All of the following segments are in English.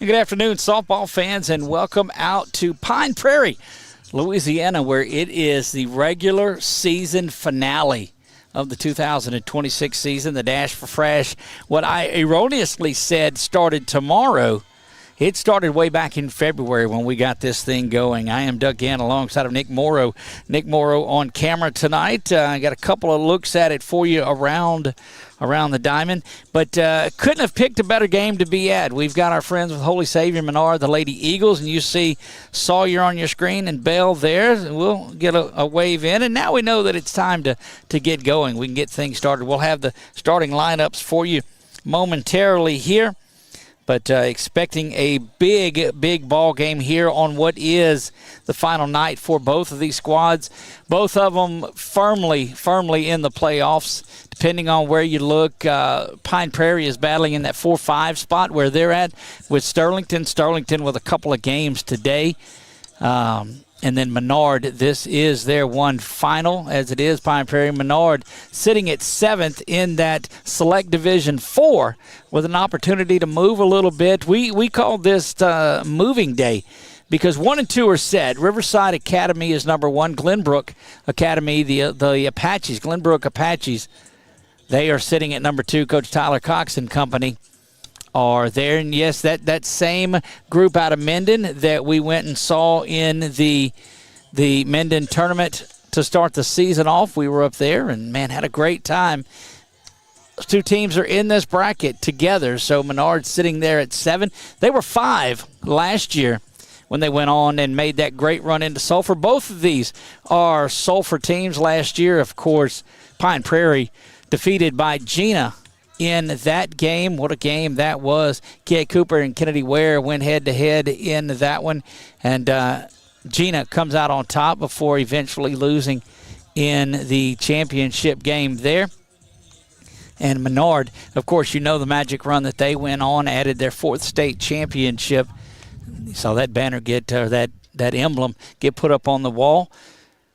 Good afternoon, softball fans, and welcome out to Pine Prairie, Louisiana, where it is the regular season finale of the 2026 season. The Dash for Fresh, what I erroneously said started tomorrow. It started way back in February when we got this thing going. I am Doug Gann alongside of Nick Morrow. Nick Morrow on camera tonight. I got a couple of looks at it for you around the diamond, but couldn't have picked a better game to be at. We've got our friends with Holy Savior Menard, the Lady Eagles, and you see Sawyer on your screen and Bell there. We'll get a wave in, and now we know that it's time to get going. We can get things started. We'll have the starting lineups for you momentarily here. But expecting a big ball game here on what is the final night for both of these squads. Both of them firmly in the playoffs. Depending on where you look, Pine Prairie is battling in that 4-5 spot where they're at with Sterlington. Sterlington with a couple of games today. And then Menard, this is their one final, as it is Pine Prairie. Menard sitting at 7th in that Select Division 4 with an opportunity to move a little bit. We call this moving day because 1 and 2 are set. Riverside Academy is number 1. Glenbrook Academy, the Apaches, Glenbrook Apaches, they are sitting at number 2. Coach Tyler Cox and company are there. And yes, that same group out of Minden that we went and saw in the Minden tournament to start the season off, we were up there and, man, had a great time. Those two teams are in this bracket together, so Menard's sitting there at 7. They were 5 last year when they went on and made that great run into Sulphur. Both of these are Sulphur teams last year. Of course, Pine Prairie defeated by Gina in that game. What a game that was. Kay Cooper and Kennedy Ware went head-to-head in that one. And Gina comes out on top before eventually losing in the championship game there. And Menard, of course, you know the magic run that they went on, added their 4th state championship. You saw that banner that emblem get put up on the wall.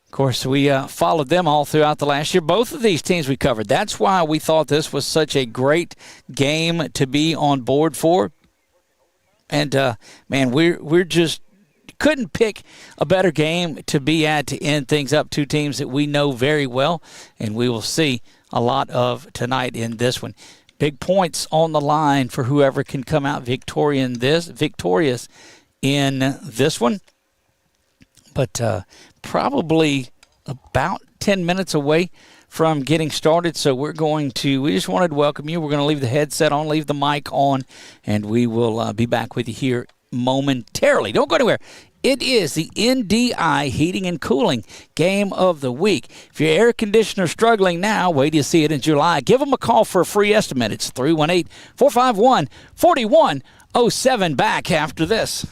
Of course, we followed them all throughout the last year. Both of these teams we covered. That's why we thought this was such a great game to be on board for. And, man, we're just couldn't pick a better game to be at to end things up. Two teams that we know very well, and we will see a lot of tonight in this one. Big points on the line for whoever can come out victorious in this one. But probably about 10 minutes away from getting started. So we just wanted to welcome you. We're going to leave the headset on, leave the mic on, and we will be back with you here momentarily. Don't go anywhere. It is the NDI Heating and Cooling Game of the Week. If your air conditioner is struggling now, wait till you see it in July. Give them a call for a free estimate. It's 318-451-4107. Back after this.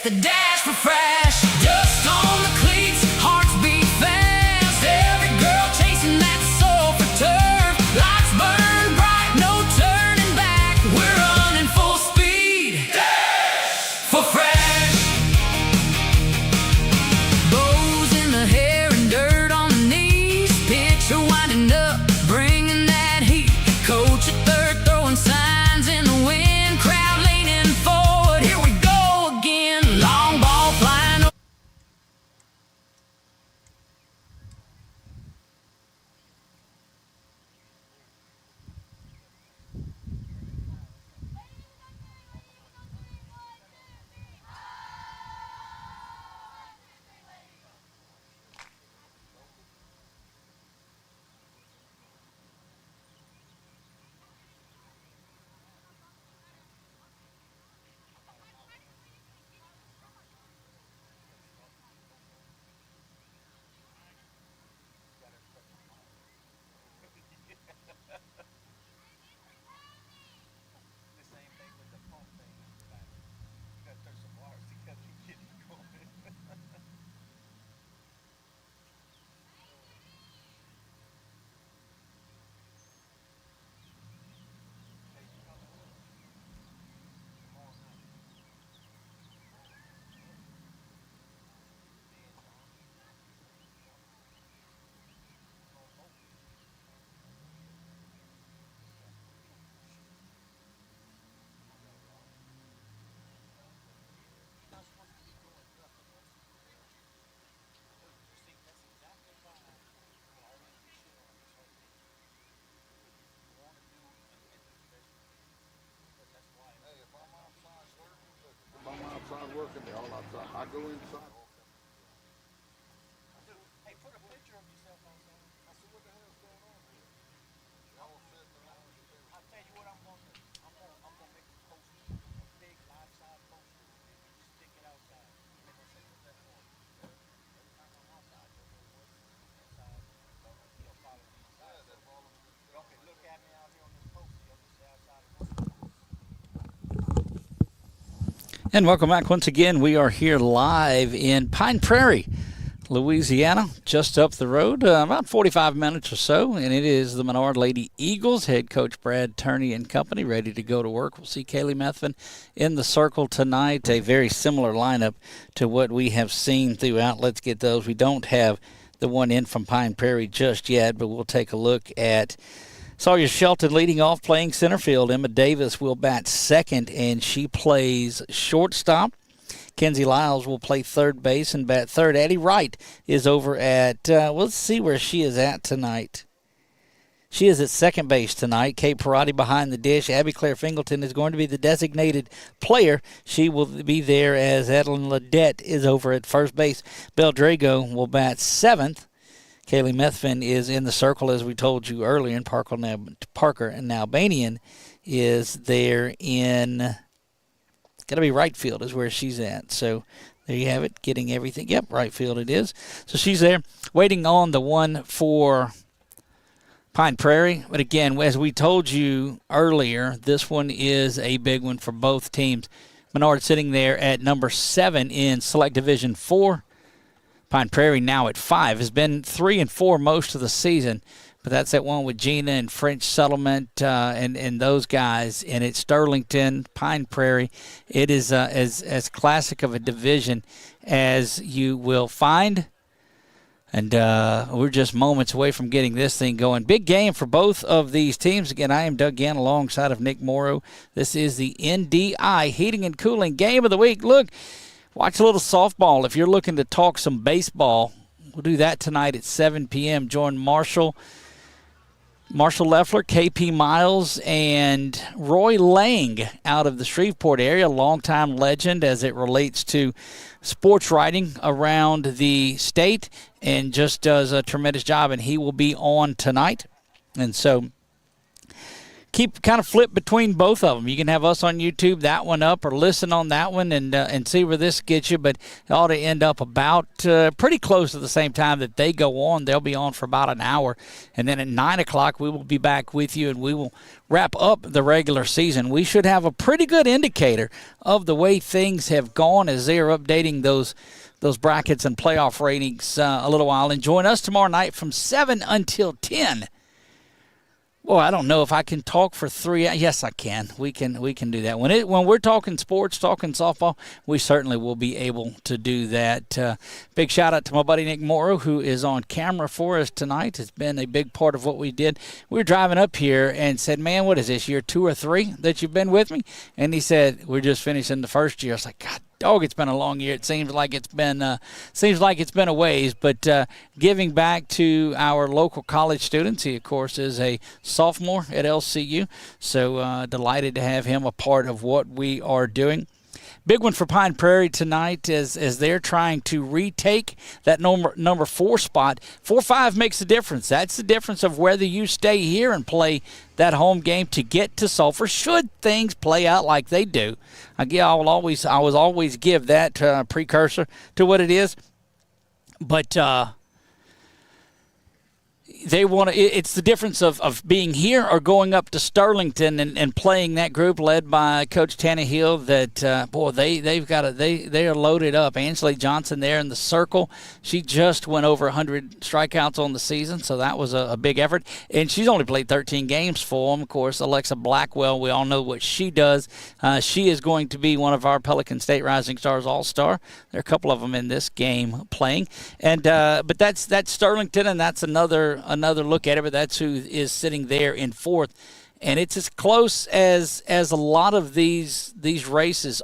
It's the dash for fresh. Dust on the cleats, hearts beat fast. Every girl chasing that soul for turf. Lights burn bright, no turning back. We're running full speed. Dash for fresh. Bows in the hair and dirt on the knees. Pitcher winding up, bringing that heat. Coach at third throwing signs in the wind. Crowd leaning forward, here we go again. Long ball flying. Working there all outside. I go inside. Hey, put a picture of yourself on there. I said, what the hell's going on here? Y'all sitting around. I'll tell you what I'm gonna do. I'm gonna make a poster, a big life-size poster, and just stick it outside. They're gonna say, what's that for? Every time I'm outside, they'll go, what's inside? They'll follow me inside. Yeah, they're following me. Okay, look at me out here on this poster. They'll just say outside. And welcome back once again. We are here live in Pine Prairie, Louisiana, just up the road, about 45 minutes or so. And it is the Menard Lady Eagles, head coach Brad Turney and company, ready to go to work. We'll see Kaylee Methvin in the circle tonight. A very similar lineup to what we have seen throughout. Let's get those. We don't have the one in from Pine Prairie just yet, but we'll take a look at Sawyer Shelton leading off, playing center field. Emma Davis will bat second, and she plays shortstop. Kenzie Lyles will play third base and bat third. Addie Wright is over at, let's see where she is at tonight. She is at second base tonight. Kate Perotti behind the dish. Abby Claire Fingleton is going to be the designated player. She will be there as Adeline Ledette is over at first base. Belle Drago will bat seventh. Kaylee Methvin is in the circle, as we told you earlier, and Parker and Albanian is there in, got to be right field is where she's at. So there you have it, getting everything. Yep, right field it is. So she's there waiting on the one for Pine Prairie. But again, as we told you earlier, this one is a big one for both teams. Menard sitting there at number 7 in Select Division 4. Pine Prairie now at 5. Has been 3 and 4 most of the season, but that's that one with Gina and French Settlement and those guys. And it's Sterlington, Pine Prairie. It is as classic of a division as you will find. And we're just moments away from getting this thing going. Big game for both of these teams. Again, I am Doug Gann alongside of Nick Morrow. This is the NDI Heating and Cooling Game of the Week. Look, watch a little softball. If you're looking to talk some baseball, we'll do that tonight at 7 p.m. Join Marshall Leffler, KP Miles, and Roy Lang out of the Shreveport area, longtime legend as it relates to sports writing around the state, and just does a tremendous job, and he will be on tonight. And so keep kind of flip between both of them. You can have us on YouTube, that one up, or listen on that one and see where this gets you. But it ought to end up about pretty close to the same time that they go on. They'll be on for about an hour. And then at 9 o'clock, we will be back with you, and we will wrap up the regular season. We should have a pretty good indicator of the way things have gone as they are updating those brackets and playoff ratings a little while. And join us tomorrow night from 7 until 10. Well, I don't know if I can talk for 3 hours. Yes, I can. We can do that. When we're talking sports, talking softball, we certainly will be able to do that. Big shout out to my buddy Nick Morrow, who is on camera for us tonight. It's been a big part of what we did. We were driving up here and said, man, what is this, year 2 or 3 that you've been with me? And he said, we're just finishing the first year. I was like, God dog, it's been a long year. It seems like it's been a ways, but giving back to our local college students. He, of course, is a sophomore at LCU, so delighted to have him a part of what we are doing. Big one for Pine Prairie tonight as they're trying to retake that number 4 spot. 4-5 makes a difference. That's the difference of whether you stay here and play that home game to get to Sulphur. Should things play out like they do, I will always give that precursor to what it is. But they want to. It's the difference of being here or going up to Sterlington and playing that group led by Coach Tannehill. That they are loaded up. Angela Johnson there in the circle. She just went over 100 strikeouts on the season, so that was a big effort. And she's only played 13 games for them. Of course, Alexa Blackwell. We all know what she does. She is going to be one of our Pelican State Rising Stars All-Star. There are a couple of them in this game playing, and but that's Sterlington, and that's another look at it, but that's who is sitting there in 4th. And it's as close as a lot of these races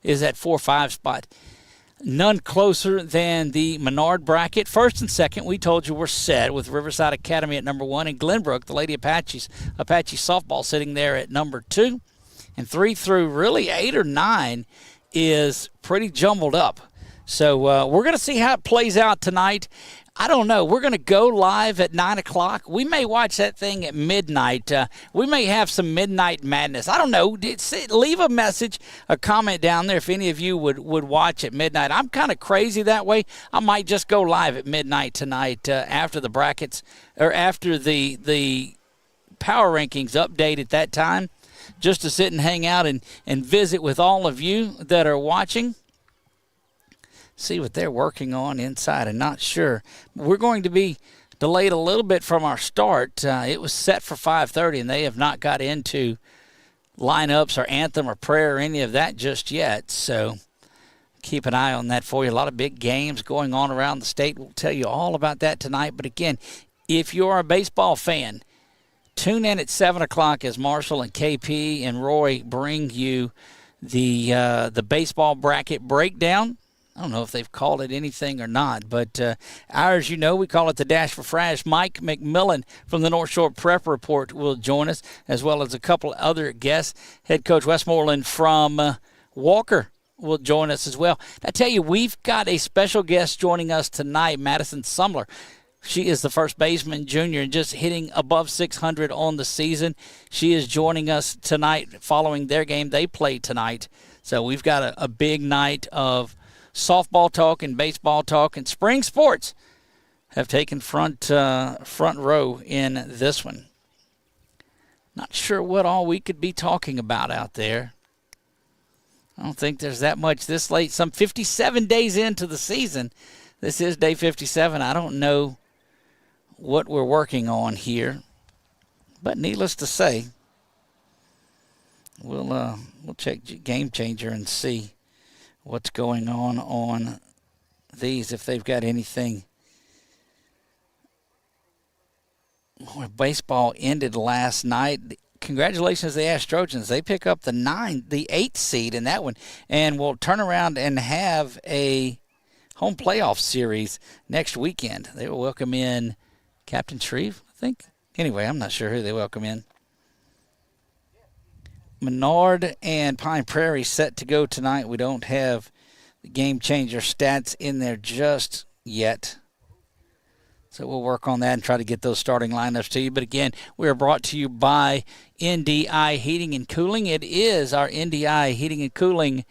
is that 4-5 spot. None closer than the Menard bracket. 1st and 2nd, we told you, we're set with Riverside Academy at number 1 and Glenbrook, the Lady Apache softball, sitting there at number 2. And 3 through really 8 or 9 is pretty jumbled up. So we're going to see how it plays out tonight. I don't know. We're going to go live at 9 o'clock. We may watch that thing at midnight. We may have some midnight madness. I don't know. Leave a message, a comment down there if any of you would watch at midnight. I'm kind of crazy that way. I might just go live at midnight tonight after the brackets or after the power rankings update at that time, just to sit and hang out and visit with all of you that are watching. See what they're working on inside. I'm not sure. We're going to be delayed a little bit from our start. It was set for 5:30, and they have not got into lineups or anthem or prayer or any of that just yet. So keep an eye on that for you. A lot of big games going on around the state. We'll tell you all about that tonight. But, again, if you're a baseball fan, tune in at 7 o'clock as Marshall and KP and Roy bring you the baseball bracket breakdown. I don't know if they've called it anything or not, but ours, we call it the Dash for Frash. Mike McMillan from the North Shore Prep Report will join us, as well as a couple other guests. Head Coach Westmoreland from Walker will join us as well. I tell you, we've got a special guest joining us tonight, Madison Sumler. She is the first baseman junior and just hitting above 600 on the season. She is joining us tonight following their game. They play tonight. So we've got a big night of softball talk and baseball talk, and spring sports have taken front row in this one. Not sure what all we could be talking about out there. I don't think there's that much this late. Some 57 days into the season. This is day 57. I don't know what we're working on here, but needless to say, we'll check Game Changer and see what's going on these, if they've got anything. Baseball ended last night. Congratulations to the Astrojans. They pick up the 8th seed in that one, and will turn around and have a home playoff series next weekend. They will welcome in Captain Shreve, I think. Anyway, I'm not sure who they welcome in. Menard and Pine Prairie set to go tonight. We don't have the Game Changer stats in there just yet. So we'll work on that and try to get those starting lineups to you. But again, we are brought to you by NDI Heating and Cooling. It is our NDI Heating and Cooling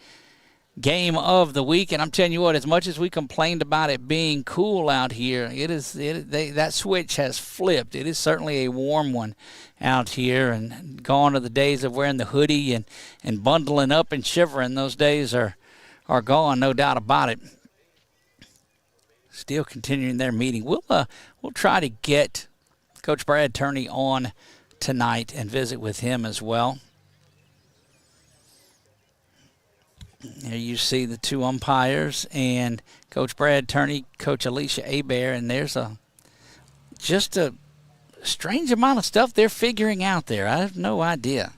game of the week, and I'm telling you what, as much as we complained about it being cool out here, that switch has flipped. It is certainly a warm one out here, and gone are the days of wearing the hoodie and bundling up and shivering. Those days are gone, no doubt about it. Still continuing their meeting. We'll try to get Coach Brad Turney on tonight and visit with him as well. There you see the two umpires and Coach Brad Turney, Coach Alicia Hebert, and there's just a strange amount of stuff they're figuring out there. I have no idea.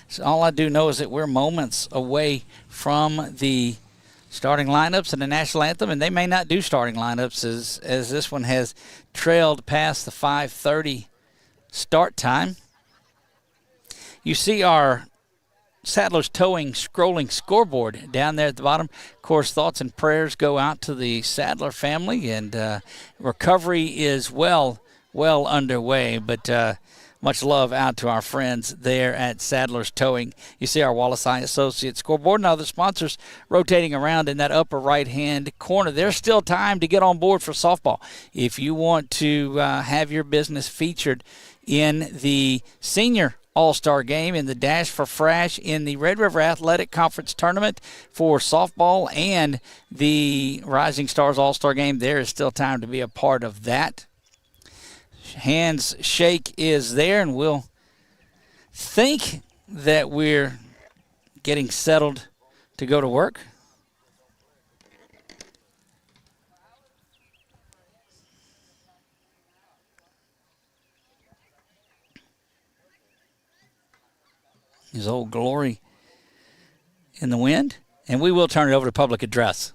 So all I do know is that we're moments away from the starting lineups and the national anthem, and they may not do starting lineups as this one has trailed past the 5:30 start time. You see our Sadler's Towing scrolling scoreboard down there at the bottom. Of course, thoughts and prayers go out to the Sadler family, and recovery is well underway, but much love out to our friends there at Sadler's Towing. You see our Wallace Eye Associates scoreboard and other sponsors rotating around in that upper right-hand corner. There's still time to get on board for softball. If you want to have your business featured in the senior All-Star game, in the Dash for Frash, in the Red River Athletic Conference Tournament for softball, and the Rising Stars All-Star game, there is still time to be a part of that. Hands shake is there, and we'll think that we're getting settled to go to work. His Old Glory in the wind, and we will turn it over to public address.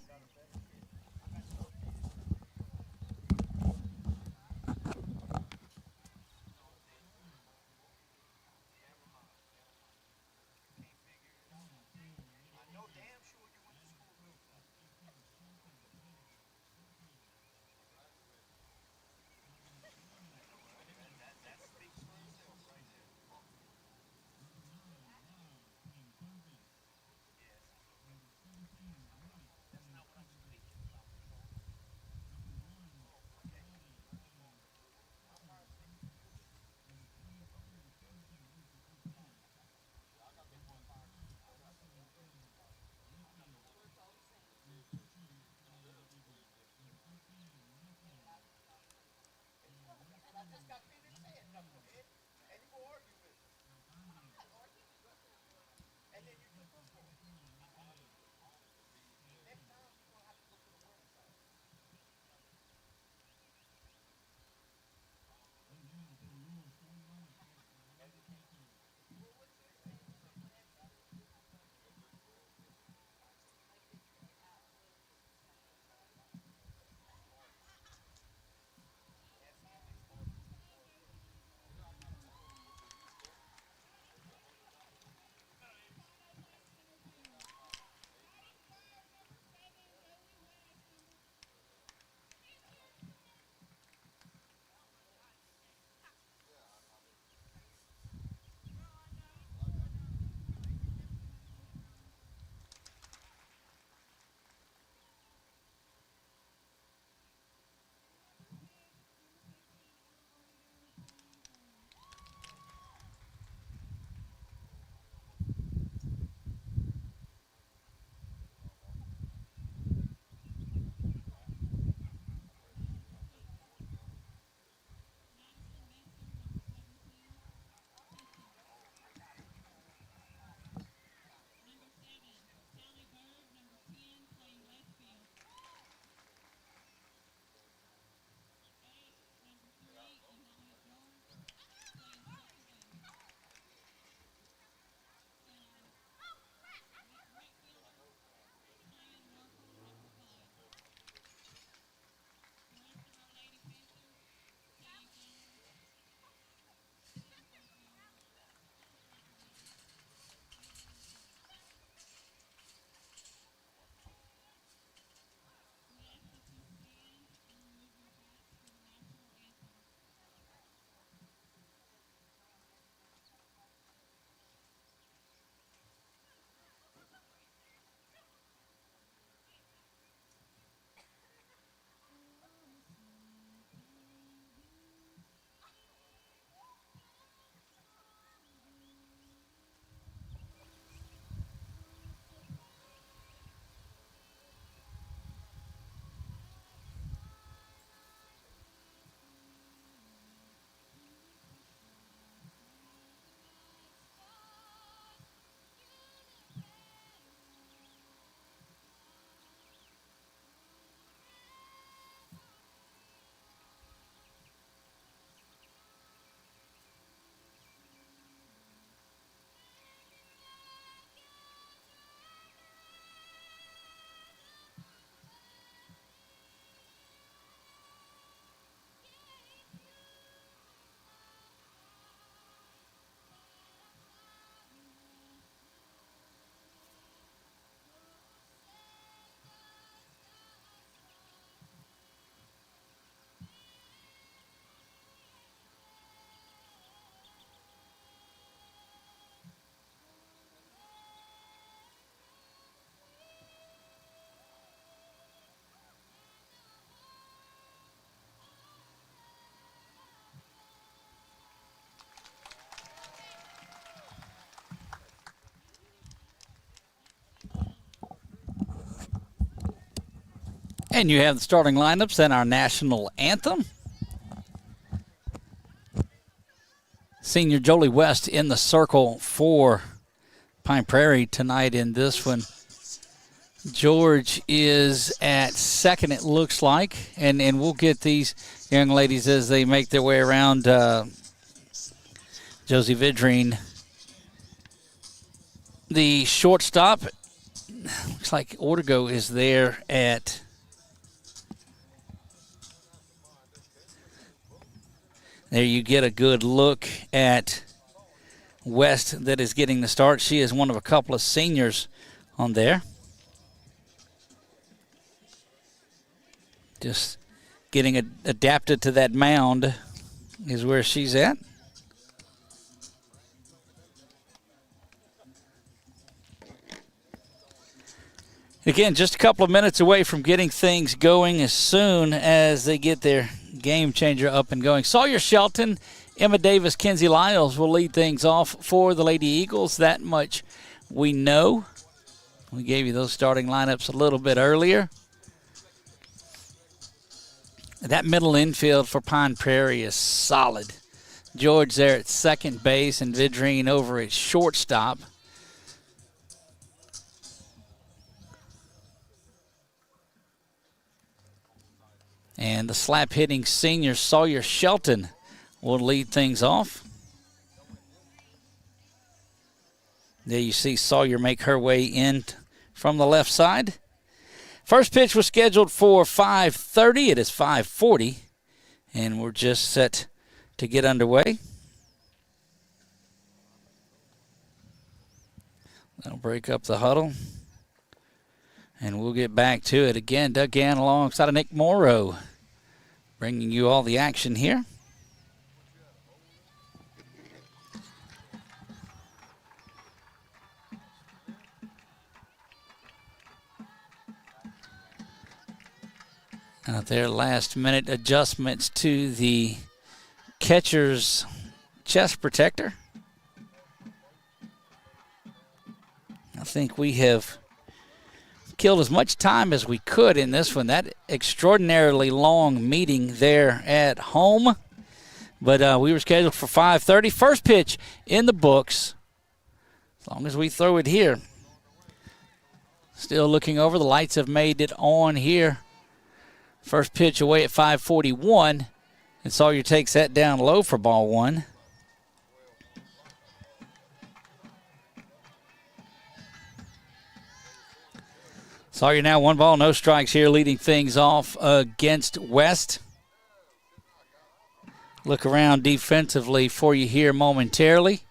That's not And you have the starting lineups and our national anthem. Senior Jolie West in the circle for Pine Prairie tonight in this one. George is at second, it looks like. And we'll get these young ladies as they make their way around. Josie Vidrine, the shortstop. Looks like Ortego is there at... There you get a good look at West that is getting the start. She is one of a couple of seniors on there. Just getting adapted to that mound is where she's at. Again, just a couple of minutes away from getting things going as soon as they get their game changer up and going. Sawyer Shelton, Emma Davis, Kenzie Lyles will lead things off for the Lady Eagles. That much we know. We gave you those starting lineups a little bit earlier. That middle infield for Pine Prairie is solid. George there at second base and Vidrine over at shortstop. And the slap-hitting senior Sawyer Shelton will lead things off. There you see Sawyer make her way in from the left side. First pitch was scheduled for 5:30. It is 5:40, and we're just set to get underway. That'll break up the huddle. And we'll get back to it again. Doug Gann alongside of Nick Morrow, bringing you all the action here. Out there, last-minute adjustments to the catcher's chest protector. I think we have killed as much time as we could in this one. That extraordinarily long meeting there at home. But we were scheduled for 5:30. First pitch in the books. As long as we throw it here. Still looking over. The lights have made it on here. First pitch away at 5:41. And Sawyer takes that down low for ball one. Sawyer now 1 ball, no strikes here, leading things off against West. Look around defensively for you here momentarily.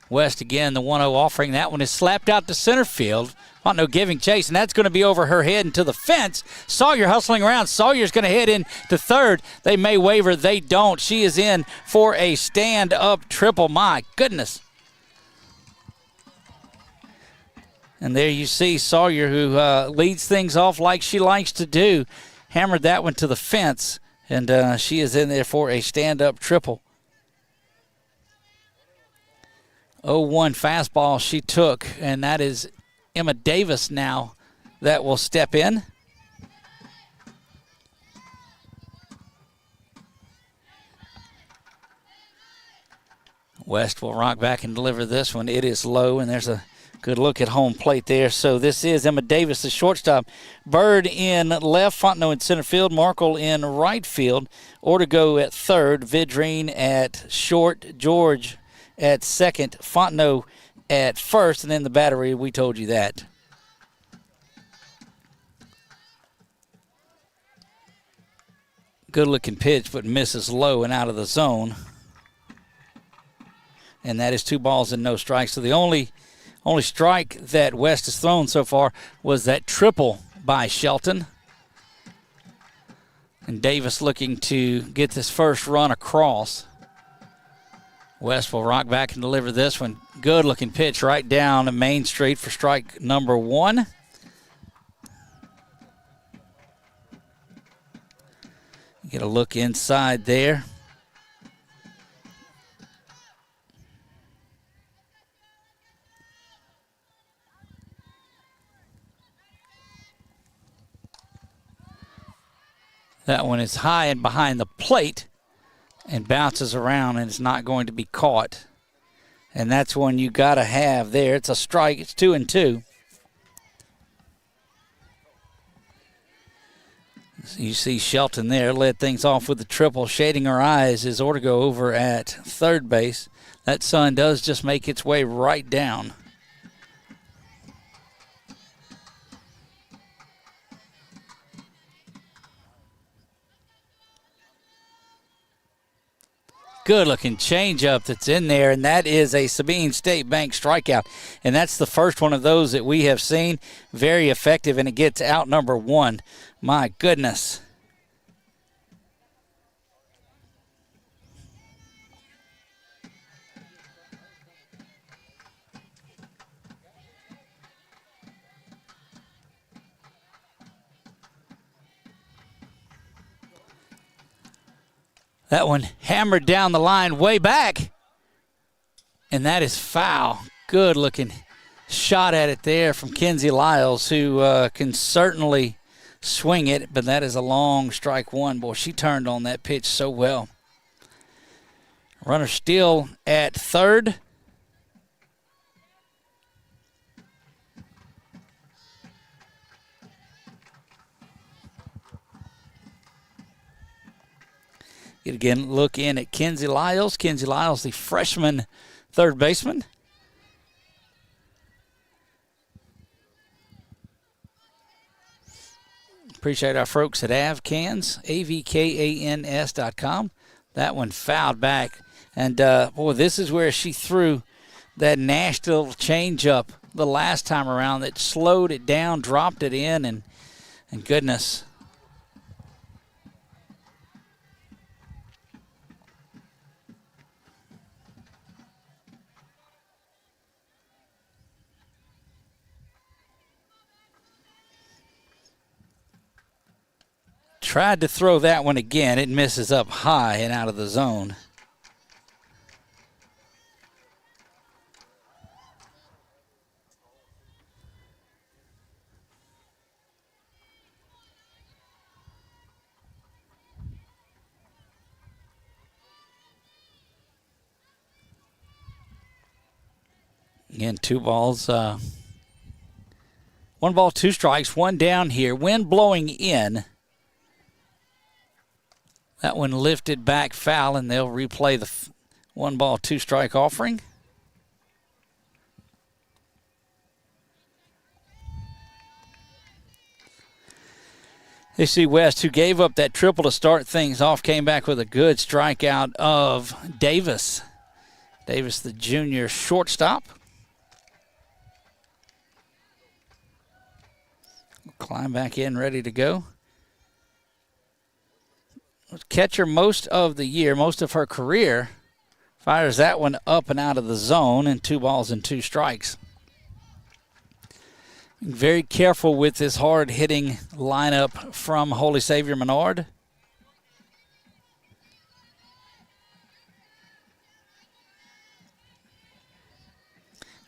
West again, the 1-0 offering. That one is slapped out to center field. No giving chase, and that's going to be over her head into the fence. Sawyer hustling around. Sawyer's going to head in to third. They may waver. They don't. She is in for a stand-up triple. My goodness. And there you see Sawyer, who leads things off like she likes to do, hammered that one to the fence, and she is in there for a stand-up triple. 0-1 fastball she took, and that is Emma Davis now that will step in. West will rock back and deliver this one. It is low, and there's a good look at home plate there. So this is Emma Davis, the shortstop. Bird in left, Fontenot in center field, Markle in right field, Ortego at third, Vidrine at short, George at second, Fontenot at first, and then the battery, we told you that. Good looking pitch, but misses low and out of the zone. And that is 2 balls and no strikes. So the only strike that West has thrown so far was that triple by Shelton. And Davis looking to get this first run across. West will rock back and deliver this one. Good looking pitch right down Main Street for strike number 1. Get a look inside there. That one is high and behind the plate and bounces around and it's not going to be caught. And that's one you got to have there. It's a strike. It's 2-2. You see Shelton there led things off with the triple. Shading her eyes is Ortego over at third base. That sun does just make its way right down. Good-looking changeup that's in there, and that is a Sabine State Bank strikeout. And that's the first one of those that we have seen. Very effective, and it gets out number one. My goodness. That one hammered down the line way back. And that is foul. Good looking shot at it there from Kenzie Lyles, who can certainly swing it, but that is a long strike one. Boy, she turned on that pitch so well. Runner still at third. Get again look in at Kenzie Lyles. Kenzie Lyles, the freshman third baseman. Appreciate our folks at AVKANS, AVKANS.com. That one fouled back. And, boy, this is where she threw that nasty little changeup the last time around that slowed it down, dropped it in, and goodness. Tried to throw that one again. It misses up high and out of the zone. Again, 2 balls. 1 ball, 2 strikes, 1 down here. Wind blowing in. That one lifted back foul, and they'll replay the 1 ball, 2 strike offering. AC West, who gave up that triple to start things off, came back with a good strikeout of Davis. Davis, the junior shortstop. Climb back in, ready to go. Catcher most of the year, most of her career, fires that one up and out of the zone, and 2 balls and 2 strikes. Very careful with this hard-hitting lineup from Holy Savior Menard.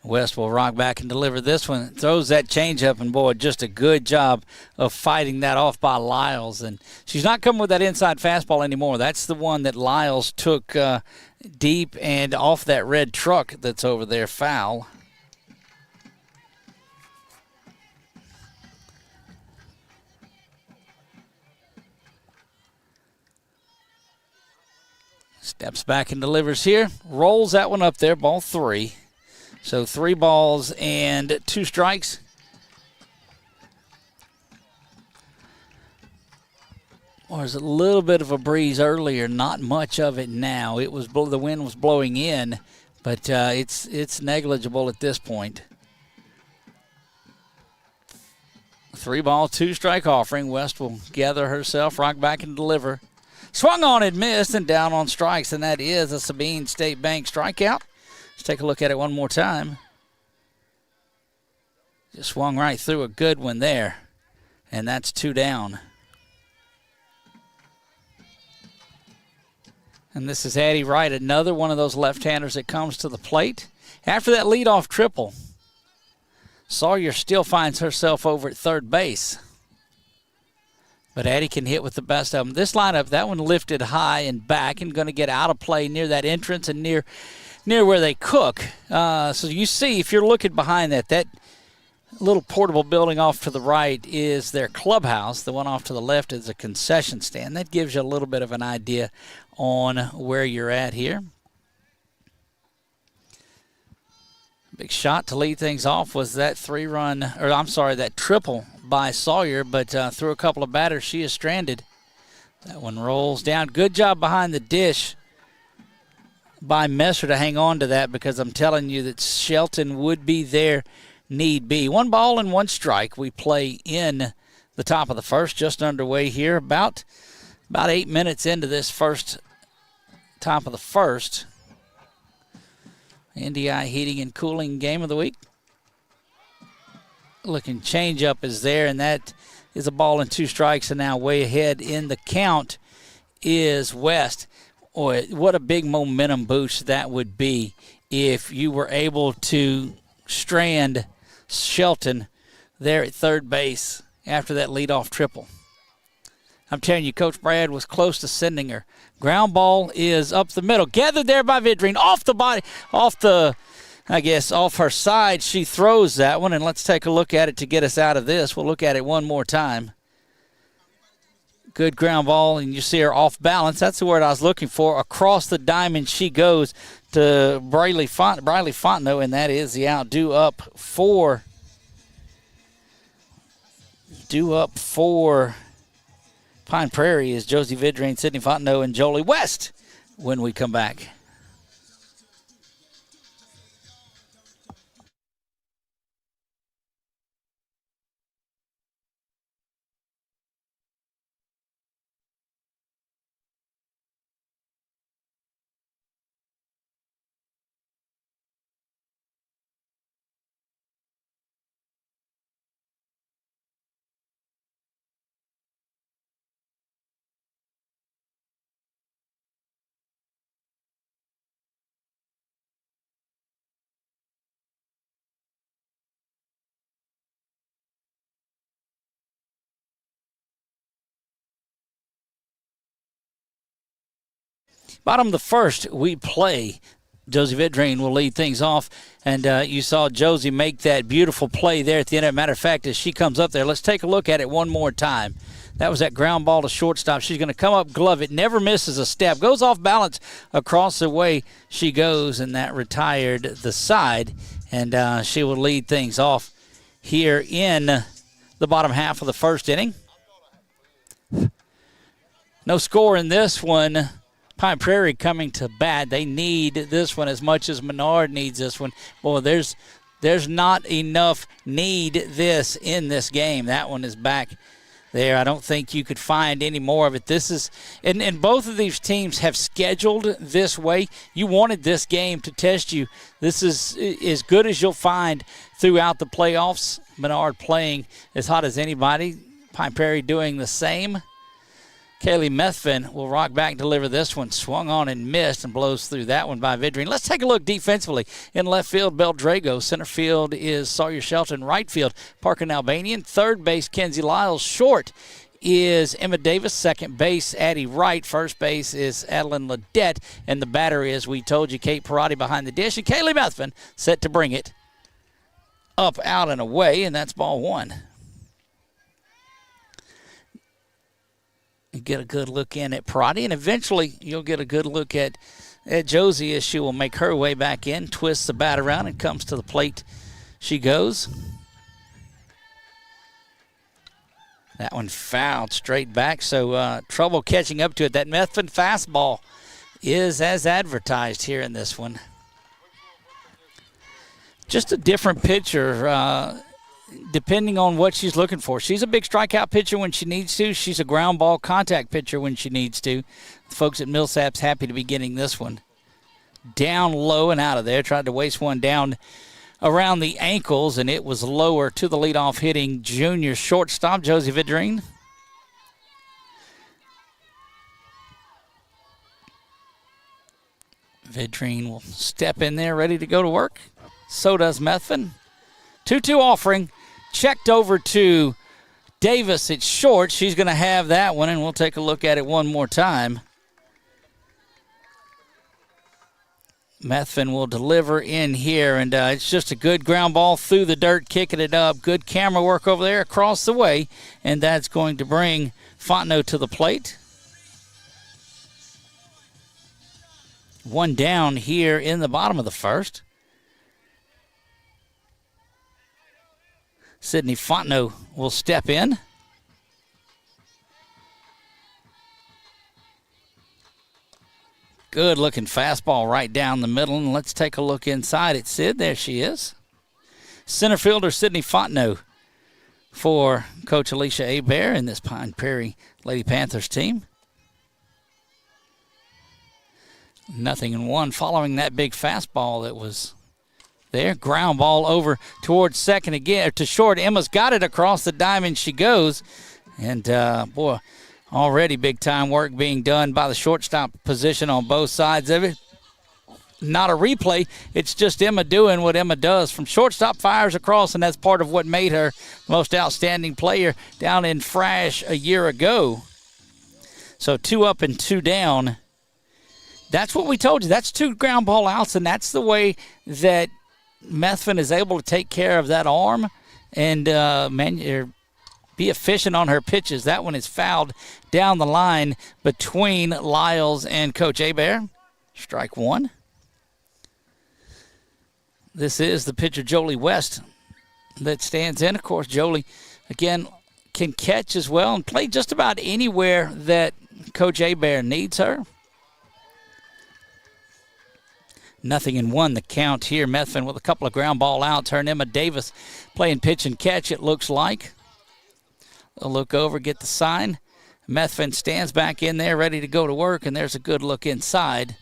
West will rock back and deliver this one. Throws that changeup, and boy, just a good job of fighting that off by Lyles. And she's not coming with that inside fastball anymore. That's the one that Lyles took deep and off that red truck that's over there, foul. Steps back and delivers here. Rolls that one up there, ball 3. So 3 balls and 2 strikes. Well, there's a little bit of a breeze earlier, not much of it now. It was the wind was blowing in, but it's negligible at this point. 3 ball, 2 strike offering. West will gather herself, rock back and deliver. Swung on and missed, and down on strikes, and that is a Sabine State Bank strikeout. Let's take a look at it one more time. Just swung right through a good one there, and that's 2 down. And this is Addie Wright, another one of those left-handers that comes to the plate. After that leadoff triple, Sawyer still finds herself over at third base. But Addie can hit with the best of them. This lineup, that one lifted high and back and going to get out of play near that entrance and near where they cook. So you see, if you're looking behind that little portable building off to the right is their clubhouse. The one off to the left is a concession stand. That gives you a little bit of an idea on where you're at here. Big shot to lead things off was that that triple by Sawyer, but through a couple of batters, she is stranded. That one rolls down. Good job behind the dish by Messer to hang on to that, because I'm telling you that Shelton would be there need be. 1 ball and 1 strike. We play in the top of the first, just underway here. About 8 minutes into this first top of the first. NDI heating and cooling game of the week. Looking change up is there, and that is a ball and 2 strikes, and now way ahead in the count is West. Boy, what a big momentum boost that would be if you were able to strand Shelton there at third base after that leadoff triple. I'm telling you, Coach Brad was close to sending her. Ground ball is up the middle. Gathered there by Vidrine. Off her side. She throws that one, and let's take a look at it to get us out of this. We'll look at it one more time. Good ground ball, and you see her off balance. That's the word I was looking for. Across the diamond she goes to Briley Fontenot, and that is the out. Due up for Pine Prairie is Josie Vidrine, Sydney Fontenot, and Jolie West when we come back. Bottom of the first, we play. Josie Vidrine will lead things off, and you saw Josie make that beautiful play there at the end. As a matter of fact, as she comes up there, let's take a look at it one more time. That was that ground ball to shortstop. She's going to come up, glove it, never misses a step, goes off balance across the way she goes, and that retired the side, and she will lead things off here in the bottom half of the first inning. No score in this one. Pine Prairie coming to bat. They need this one as much as Menard needs this one. Boy, there's not enough need this in this game. That one is back there. I don't think you could find any more of it. This is, and both of these teams have scheduled this way. You wanted this game to test you. This is as good as you'll find throughout the playoffs. Menard playing as hot as anybody. Pine Prairie doing the same. Kaylee Methvin will rock back and deliver this one. Swung on and missed and blows through that one by Vidrine. Let's take a look defensively. In left field, Beldrago. Center field is Sawyer Shelton. Right field, Parker Albanian. Third base, Kenzie Lyles. Short is Emma Davis. Second base, Addie Wright. First base is Adeline Ledette. And the batter is, we told you, Kate Perotti behind the dish. And Kaylee Methvin set to bring it up, out, and away. And that's ball one. You get a good look in at Perotti, and eventually you'll get a good look at Josie as she will make her way back in, twists the bat around, and comes to the plate. She goes. That one fouled straight back, so trouble catching up to it. That Methvin fastball is as advertised here in this one. Just a different pitcher. Depending on what she's looking for. She's a big strikeout pitcher when she needs to. She's a ground ball contact pitcher when she needs to. The folks at Millsap's happy to be getting this one. Down low and out of there. Tried to waste one down around the ankles, and it was lower to the leadoff hitting junior shortstop, Josie Vidrine. Vidrine will step in there ready to go to work. So does Methvin. 2-2 offering. Checked over to Davis, it's short. She's going to have that one, and we'll take a look at it one more time. Methvin will deliver in here, and it's just a good ground ball through the dirt, kicking it up. Good camera work over there across the way, and that's going to bring Fontenot to the plate. One down here in the bottom of the first. Sydney Fontenot will step in. Good looking fastball right down the middle, and let's take a look inside at Sid. There she is. Center fielder Sydney Fontenot for Coach Alicia Hebert and this Pine Prairie Lady Panthers team. 0-1 following that big fastball that was there. Ground ball over towards second again, to short. Emma's got it across the diamond. She goes, and boy, already big-time work being done by the shortstop position on both sides of it. Not a replay. It's just Emma doing what Emma does. From shortstop, fires across, and that's part of what made her the most outstanding player down in Frash a year ago. So 2 up and 2 down. That's what we told you. That's 2 ground ball outs, and that's the way that Methvin is able to take care of that arm and be efficient on her pitches. That one is fouled down the line between Lyles and Coach Hebert. Strike 1. This is the pitcher Jolie West that stands in. Of course, Jolie, again, can catch as well and play just about anywhere that Coach Hebert needs her. 0-1 the count here. Methvin with a couple of ground ball outs. Her and Emma Davis playing pitch and catch, it looks like. They'll look over, get the sign. Methvin stands back in there ready to go to work, and there's a good look inside.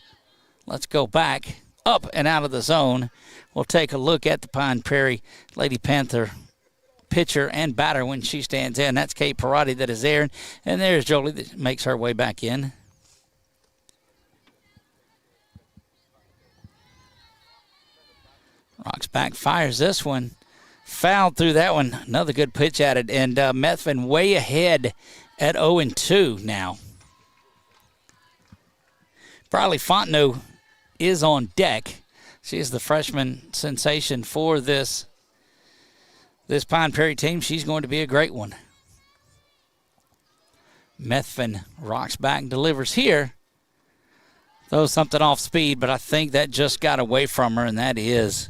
Let's go back, up and out of the zone. We'll take a look at the Pine Prairie Lady Panther pitcher and batter when she stands in. That's Kate Perotti that is there, and there's Jolie that makes her way back in. Rocks back, fires this one. Fouled through that one. Another good pitch at it. And Methvin way ahead at 0-2 now. Briley Fontenot is on deck. She is the freshman sensation for this Pine Prairie team. She's going to be a great one. Methvin rocks back and delivers here. Throws something off speed, but I think that just got away from her, and that is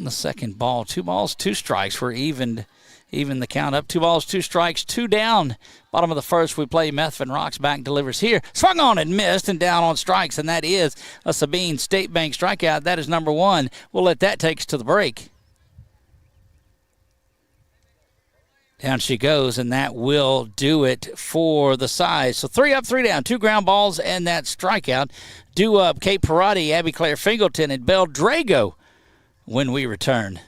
the second ball. 2 balls, 2 strikes. We're even the count up. 2 balls, 2 strikes, 2 down. Bottom of the first, we play Methvin. Rocks back, delivers here. Swung on and missed, and down on strikes, and that is a Sabine State Bank strikeout. That is number 1. We'll let that take us to the break. Down she goes, and that will do it for the size. So 3 up, 3 down, 2 ground balls, and that strikeout. Due up Kate Perotti, Abby Claire Fingleton, and Belle Drago when we return.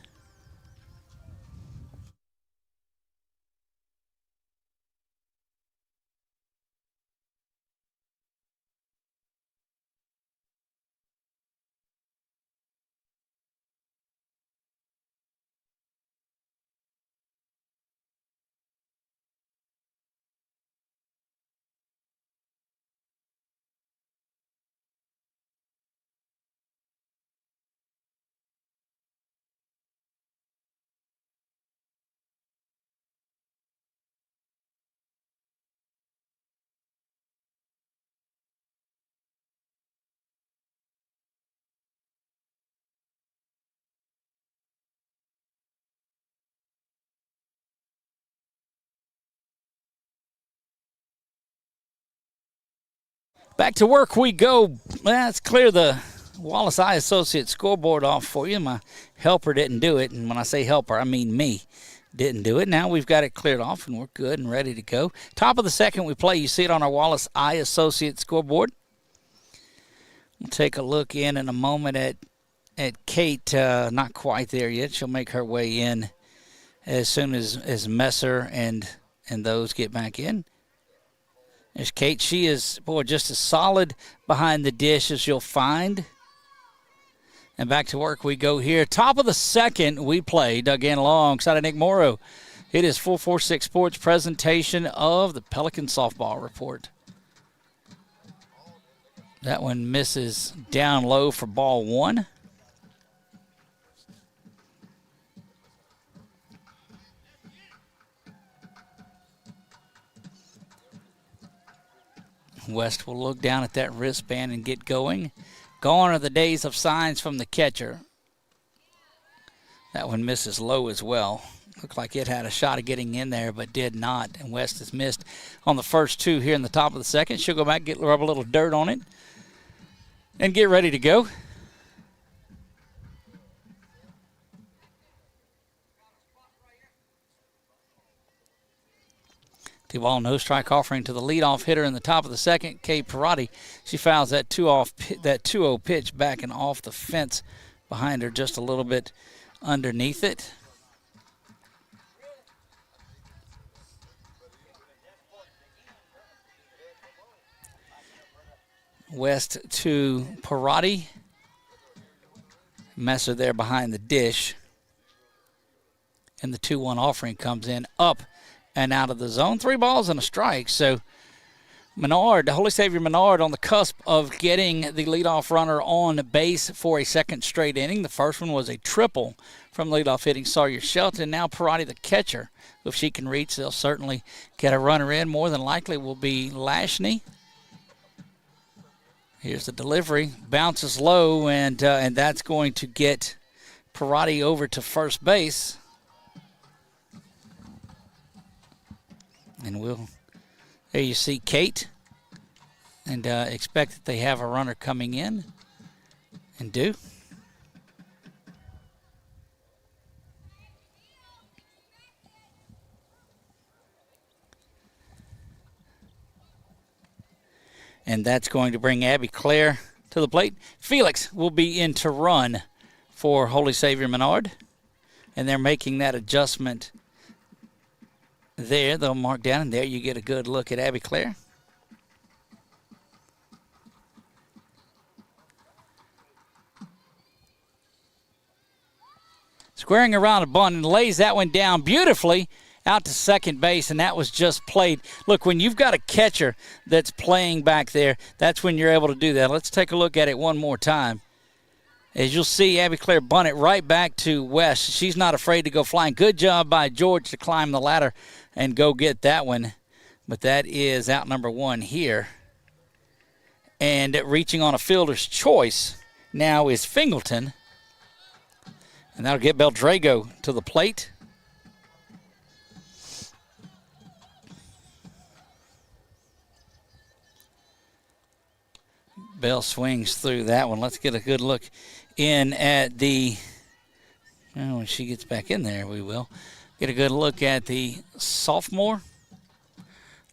Back to work we go. Let's clear the Wallace Eye Associates scoreboard off for you. My helper didn't do it, and when I say helper, I mean me. Didn't do it. Now we've got it cleared off, and we're good and ready to go. Top of the second we play. You see it on our Wallace Eye Associates scoreboard. We'll take a look in a moment at Kate. Not quite there yet. She'll make her way in as soon as Messer and those get back in. There's Kate. She is, boy, just as solid behind the dish as you'll find. And back to work we go here. Top of the second, we play. Doug in alongside of Nick Morrow. It is 446 Sports presentation of the Pelican Softball Report. That one misses down low for ball one. West will look down at that wristband and get going. Gone are the days of signs from the catcher. That one misses low as well. Looked like it had a shot of getting in there, but did not. And West has missed on the first two here in the top of the second. She'll go back, rub a little dirt on it, and get ready to go. Two-ball, no strike offering to the leadoff hitter in the top of the second, Kay Perotti. She fouls that 2-0 pitch back and off the fence behind her, just a little bit underneath it. West to Perotti. Messer there behind the dish. And the 2-1 offering comes in up and out of the zone. 3 balls and a strike. So Menard, Holy Savior Menard, on the cusp of getting the leadoff runner on base for a second straight inning. The first one was a triple from leadoff hitting Sawyer Shelton. Now Perotti, the catcher. If she can reach, they'll certainly get a runner in. More than likely will be Lashney. Here's the delivery. Bounces low, and that's going to get Perotti over to first base. And there you see Kate, and expect that they have a runner coming in, and do. And that's going to bring Abby Claire to the plate. Felix will be in to run for Holy Savior Menard, and they're making that adjustment there. They'll mark down, and there you get a good look at Abby Claire. Squaring around a bunt and lays that one down beautifully out to second base, and that was just played. Look, when you've got a catcher that's playing back there, that's when you're able to do that. Let's take a look at it one more time. As you'll see, Abby Claire bunt it right back to West. She's not afraid to go flying. Good job by George to climb the ladder and go get that one. But that is out number one here. And reaching on a fielder's choice now is Fingleton. And that'll get Beldrago to the plate. Bell swings through that one. Let's get a good look in at the, when she gets back in there, we will. Get a good look at the sophomore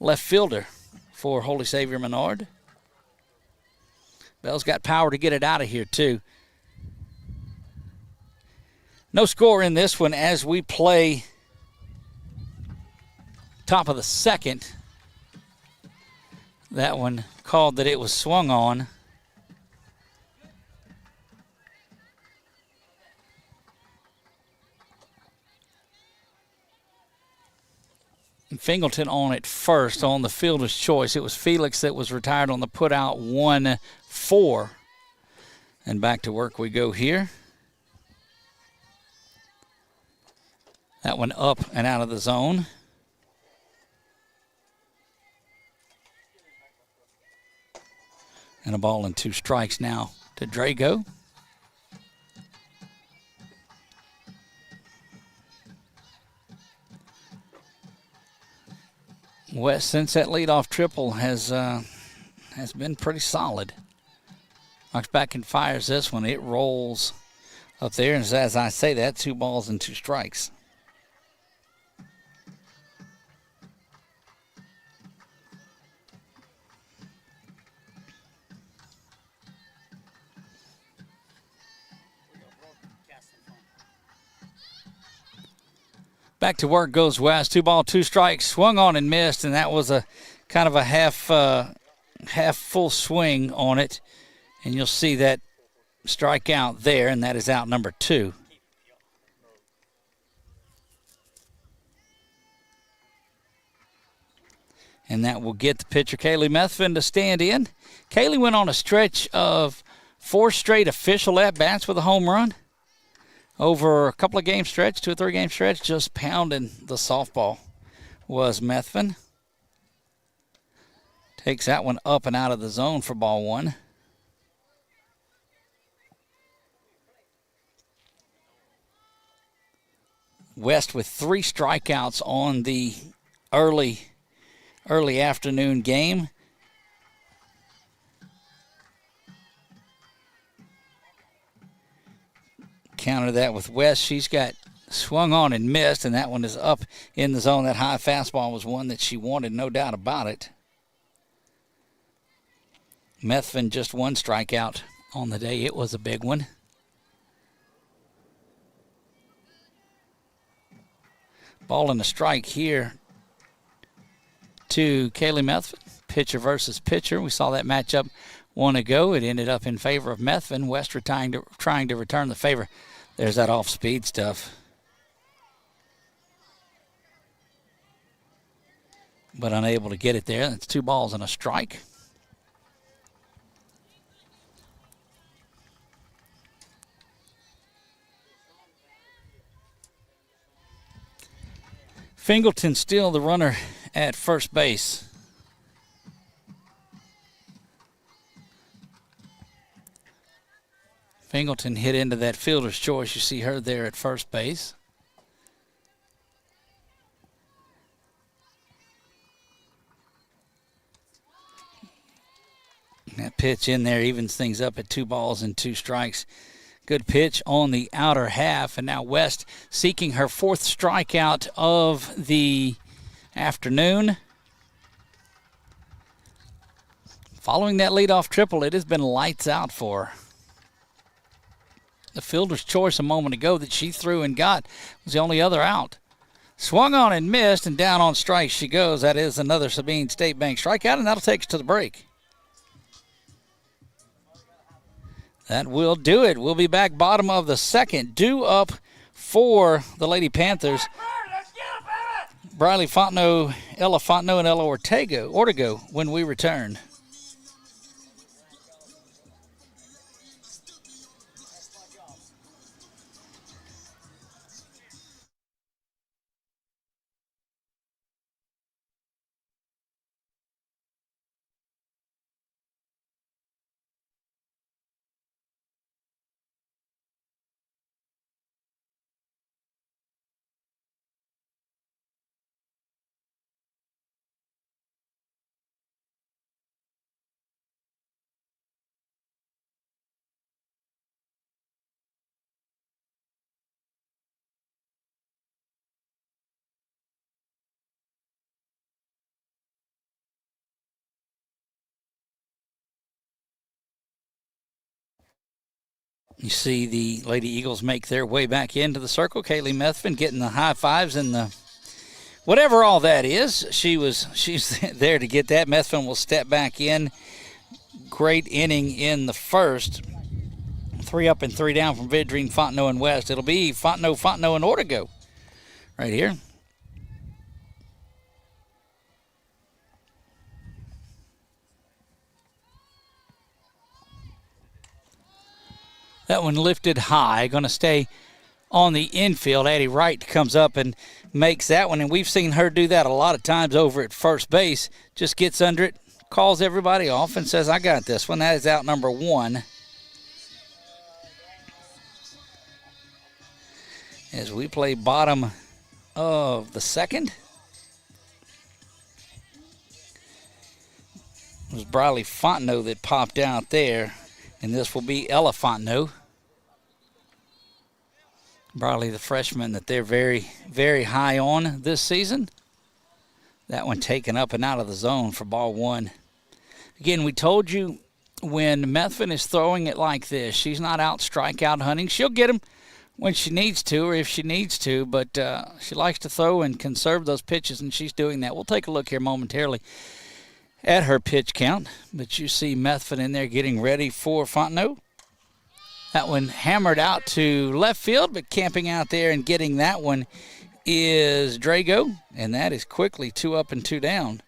left fielder for Holy Savior Menard. Bell's got power to get it out of here, too. No score in this one as we play top of the second. That one called that it was swung on. And Fingleton on it first on the fielder's choice. It was Felix that was retired on the put out 1-4. And back to work we go here. That one up and out of the zone. And a ball and 2 strikes now to Drago. West, since that leadoff triple has been pretty solid. Knocks back and fires this one. It rolls up there, and as I say that, 2 balls and 2 strikes. Back to work goes West. 2 ball, 2 strikes. Swung on and missed, and that was a kind of a half full swing on it. And you'll see that strikeout there, and that is out number 2. And that will get the pitcher, Kaylee Methvin, to stand in. Kaylee went on a stretch of 4 straight official at-bats with a home run. Over a couple of game stretch, 2 or 3 game stretch, just pounding the softball was Methvin. Takes that one up and out of the zone for ball 1. West with 3 strikeouts on the early afternoon game. Counter that with West. She's got swung on and missed, and that one is up in the zone. That high fastball was one that she wanted, no doubt about it. Methvin just 1 strikeout on the day. It was a big one. Ball and a strike here to Kaylee Methvin. Pitcher versus pitcher. We saw that matchup one ago. It ended up in favor of Methvin. West trying to return the favor. There's that off-speed stuff. But unable to get it there. That's 2 balls and a strike. Fingleton still the runner at first base. Fingleton hit into that fielder's choice. You see her there at first base. That pitch in there evens things up at 2 balls and 2 strikes. Good pitch on the outer half, and now West seeking her 4th strikeout of the afternoon. Following that leadoff triple, it has been lights out for her. The fielder's choice a moment ago that she threw and got was the only other out. Swung on and missed, and down on strikes she goes. That is another Sabine State Bank strikeout, and that'll take us to the break. That will do it. We'll be back bottom of the 2nd. Due up for the Lady Panthers. Briley Fontenot, Ella Fontenot, and Ella Ortego when we return. You see the Lady Eagles make their way back into the circle. Kaylee Methvin getting the high fives and the whatever all that is. She's there to get that. Methvin will step back in. Great inning in the first. 3 up and 3 down from Vidrine, Fontenot, and West. It'll be Fontenot, and Ortego right here. That one lifted high, going to stay on the infield. Addie Wright comes up and makes that one, and we've seen her do that a lot of times over at first base. Just gets under it, calls everybody off, and says, I got this one. That is out number 1. As we play bottom of the 2nd. It was Briley Fontenot that popped out there. And this will be Ella Fontenot. Briley, the freshman that they're very, very high on this season. That one taken up and out of the zone for ball 1. Again, we told you when Methvin is throwing it like this, she's not out strikeout hunting. She'll get them when she needs to or if she needs to, but she likes to throw and conserve those pitches, and she's doing that. We'll take a look here momentarily at her pitch count, but you see Methvin in there getting ready for Fontenot. That one hammered out to left field, but camping out there and getting that one is Drago, and that is quickly 2 up and 2 down.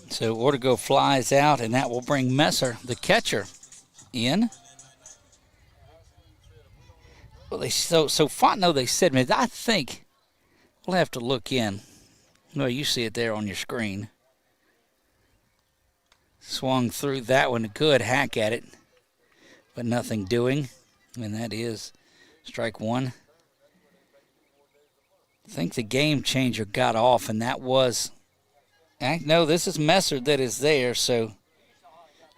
So Ortego flies out, and that will bring Messer, the catcher, in. Well, so Fontenot, they said, man, I think we'll have to look in. Well, you see it there on your screen. Swung through that one, a good hack at it, but nothing doing, and that is strike 1. I think the game changer got off, and that was, no, this is Messer that is there, so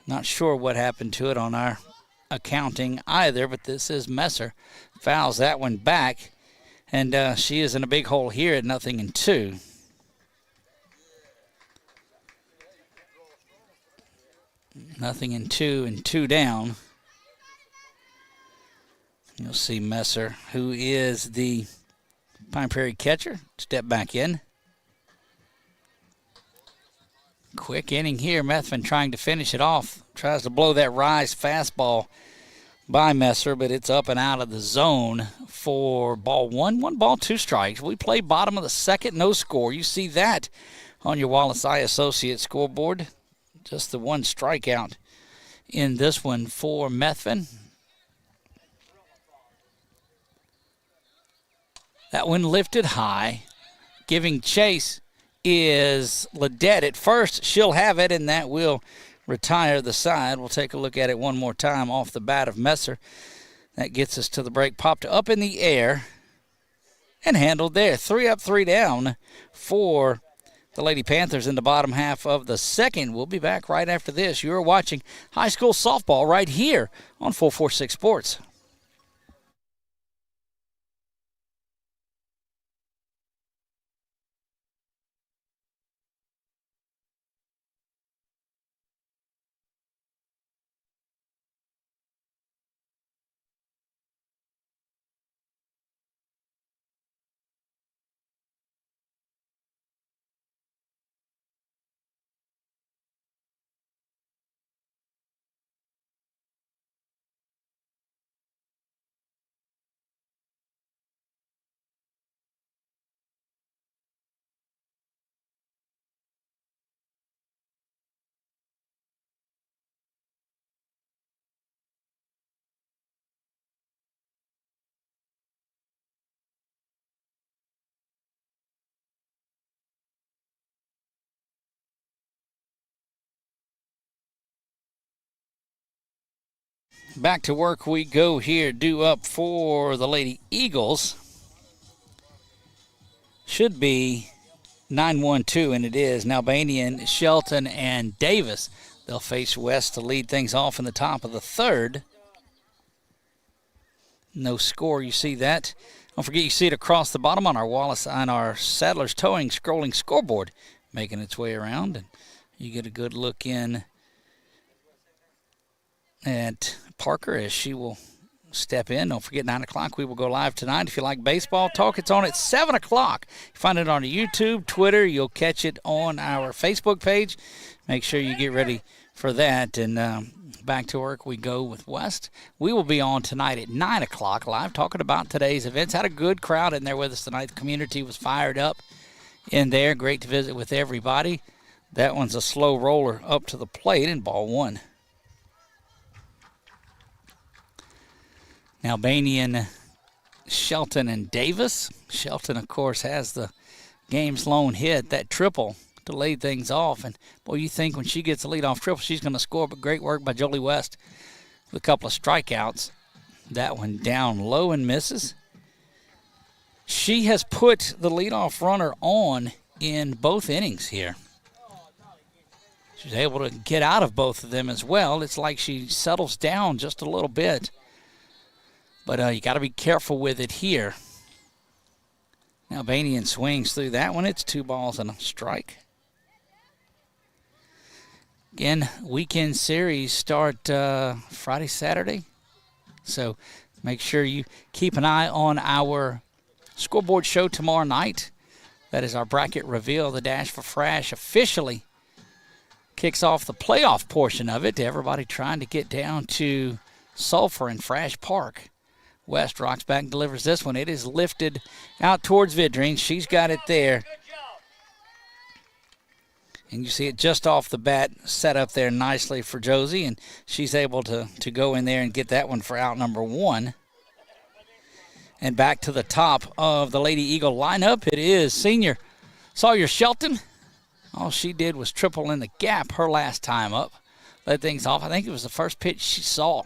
not sure what happened to it on our accounting either, but this is Messer. Fouls that one back, and she is in a big hole here at 0-2. Nothing in 2 and 2 down. You'll see Messer, who is the Pine Prairie catcher, step back in. Quick inning here. Methvin trying to finish it off. Tries to blow that rise fastball by Messer, but it's up and out of the zone for ball 1. 1 ball, 2 strikes. We play bottom of the second, no score. You see that on your Wallace Eye Associates scoreboard. Just the 1 strikeout in this one for Methvin. That one lifted high, giving chase is Ledette at first. She'll have it, and that will retire the side. We'll take a look at it one more time off the bat of Messer. That gets us to the break. Popped up in the air and handled there. 3 up, 3 down for the Lady Panthers in the bottom half of the second. We'll be back right after this. You're watching high school softball right here on 446 Sports. Back to work we go here. Due up for the Lady Eagles. Should be 9-1-2, and it is. Now Albanian, Shelton, and Davis. They'll face West to lead things off in the top of the third. No score, you see that. Don't forget, you see it across the bottom on our Wallace and our Sadler's Towing scrolling scoreboard, making its way around, and you get a good look in at Parker as she will step in. Don't forget, 9 o'clock, we will go live tonight. If you like baseball talk, it's on at 7 o'clock. You find it on YouTube, Twitter. You'll catch it on our Facebook page. Make sure you get ready for that. And back to work we go with West. We will be on tonight at 9 o'clock live talking about today's events. Had a good crowd in there with us tonight. The community was fired up in there. Great to visit with everybody. That one's a slow roller up to the plate in ball 1. Now, Albanian, Shelton, and Davis. Shelton, of course, has the game's lone hit, that triple to lead things off. And, boy, you think when she gets a leadoff triple, she's going to score, but great work by Jolie West with a couple of strikeouts. That one down low and misses. She has put the leadoff runner on in both innings here. She's able to get out of both of them as well. It's like she settles down just a little bit. But you got to be careful with it here. Now Albanian swings through that one. It's 2 balls and a strike. Again, weekend series start Friday, Saturday. So make sure you keep an eye on our scoreboard show tomorrow night. That is our bracket reveal. The Dash for Frash officially kicks off the playoff portion of it. Everybody trying to get down to Sulphur and Frash Park. West rocks back and delivers this one. It is lifted out towards Vidrine. She's got it there. And you see it just off the bat, set up there nicely for Josie, and she's able to go in there and get that one for out number 1. And back to the top of the Lady Eagle lineup, it is senior Sawyer Shelton. All she did was triple in the gap her last time up. Led things off. I think it was the first pitch she saw.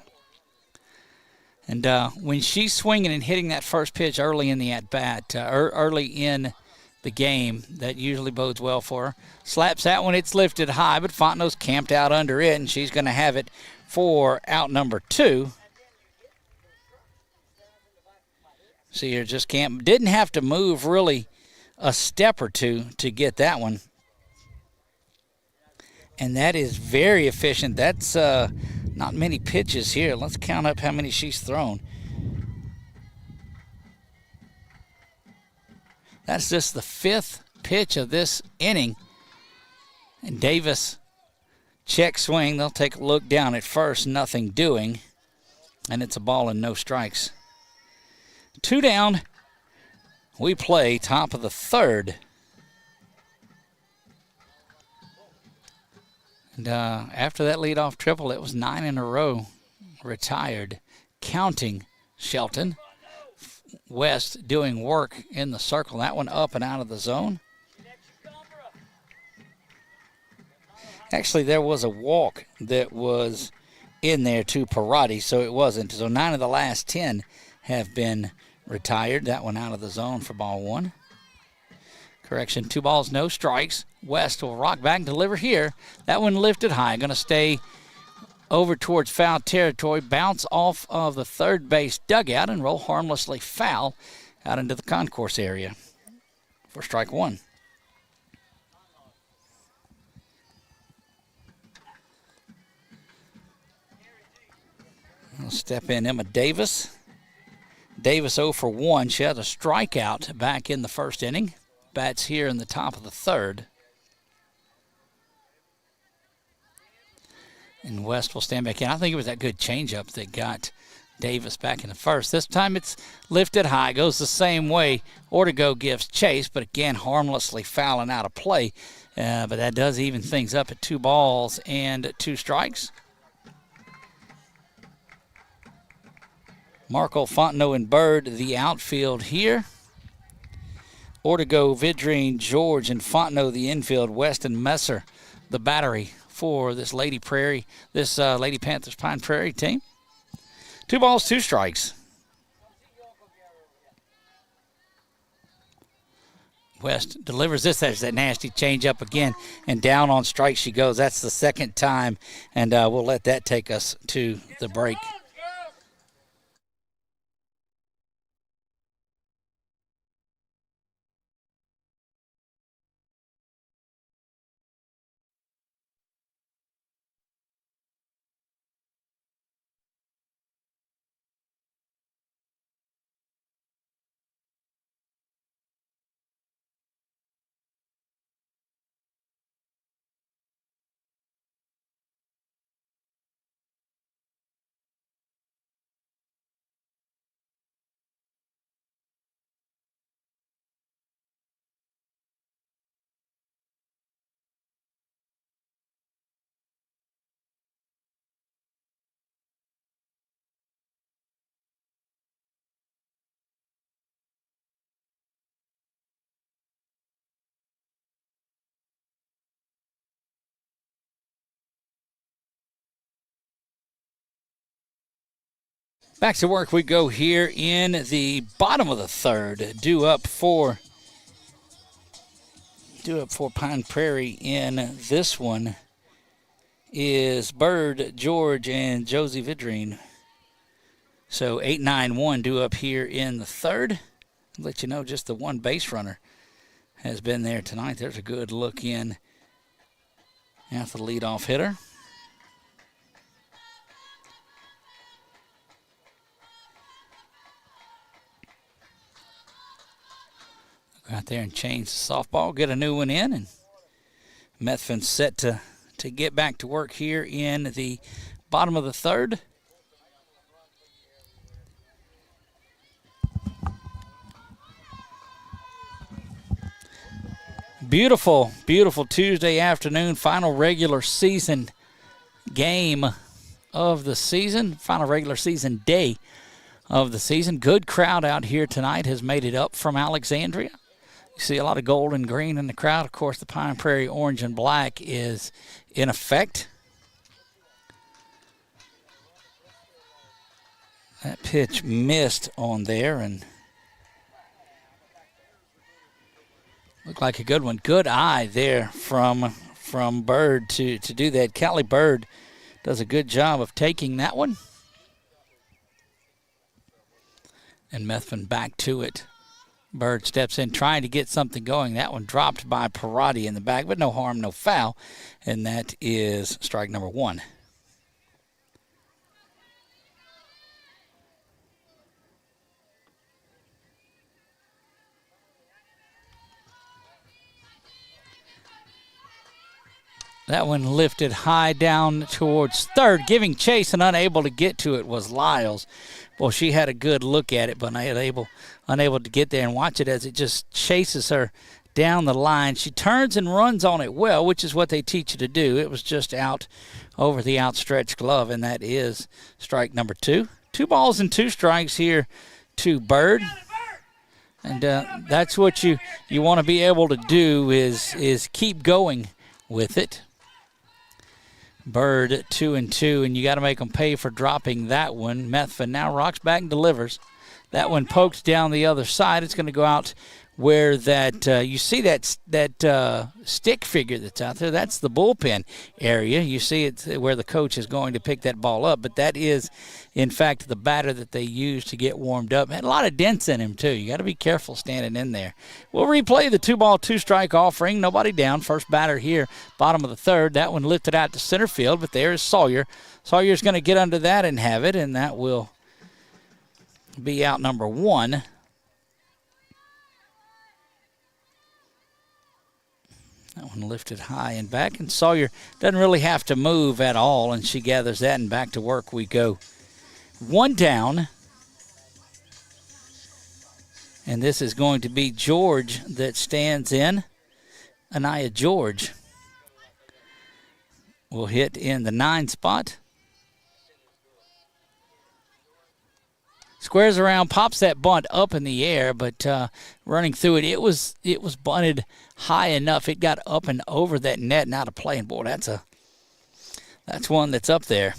And when she's swinging and hitting that first pitch early in the at-bat, early in the game, that usually bodes well for her. Slaps that one, it's lifted high, but Fontenot's camped out under it, and she's going to have it for out number 2. See here, just didn't have to move really a step or two to get that one. And that is very efficient. That's not many pitches here. Let's count up how many she's thrown. That's just the 5th pitch of this inning. And Davis check swing. They'll take a look down at first, nothing doing. And it's a ball and no strikes. 2 down. We play top of the 3rd. And after that leadoff triple, it was 9 in a row retired, counting Shelton. West doing work in the circle. That one up and out of the zone. Actually, there was a walk that was in there to Parati, so it wasn't. So 9 of the last 10 have been retired. That one out of the zone for ball 1. Correction, 2 balls, no strikes. West will rock back and deliver here. That one lifted high. Going to stay over towards foul territory, bounce off of the third base dugout, and roll harmlessly foul out into the concourse area for strike 1. We'll step in Emma Davis. Davis 0 for 1. She had a strikeout back in the first inning. Bats here in the top of the 3rd. And West will stand back in. I think it was that good changeup that got Davis back in the first. This time it's lifted high, goes the same way. Ortego gives chase, but again, harmlessly fouling out of play. But that does even things up at 2 balls and 2 strikes. Marco, Fontenot, and Bird, the outfield here. Ortego, Vidrine, George, and Fontenot, the infield. West and Messer, the battery for this Lady Panthers Pine Prairie team. 2 balls, 2 strikes. West delivers this. There's that nasty changeup again, and down on strike she goes. That's the 2nd time, and we'll let that take us to the break. Back to work we go here in the bottom of the 3rd. Due up for Pine Prairie in this one is Bird, George, and Josie Vidrine. So 8-9-1 due up here in the 3rd. I'll let you know just the one base runner has been there tonight. There's a good look in That's the leadoff hitter. Go out there and change the softball, get a new one in, and Methvin's set to get back to work here in the bottom of the third. Beautiful, beautiful Tuesday afternoon, final regular season game of the season, final regular season day of the season. Good crowd out here tonight has made it up from Alexandria. You see a lot of gold and green in the crowd. Of course, the Pine Prairie orange and black is in effect. That pitch missed on there and looked like a good one. Good eye there from Bird to do that. Callie Bird does a good job of taking that one. And Methvin back to it. Bird steps in trying to get something going. That one dropped by Parati in the back, but no harm, no foul. And that is strike number one. That one lifted high down towards third. Giving chase and unable to get to it was Lyles. Well, she had a good look at it, but unable to get there and watch it as it just chases her down the line. She turns and runs on it well, which is what they teach you to do. It was just out over the outstretched glove, and that is strike number two. 2 balls and 2 strikes here to Bird. And that's what you want to be able to do is keep going with it. Bird 2-2, and you got to make them pay for dropping that one. Methvin now rocks back and delivers. That one poked down the other side. It's going to go out where that you see that stick figure that's out there. That's the bullpen area. You see it where the coach is going to pick that ball up, but that is, in fact, the batter that they use to get warmed up. Had a lot of dents in him, too. You got to be careful standing in there. We'll replay the 2-ball, 2-strike offering. Nobody down. First batter here, bottom of the third. That one lifted out to center field, but there is Sawyer. Sawyer's going to get under that and have it, and that will be out number one. That one lifted high and back, and Sawyer doesn't really have to move at all, and she gathers that, and back to work we go. One down, and this is going to be George that stands in. Anaya George will hit in the 9 spot. Squares around, pops that bunt up in the air, but running through it, it was bunted high enough. It got up and over that net and out of play. And boy, that's one that's up there.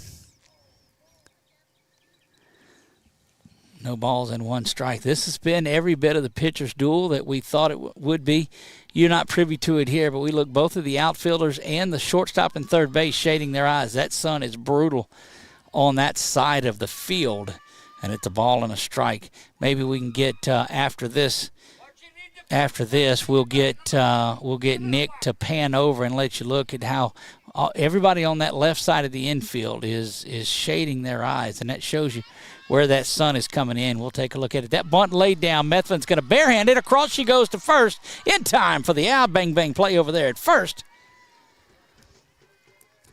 No balls and 1 strike. This has been every bit of the pitcher's duel that we thought it would be. You're not privy to it here, but we look both of the outfielders and the shortstop and third base shading their eyes. That sun is brutal on that side of the field. And it's a ball and a strike. Maybe we can get after this. After this, we'll get Nick to pan over and let you look at how everybody on that left side of the infield is shading their eyes, and that shows you where that sun is coming in. We'll take a look at it. That bunt laid down. Methvin's going to barehand it. Across she goes to first in time for the out. Bang, bang play over there at first.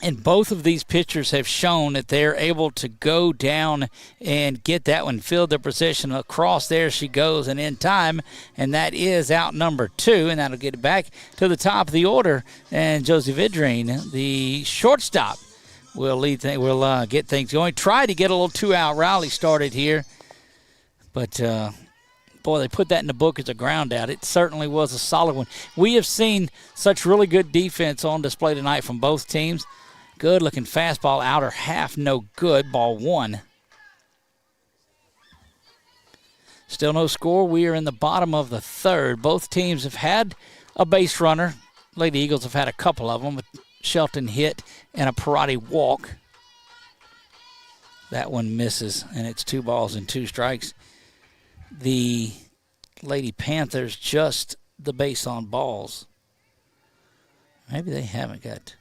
And both of these pitchers have shown that they're able to go down and get that one, field their position. Across there she goes and in time, and that is out number 2, and that'll get it back to the top of the order. And Josie Vidrine, the shortstop, will get things going. Try to get a little 2-out rally started here, but boy, they put that in the book as a ground out. It certainly was a solid one. We have seen such really good defense on display tonight from both teams. Good-looking fastball, outer half, no good, ball 1. Still no score. We are in the bottom of the third. Both teams have had a base runner. Lady Eagles have had a couple of them, but Shelton hit and a Parati walk. That one misses, and it's 2 balls and 2 strikes. The Lady Panthers just the base on balls. Maybe they haven't got...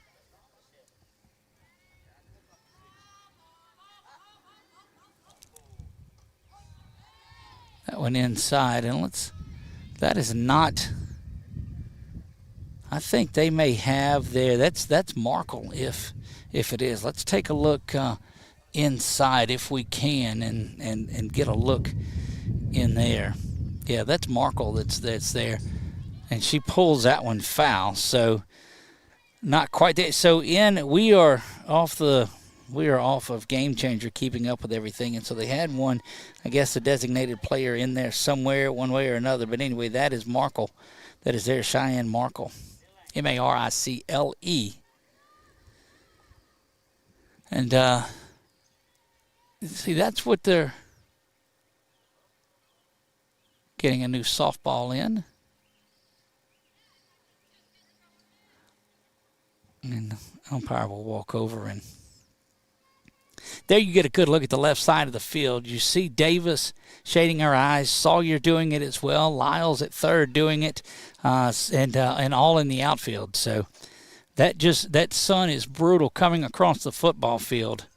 That one inside, and that is not, I think they may have there, that's Markle if it is. Let's take a look inside if we can and get a look in there. Yeah, that's Markle that's there. And she pulls that one foul, so not quite there. So we are off of Game Changer, keeping up with everything, and so they had one, I guess, a designated player in there somewhere, one way or another. But anyway, that is Markle. That is there, Cheyenne Markle, Maricle. And see, that's what they're getting a new softball in. And the umpire will walk over, and there you get a good look at the left side of the field. You see Davis shading her eyes, Sawyer doing it as well, Lyles at third doing it, and all in the outfield. So that sun is brutal coming across the football field.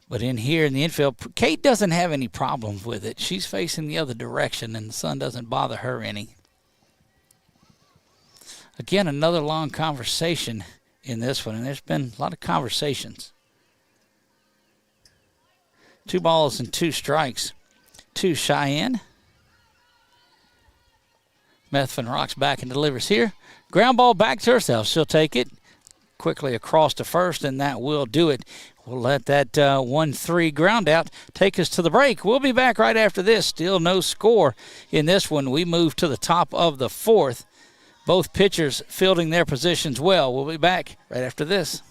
But in here in the infield, Kate doesn't have any problems with it. She's facing the other direction, and the sun doesn't bother her any. Again, another long conversation in this one, and there's been a lot of conversations. 2 balls and 2 strikes to Cheyenne. Methvin rocks back and delivers here. Ground ball back to herself. She'll take it quickly across to first, and that will do it. We'll let that 1-3 ground out take us to the break. We'll be back right after this. Still no score in this one. We move to the top of the 4th. Both pitchers fielding their positions well. We'll be back right after this.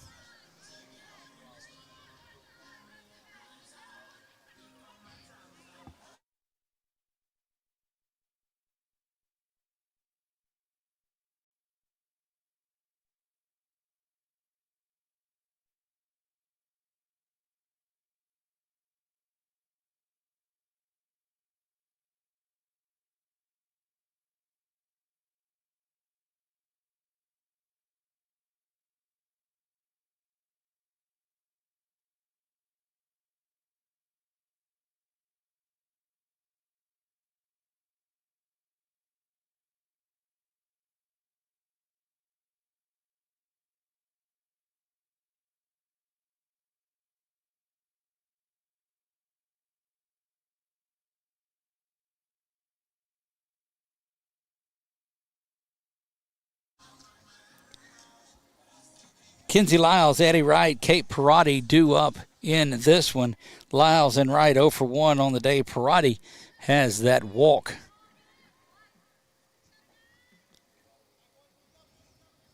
Kenzie Lyles, Eddie Wright, Kate Perotti due up in this one. Lyles and Wright 0 for 1 on the day. Perotti has that walk.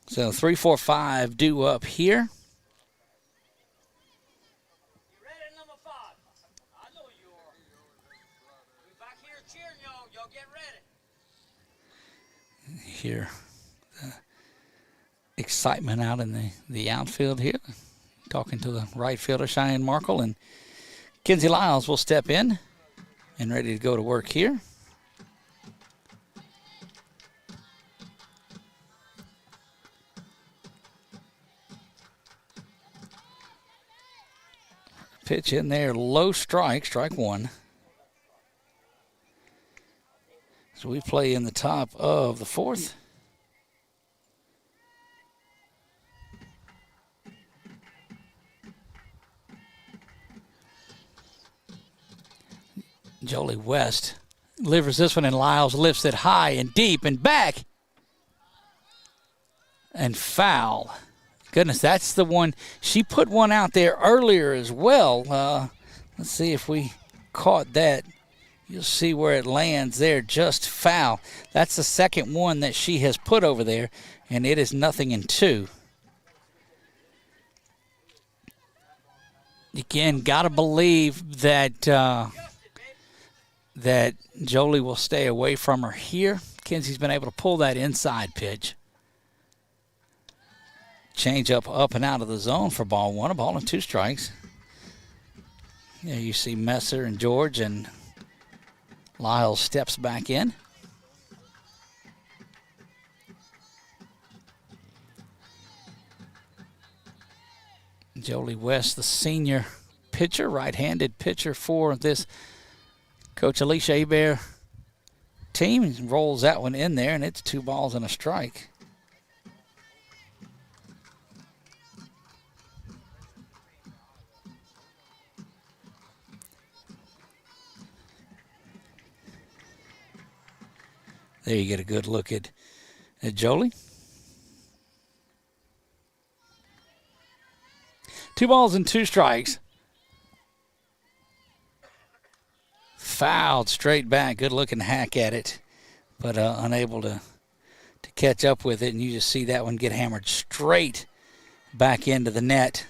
So 3, 4, 5 due up here. You ready, number 5? I know you are. We're back here cheering y'all. Y'all get ready. Here. Excitement out in the outfield here. Talking to the right fielder, Cheyenne Markle, and Kenzie Lyles will step in and ready to go to work here. Pitch in there, low strike, strike 1. So we play in the top of the 4th. Jolie West delivers this one, and Lyles lifts it high and deep and back. And foul. Goodness, that's the one. She put one out there earlier as well. Let's see if we caught that. You'll see where it lands there, just foul. That's the second one that she has put over there, and it is 0-2. Again, got to believe that that Jolie will stay away from her here. Kenzie's been able to pull that inside pitch. Change up and out of the zone for ball 1, a ball and 2 strikes. There you see Messer and George, and Lyles steps back in. Jolie West, the senior pitcher, right-handed pitcher for this Coach Alicia Hebert team. He rolls that one in there, and it's 2 balls and a strike. There you get a good look at Jolie. 2 balls and 2 strikes. Fouled straight back. Good looking hack at it, but unable to catch up with it. And you just see that one get hammered straight back into the net.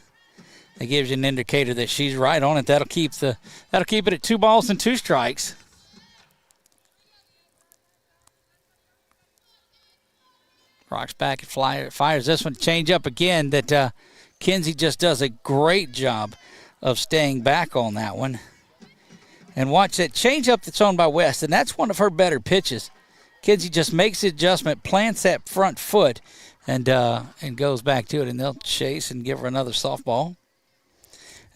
That gives you an indicator that she's right on it. That'll keep it at 2 balls and 2 strikes. Rocks back and fires this one. Change up again that Kinsey just does a great job of staying back on that one. And watch that change up that's on by West, and that's one of her better pitches. Kinsey just makes the adjustment, plants that front foot, and goes back to it, and they'll chase and give her another softball.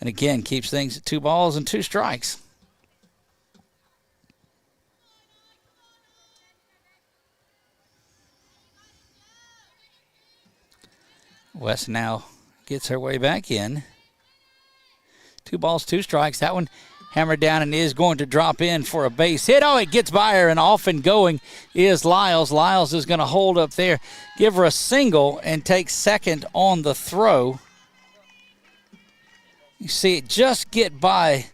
And again, keeps things at 2 balls and 2 strikes. West now gets her way back in. 2 balls, 2 strikes. That one hammered down and is going to drop in for a base hit. Oh, it gets by her, and off and going is Lyles. Lyles is going to hold up there, give her a single, and take second on the throw. You see it just get by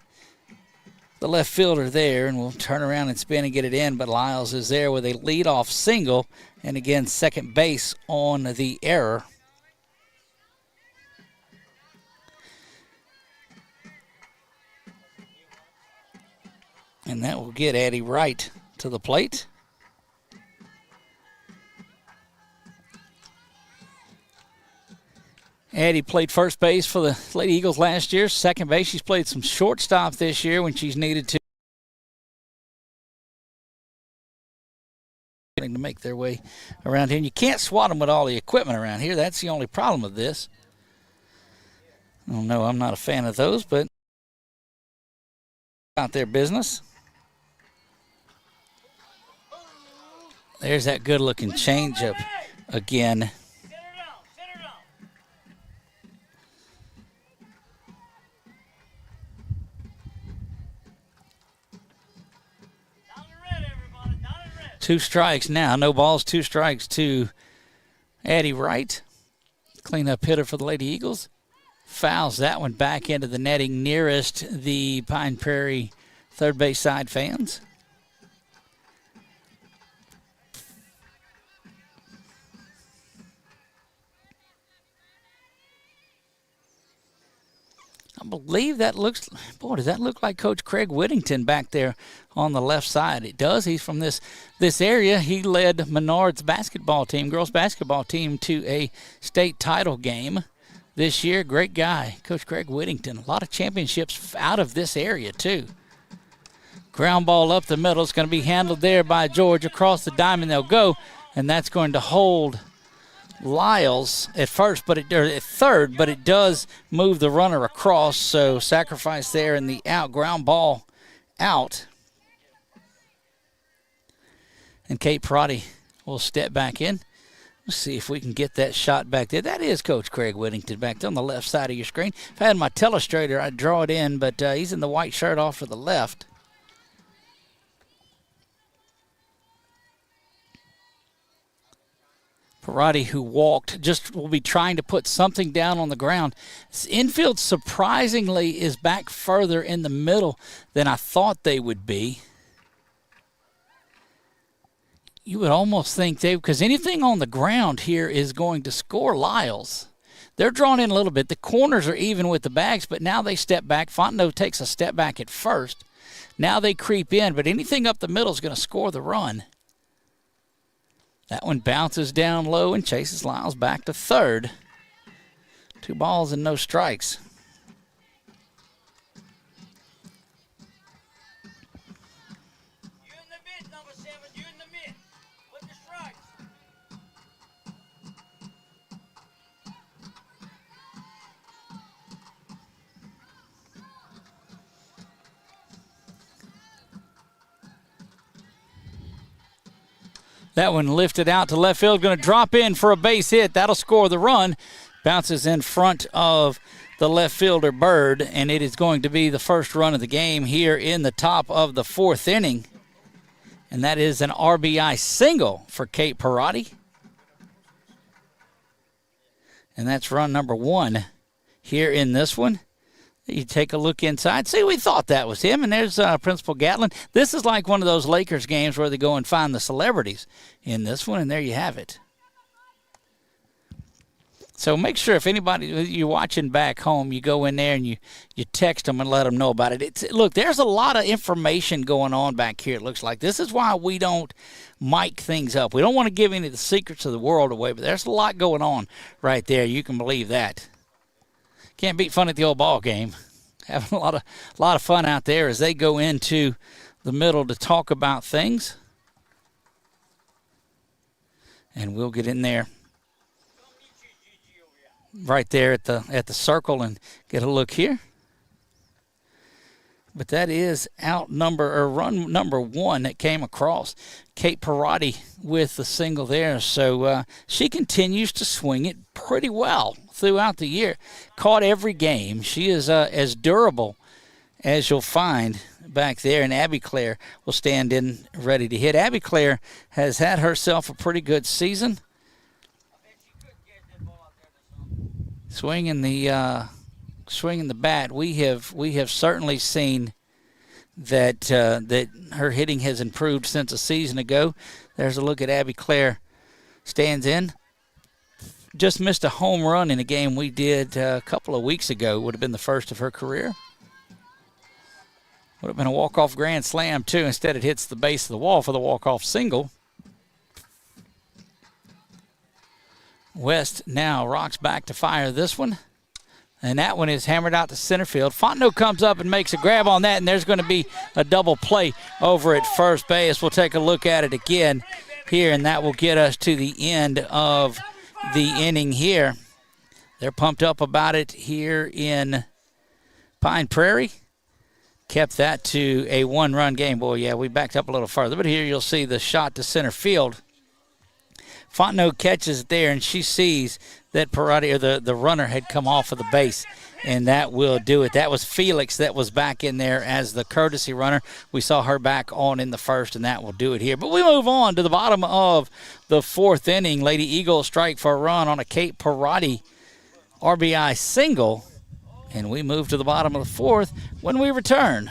the left fielder there, and we'll turn around and spin and get it in, but Lyles is there with a leadoff single, and again, second base on the error. And that will get Addie Wright to the plate. Addie played first base for the Lady Eagles last year. Second base, she's played some shortstop this year when she's needed to make their way around here. And you can't swat them with all the equipment around here. That's the only problem with this. I don't know, I'm not a fan of those, but about their business. There's that good-looking changeup again. Two strikes now. No balls, 2 strikes to Addie Wright. Cleanup hitter for the Lady Eagles. Fouls that one back into the netting nearest the Pine Prairie third base side fans. I believe that looks, boy, does that look like Coach Craig Whittington back there on the left side? It does. He's from this area. He led Menard's basketball team, girls basketball team, to a state title game this year. Great guy, Coach Craig Whittington. A lot of championships out of this area, too. Ground ball up the middle. It's going to be handled there by George. Across the diamond they'll go, and that's going to hold Lyles at third, but it does move the runner across, so sacrifice there in the out, ground ball out. And Kate Perotti will step back in. Let's see if we can get that shot back there. That is Coach Craig Whittington back there on the left side of your screen. If I had my telestrator, I'd draw it in, but he's in the white shirt off to the left. Perotti, who walked, just will be trying to put something down on the ground. This infield, surprisingly, is back further in the middle than I thought they would be. You would almost think because anything on the ground here is going to score Lyles. They're drawn in a little bit. The corners are even with the bags, but now they step back. Fontenot takes a step back at first. Now they creep in, but anything up the middle is going to score the run. That one bounces down low and chases Lyles back to third. 2 balls and no strikes. You in the mid, number 7. You in the mid. With the strikes. That one lifted out to left field, going to drop in for a base hit. That'll score the run. Bounces in front of the left fielder Bird, and it is going to be the first run of the game here in the top of the 4th inning. And that is an RBI single for Kate Perotti. And that's run number 1 here in this one. You take a look inside. See, we thought that was him. And there's Principal Gatlin. This is like one of those Lakers games where they go and find the celebrities in this one, and there you have it. So make sure if anybody you're watching back home, you go in there and you text them and let them know about it. Look, there's a lot of information going on back here, it looks like. This is why we don't mic things up. We don't want to give any of the secrets of the world away, but there's a lot going on right there. You can believe that. Can't beat fun at the old ball game. Having a lot of fun out there as they go into the middle to talk about things. And we'll get in there right there at the circle and get a look here. But that is run number 1 that came across. Kate Perotti with the single there. So she continues to swing it pretty well throughout the year. Caught every game. She is as durable as you'll find back there. And Abby Claire will stand in ready to hit. Abby Claire has had herself a pretty good season. Swinging the bat, we have certainly seen that her hitting has improved since a season ago. There's a look at Abby Claire, stands in. Just missed a home run in a game we did a couple of weeks ago. Would have been the first of her career. Would have been a walk-off grand slam too. Instead, it hits the base of the wall for the walk-off single. West now rocks back to fire this one. And that one is hammered out to center field. Fontenot comes up and makes a grab on that, and there's going to be a double play over at first base. We'll take a look at it again here, and that will get us to the end of the inning here. They're pumped up about it here in Pine Prairie. Kept that to a 1-run game. Boy, yeah, we backed up a little further. But here you'll see the shot to center field. Fontenot catches it there, and she sees that Perotti, or the runner, had come off of the base, and that will do it. That was Felix that was back in there as the courtesy runner. We saw her back on in the first, and that will do it here. But we move on to the bottom of the 4th inning. Lady Eagles strike for a run on a Kate Perotti RBI single, and we move to the bottom of the 4th when we return.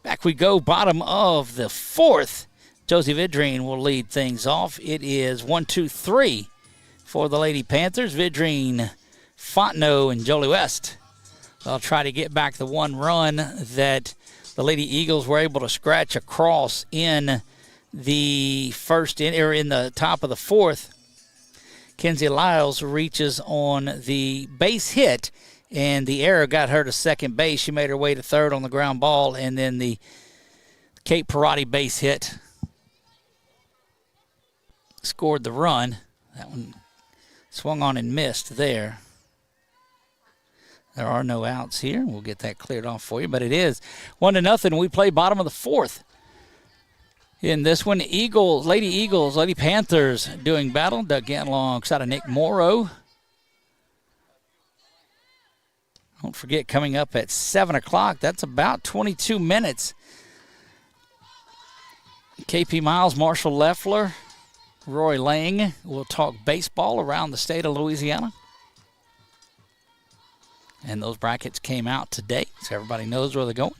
Back we go, bottom of the 4th. Josie Vidrine will lead things off. It is 1-2-3 for the Lady Panthers. Vidrine, Fontenot, and Jolie West. They'll try to get back the 1 run that the Lady Eagles were able to scratch across in the in the top of the 4th. Kenzie Lyles reaches on the base hit, and the error got her to second base. She made her way to third on the ground ball, and then the Kate Perotti base hit scored the run. That one swung on and missed there. There are no outs here. We'll get that cleared off for you, but it is 1-0. We play bottom of the 4th. In this one, Lady Panthers doing battle. Doug Gann alongside of Nick Morrow. Don't forget, coming up at 7 o'clock, that's about 22 minutes. KP Miles, Marshall Leffler, Roy Lang will talk baseball around the state of Louisiana. And those brackets came out today, so everybody knows where they're going.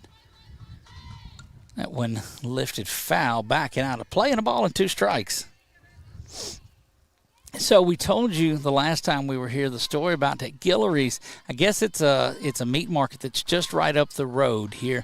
That one lifted foul, backing out of play, and a ball and 2 strikes. So we told you the last time we were here the story about that Guillory's. I guess it's a meat market that's just right up the road here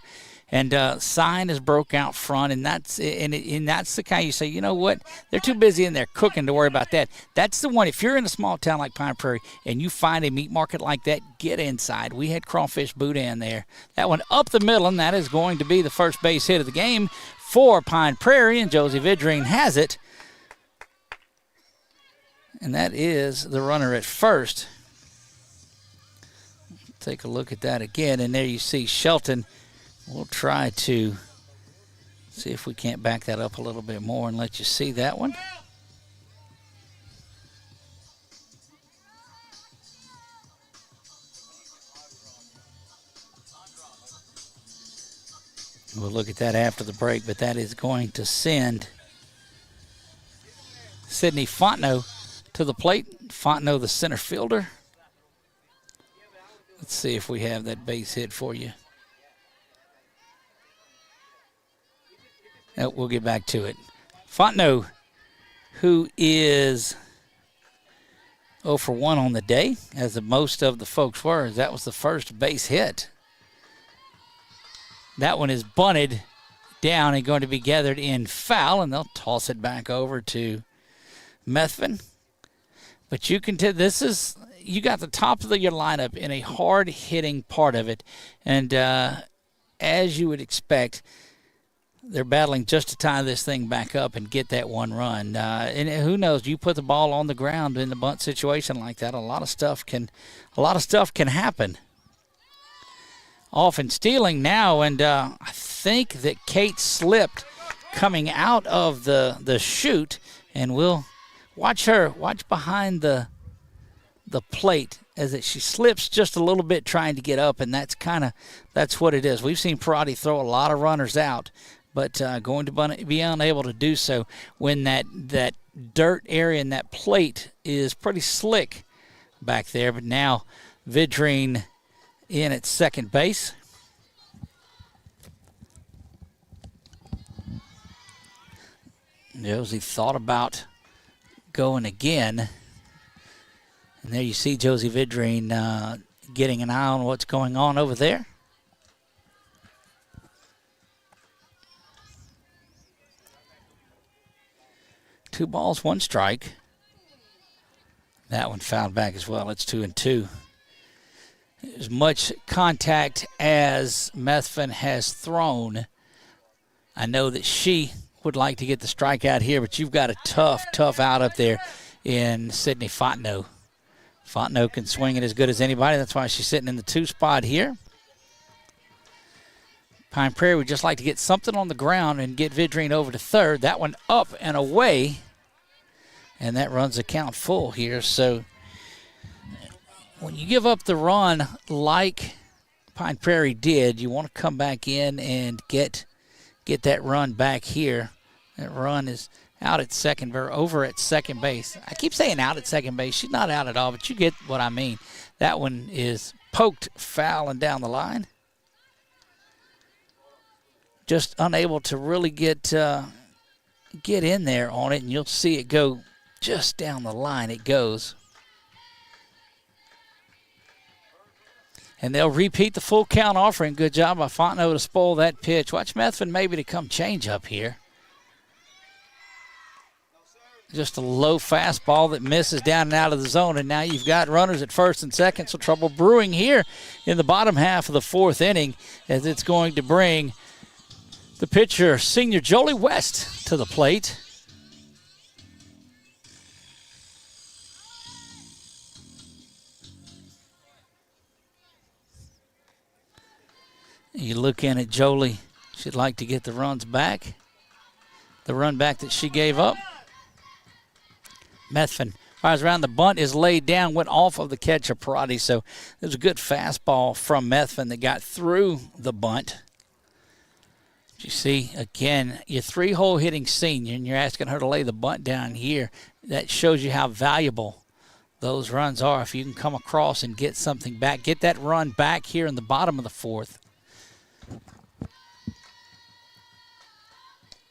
And sign is broke out front, and that's the kind you say, you know what? They're too busy in there cooking to worry about that. That's the one. If you're in a small town like Pine Prairie and you find a meat market like that, get inside. We had crawfish boudin there. That one up the middle, and that is going to be the first base hit of the game for Pine Prairie, and Josie Vidrine has it. And that is the runner at first. Take a look at that again, and there you see Shelton. We'll try to see if we can't back that up a little bit more and let you see that one. We'll look at that after the break, but that is going to send Sydney Fontenot to the plate. Fontenot, the center fielder. Let's see if we have that base hit for you. No, we'll get back to it. Fontenot, who is 0 for 1 on the day, as most of the folks were. That was the first base hit. That one is bunted down and going to be gathered in foul, and they'll toss it back over to Methvin. But you can tell this is, you got the top of your lineup in a hard-hitting part of it. And as you would expect, they're battling just to tie this thing back up and get that one run. And who knows, you put the ball on the ground in the bunt situation like that, a lot of stuff can happen. Off and stealing now, and I think that Kate slipped coming out of the chute, and we'll watch behind the plate as she slips just a little bit trying to get up, and that's what it is. We've seen Parati throw a lot of runners out, but going to be unable to do so when that dirt area and that plate is pretty slick back there. But now Vidrine in at second base. Josie thought about going again. And there you see Josie Vidrine getting an eye on what's going on over there. Two balls, one strike. That one fouled back as well. It's 2-2. As much contact as Methvin has thrown, I know that she would like to get the strikeout here, but you've got a tough out up there in Sydney Fontenot. Fontenot can swing it as good as anybody. That's why she's sitting in the 2 spot here. Pine Prairie would just like to get something on the ground and get Vidrine over to third. That one up and away, and that runs the count full here. So when you give up the run like Pine Prairie did, you want to come back in and get that run back here. That run is out at second, or over at second base. I keep saying out at second base. She's not out at all, but you get what I mean. That one is poked foul and down the line. Just unable to really get in there on it, and you'll see it go just down the line. It goes. And they'll repeat the full count offering. Good job by Fontenot to spoil that pitch. Watch Methvin maybe to come change up here. Just a low fastball that misses down and out of the zone. And now you've got runners at first and second. So trouble brewing here in the bottom half of the 4th inning, as it's going to bring the pitcher, senior Jolie West, to the plate. You look in at Jolie. She'd like to get the runs back. The run back that she gave up. Methvin fires around. The bunt is laid down, went off of the catch of Parati. So it was a good fastball from Methvin that got through the bunt. You see, again, your 3-hole hitting senior, and you're asking her to lay the bunt down here. That shows you how valuable those runs are if you can come across and get something back. Get that run back here in the bottom of the 4th.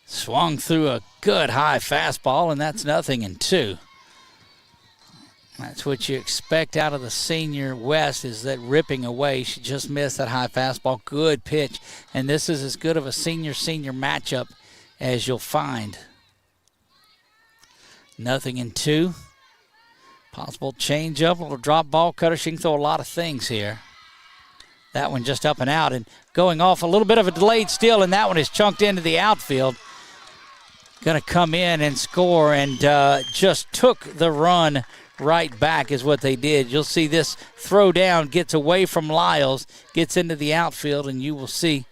Swung through a good high fastball, and that's 0-2. That's what you expect out of the senior West, is that ripping away. She just missed that high fastball. Good pitch. And this is as good of a senior-senior matchup as you'll find. 0-2. Possible change-up, a little drop ball cutter. She can throw a lot of things here. That one just up and out and going off a little bit of a delayed steal, and that one is chunked into the outfield. Going to come in and score, and just took the run right back is what they did. You'll see this throw down gets away from Lyles, gets into the outfield, and you will see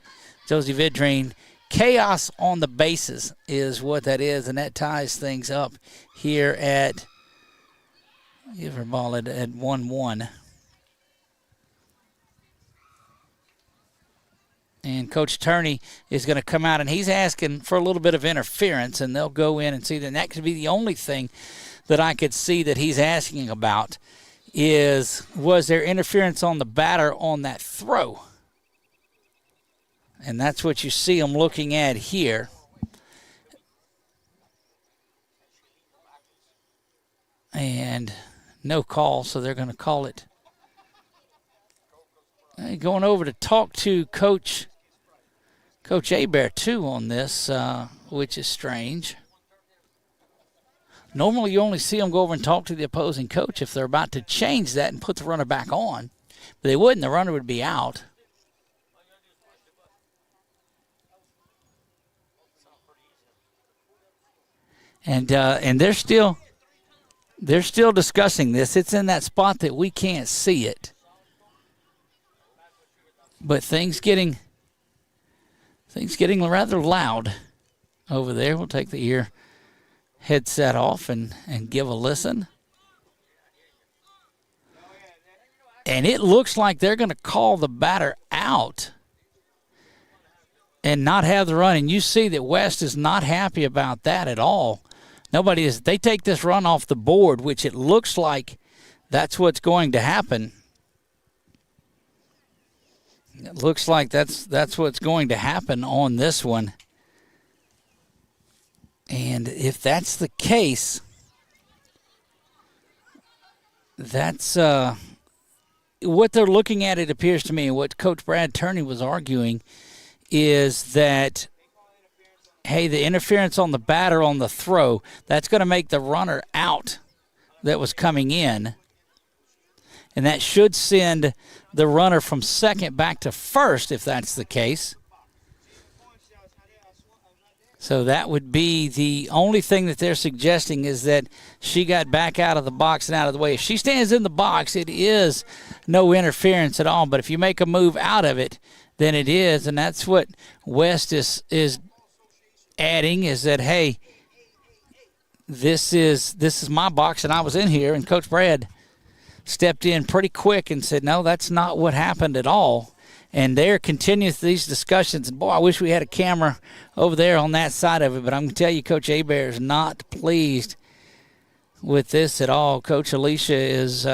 Josie Vidrine. Chaos on the bases is what that is, and that ties things up here at, give her ball at 1-1. And Coach Turney is going to come out, and he's asking for a little bit of interference, and they'll go in and see that. And that could be the only thing that I could see that he's asking about is, was there interference on the batter on that throw? And that's what you see them looking at here. And no call, so they're going to call it. Going over to talk to Coach Hebert, too, on this, which is strange. Normally, you only see them go over and talk to the opposing coach if they're about to change that and put the runner back on. But they wouldn't. The runner would be out. And they're still discussing this. It's in that spot that we can't see it. But things getting rather loud over there. We'll take the ear headset off and give a listen. And it looks like they're going to call the batter out and not have the run. And you see that West is not happy about that at all. Nobody is. They take this run off the board, which it looks like that's what's going to happen. It looks like that's what's going to happen on this one. And if that's the case, that's what they're looking at, it appears to me, and what Coach Brad Turney was arguing is that, hey, the interference on the batter on the throw, that's going to make the runner out that was coming in. And that should send the runner from second back to first if that's the case. So that would be the only thing that they're suggesting, is that she got back out of the box and out of the way. If she stands in the box, it is no interference at all. But if you make a move out of it, then it is. And that's what West is adding, is that, hey, this is my box and I was in here. And Coach Brad stepped in pretty quick and said, no, that's not what happened at all. And they're continuing these discussions. And, boy, I wish we had a camera over there on that side of it. But I'm going to tell you, Coach Hebert is not pleased with this at all. Coach Alicia is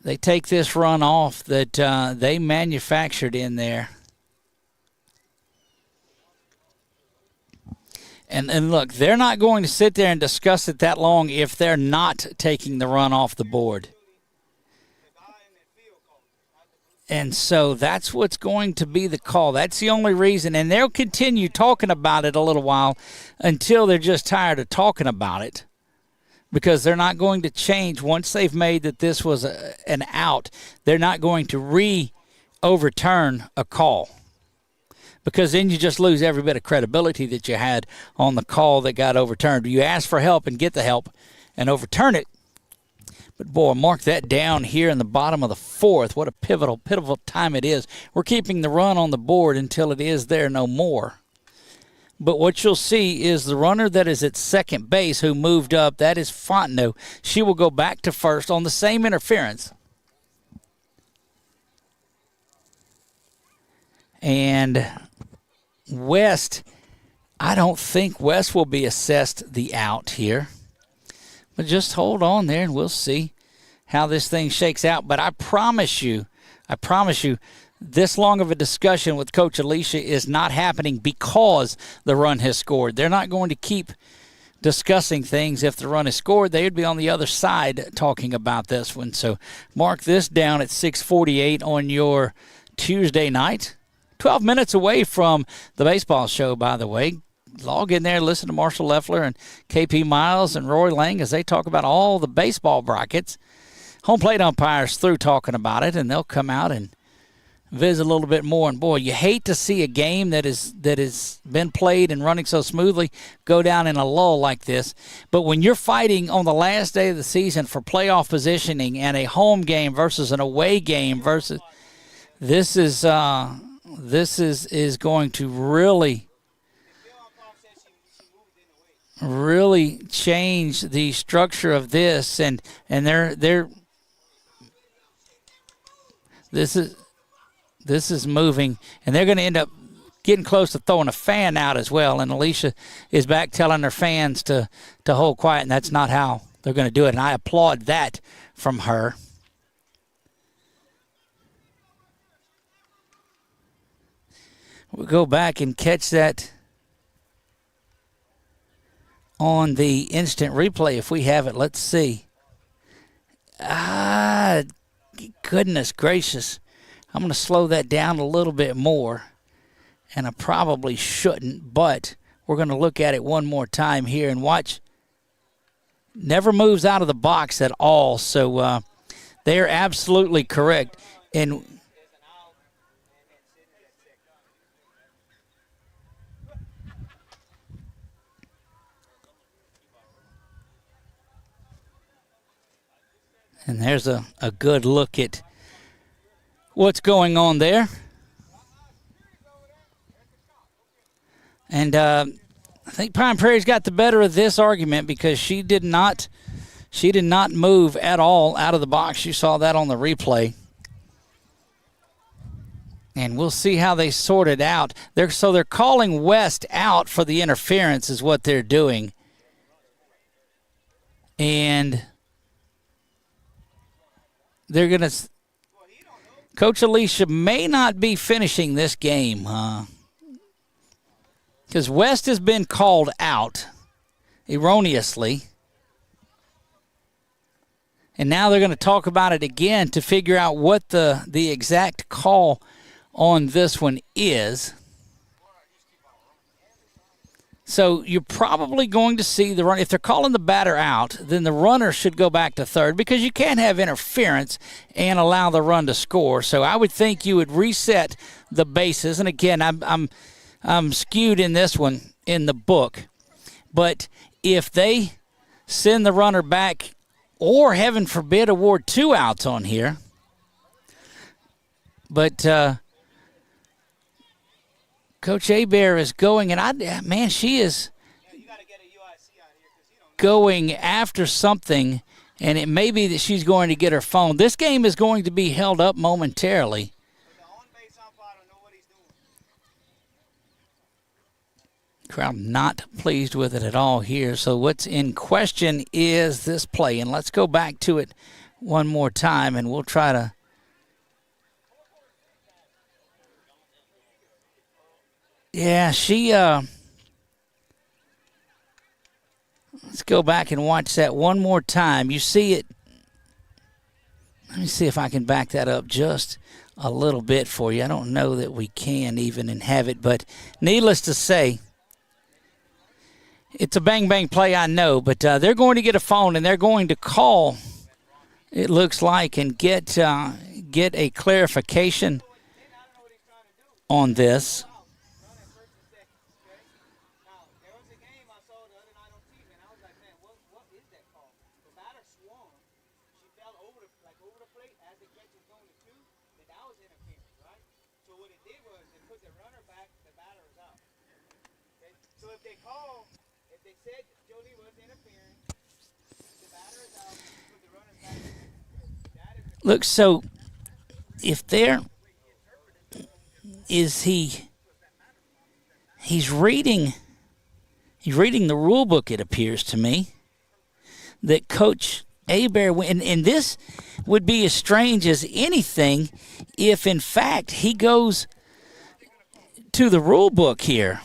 they take this run off that they manufactured in there. And look, they're not going to sit there and discuss it that long if they're not taking the run off the board. And so that's what's going to be the call. That's the only reason. And they'll continue talking about it a little while until they're just tired of talking about it, because they're not going to change. Once they've made that this was an out, they're not going to overturn a call, because then you just lose every bit of credibility that you had on the call that got overturned. You ask for help and get the help and overturn it. But, boy, mark that down here in the bottom of the fourth. What a pivotal time it is. We're keeping the run on the board until it is there no more. But what you'll see is the runner that is at second base who moved up, that is Fontenot. She will go back to first on the same interference. And West, I don't think West will be assessed the out here. But just hold on there and we'll see how this thing shakes out. But I promise you, this long of a discussion with Coach Alicia is not happening because the run has scored. They're not going to keep discussing things. If the run is scored, they would be on the other side talking about this one. So mark this down at 6:48 on your Tuesday night. 12 minutes away from the baseball show, by the way. Log in there, listen to Marshall Leffler and KP Miles and Roy Lang as they talk about all the baseball brackets. Home plate umpires through talking about it, and they'll come out and visit a little bit more. And boy, you hate to see a game that has been played and running so smoothly go down in a lull like this. But when you're fighting on the last day of the season for playoff positioning and a home game versus an away game versus this is going to really change the structure of this, and this is moving, and they're going to end up getting close to throwing a fan out as well. And Alicia is back telling her fans to hold quiet, and that's not how they're going to do it. And I applaud that from her. We'll go back and catch that on the instant replay if we have it. Let's see. Goodness gracious. I'm going to slow that down a little bit more, and I probably shouldn't, but we're going to look at it one more time here and watch. Never moves out of the box at all, so they're absolutely correct. And there's a good look at what's going on there. And I think Pine Prairie's got the better of this argument because she did not move at all out of the box. You saw that on the replay. And we'll see how they sort it out. They're calling West out for the interference is what they're doing. And they're going to – Coach Alicia may not be finishing this game because West has been called out erroneously. And now they're going to talk about it again to figure out what the exact call on this one is. So you're probably going to see the run. If they're calling the batter out, then the runner should go back to third because you can't have interference and allow the run to score. So I would think you would reset the bases. And again, I'm skewed in this one in the book. But if they send the runner back or, heaven forbid, award 2 outs on here, but Coach Hebert is going, and she is going after something, and it may be that she's going to get her phone. This game is going to be held up momentarily. Crowd not pleased with it at all here. So what's in question is this play, and let's go back to it one more time, and we'll try to. Yeah, let's go back and watch that one more time. You see it. Let me see if I can back that up just a little bit for you. I don't know that we can even and have it, but needless to say, it's a bang-bang play, I know, but they're going to get a phone and they're going to call, it looks like, and get a clarification on this. Look, so if there is he's reading the rule book, it appears to me, that Coach Hebert, and this would be as strange as anything if, in fact, he goes to the rule book here.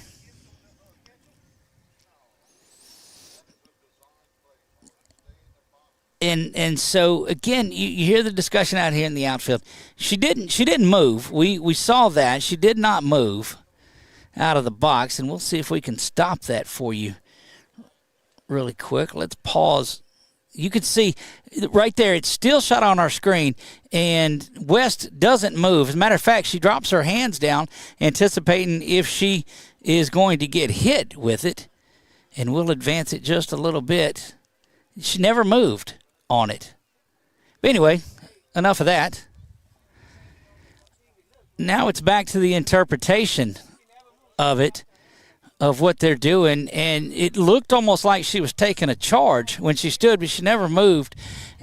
And so again, you hear the discussion out here in the outfield. She didn't move. We saw that she did not move out of the box, and we'll see if we can stop that for you really quick. Let's pause. You can see right there, it's still shot on our screen, and West doesn't move. As a matter of fact, she drops her hands down, anticipating if she is going to get hit with it, and we'll advance it just a little bit. She never moved on it. But anyway, enough of that. Now it's back to the interpretation of it, of what they're doing, and it looked almost like she was taking a charge when she stood, but she never moved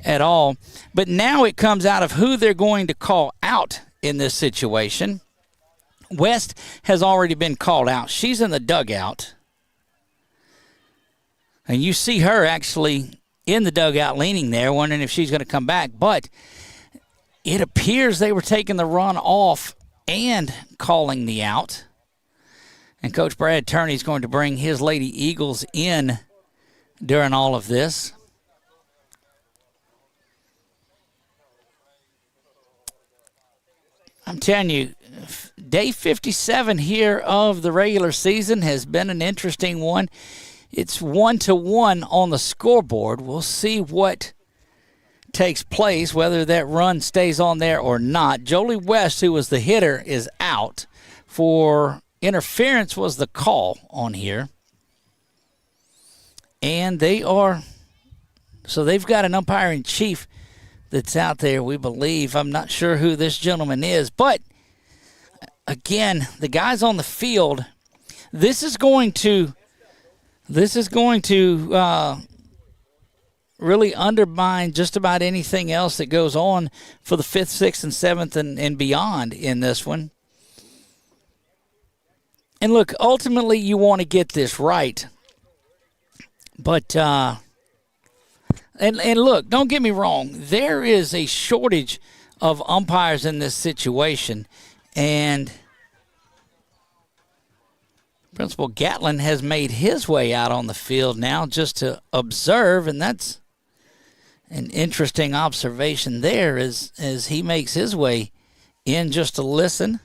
at all. But now it comes out of who they're going to call out in this situation. West has already been called out. She's in the dugout. And you see her actually in the dugout leaning there, wondering if she's going to come back. But it appears they were taking the run off and calling the out. And Coach Brad Turney is going to bring his Lady Eagles in during all of this. I'm telling you, day 57 here of the regular season has been an interesting one. It's 1-1 on the scoreboard. We'll see what takes place, whether that run stays on there or not. Jolie West, who was the hitter, is out. For interference was the call on here. And they've got an umpire-in-chief that's out there, we believe. I'm not sure who this gentleman is. But, again, the guys on the field, this is going to really undermine just about anything else that goes on for the 5th, 6th, and 7th and beyond in this one. And look, ultimately you want to get this right. But, and look, don't get me wrong. There is a shortage of umpires in this situation. And Principal Gatlin has made his way out on the field now just to observe, and that's an interesting observation there as he makes his way in just to listen.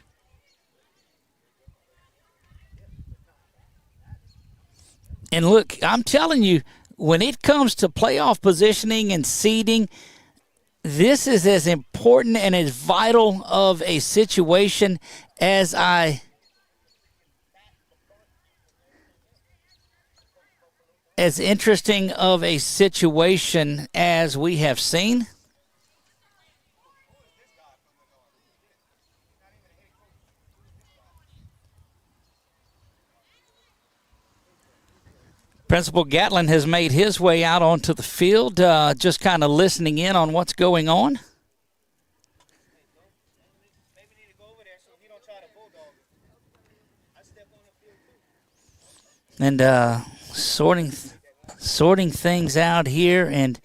And look, I'm telling you, when it comes to playoff positioning and seeding, this is as important and as vital of a situation as interesting of a situation as we have seen. Principal Gatlin has made his way out onto the field, just kind of listening in on what's going on. Maybe need to go over there so he don't try to bulldog it. I step on the field too. And sorting things out here. And,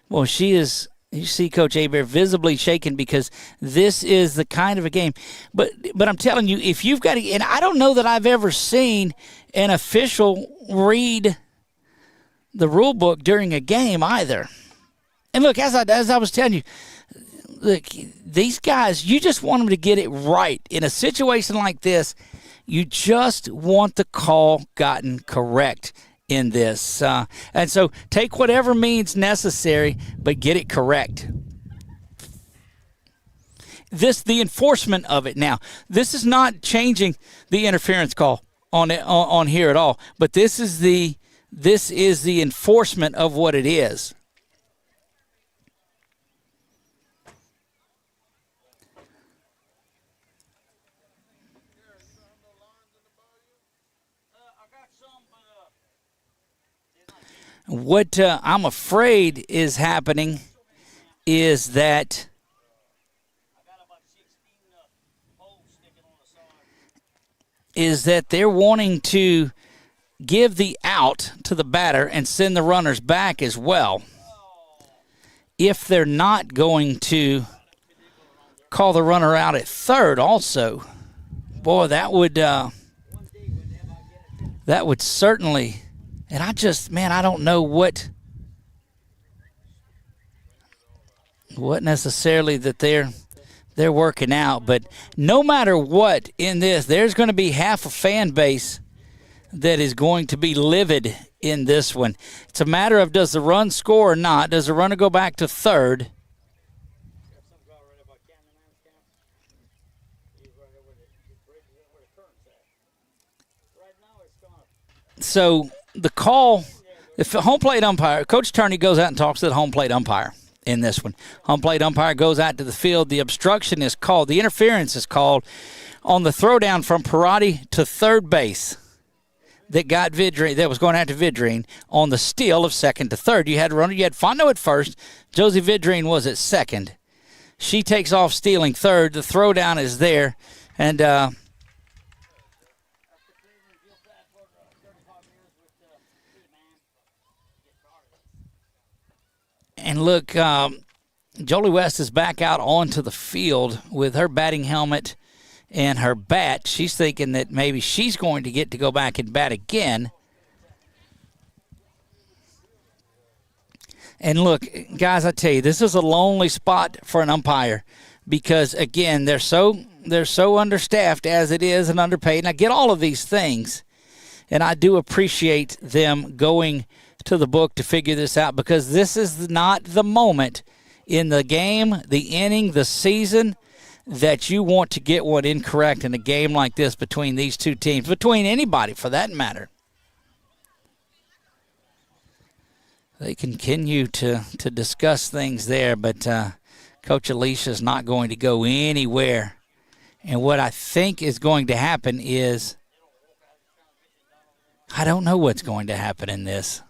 well, you see Coach Hebert visibly shaken because this is the kind of a game. But I'm telling you, if you've got and I don't know that I've ever seen an official read the rule book during a game either. And look, as I was telling you, look, these guys, you just want them to get it right. In a situation like this, you just want the call gotten correct in this. And so take whatever means necessary, but get it correct. The enforcement of it now, this is not changing the interference call on here at all, but this is the enforcement of what it is. What I'm afraid is happening is that they're wanting to give the out to the batter and send the runners back as well. If they're not going to call the runner out at third also, boy, that would certainly, and I don't know what What necessarily that they're working out, but no matter what in this, there's going to be half a fan base that is going to be livid in this one. It's a matter of does the run score or not? Does the runner go back to third? So the call, if the home plate umpire, Coach Turney goes out and talks to the home plate umpire in this one. Home plate umpire goes out to the field. The obstruction is called. The interference is called on the throwdown from Parati to third base that got Vidrine, that was going after Vidrine on the steal of second to third. You had a runner. You had Fontenot at first. Josie Vidrine was at second. She takes off stealing third. The throwdown is there. And look, Jolie West is back out onto the field with her batting helmet and her bat. She's thinking that maybe she's going to get to go back and bat again. And look, guys, I tell you, this is a lonely spot for an umpire because, again, they're so understaffed as it is and underpaid. And I get all of these things, and I do appreciate them going to the book to figure this out because this is not the moment in the game, the inning, the season that you want to get one incorrect in a game like this between these two teams, between anybody for that matter. They continue to discuss things there, but Coach Alicia is not going to go anywhere. And what I think is going to happen is I don't know what's going to happen in this.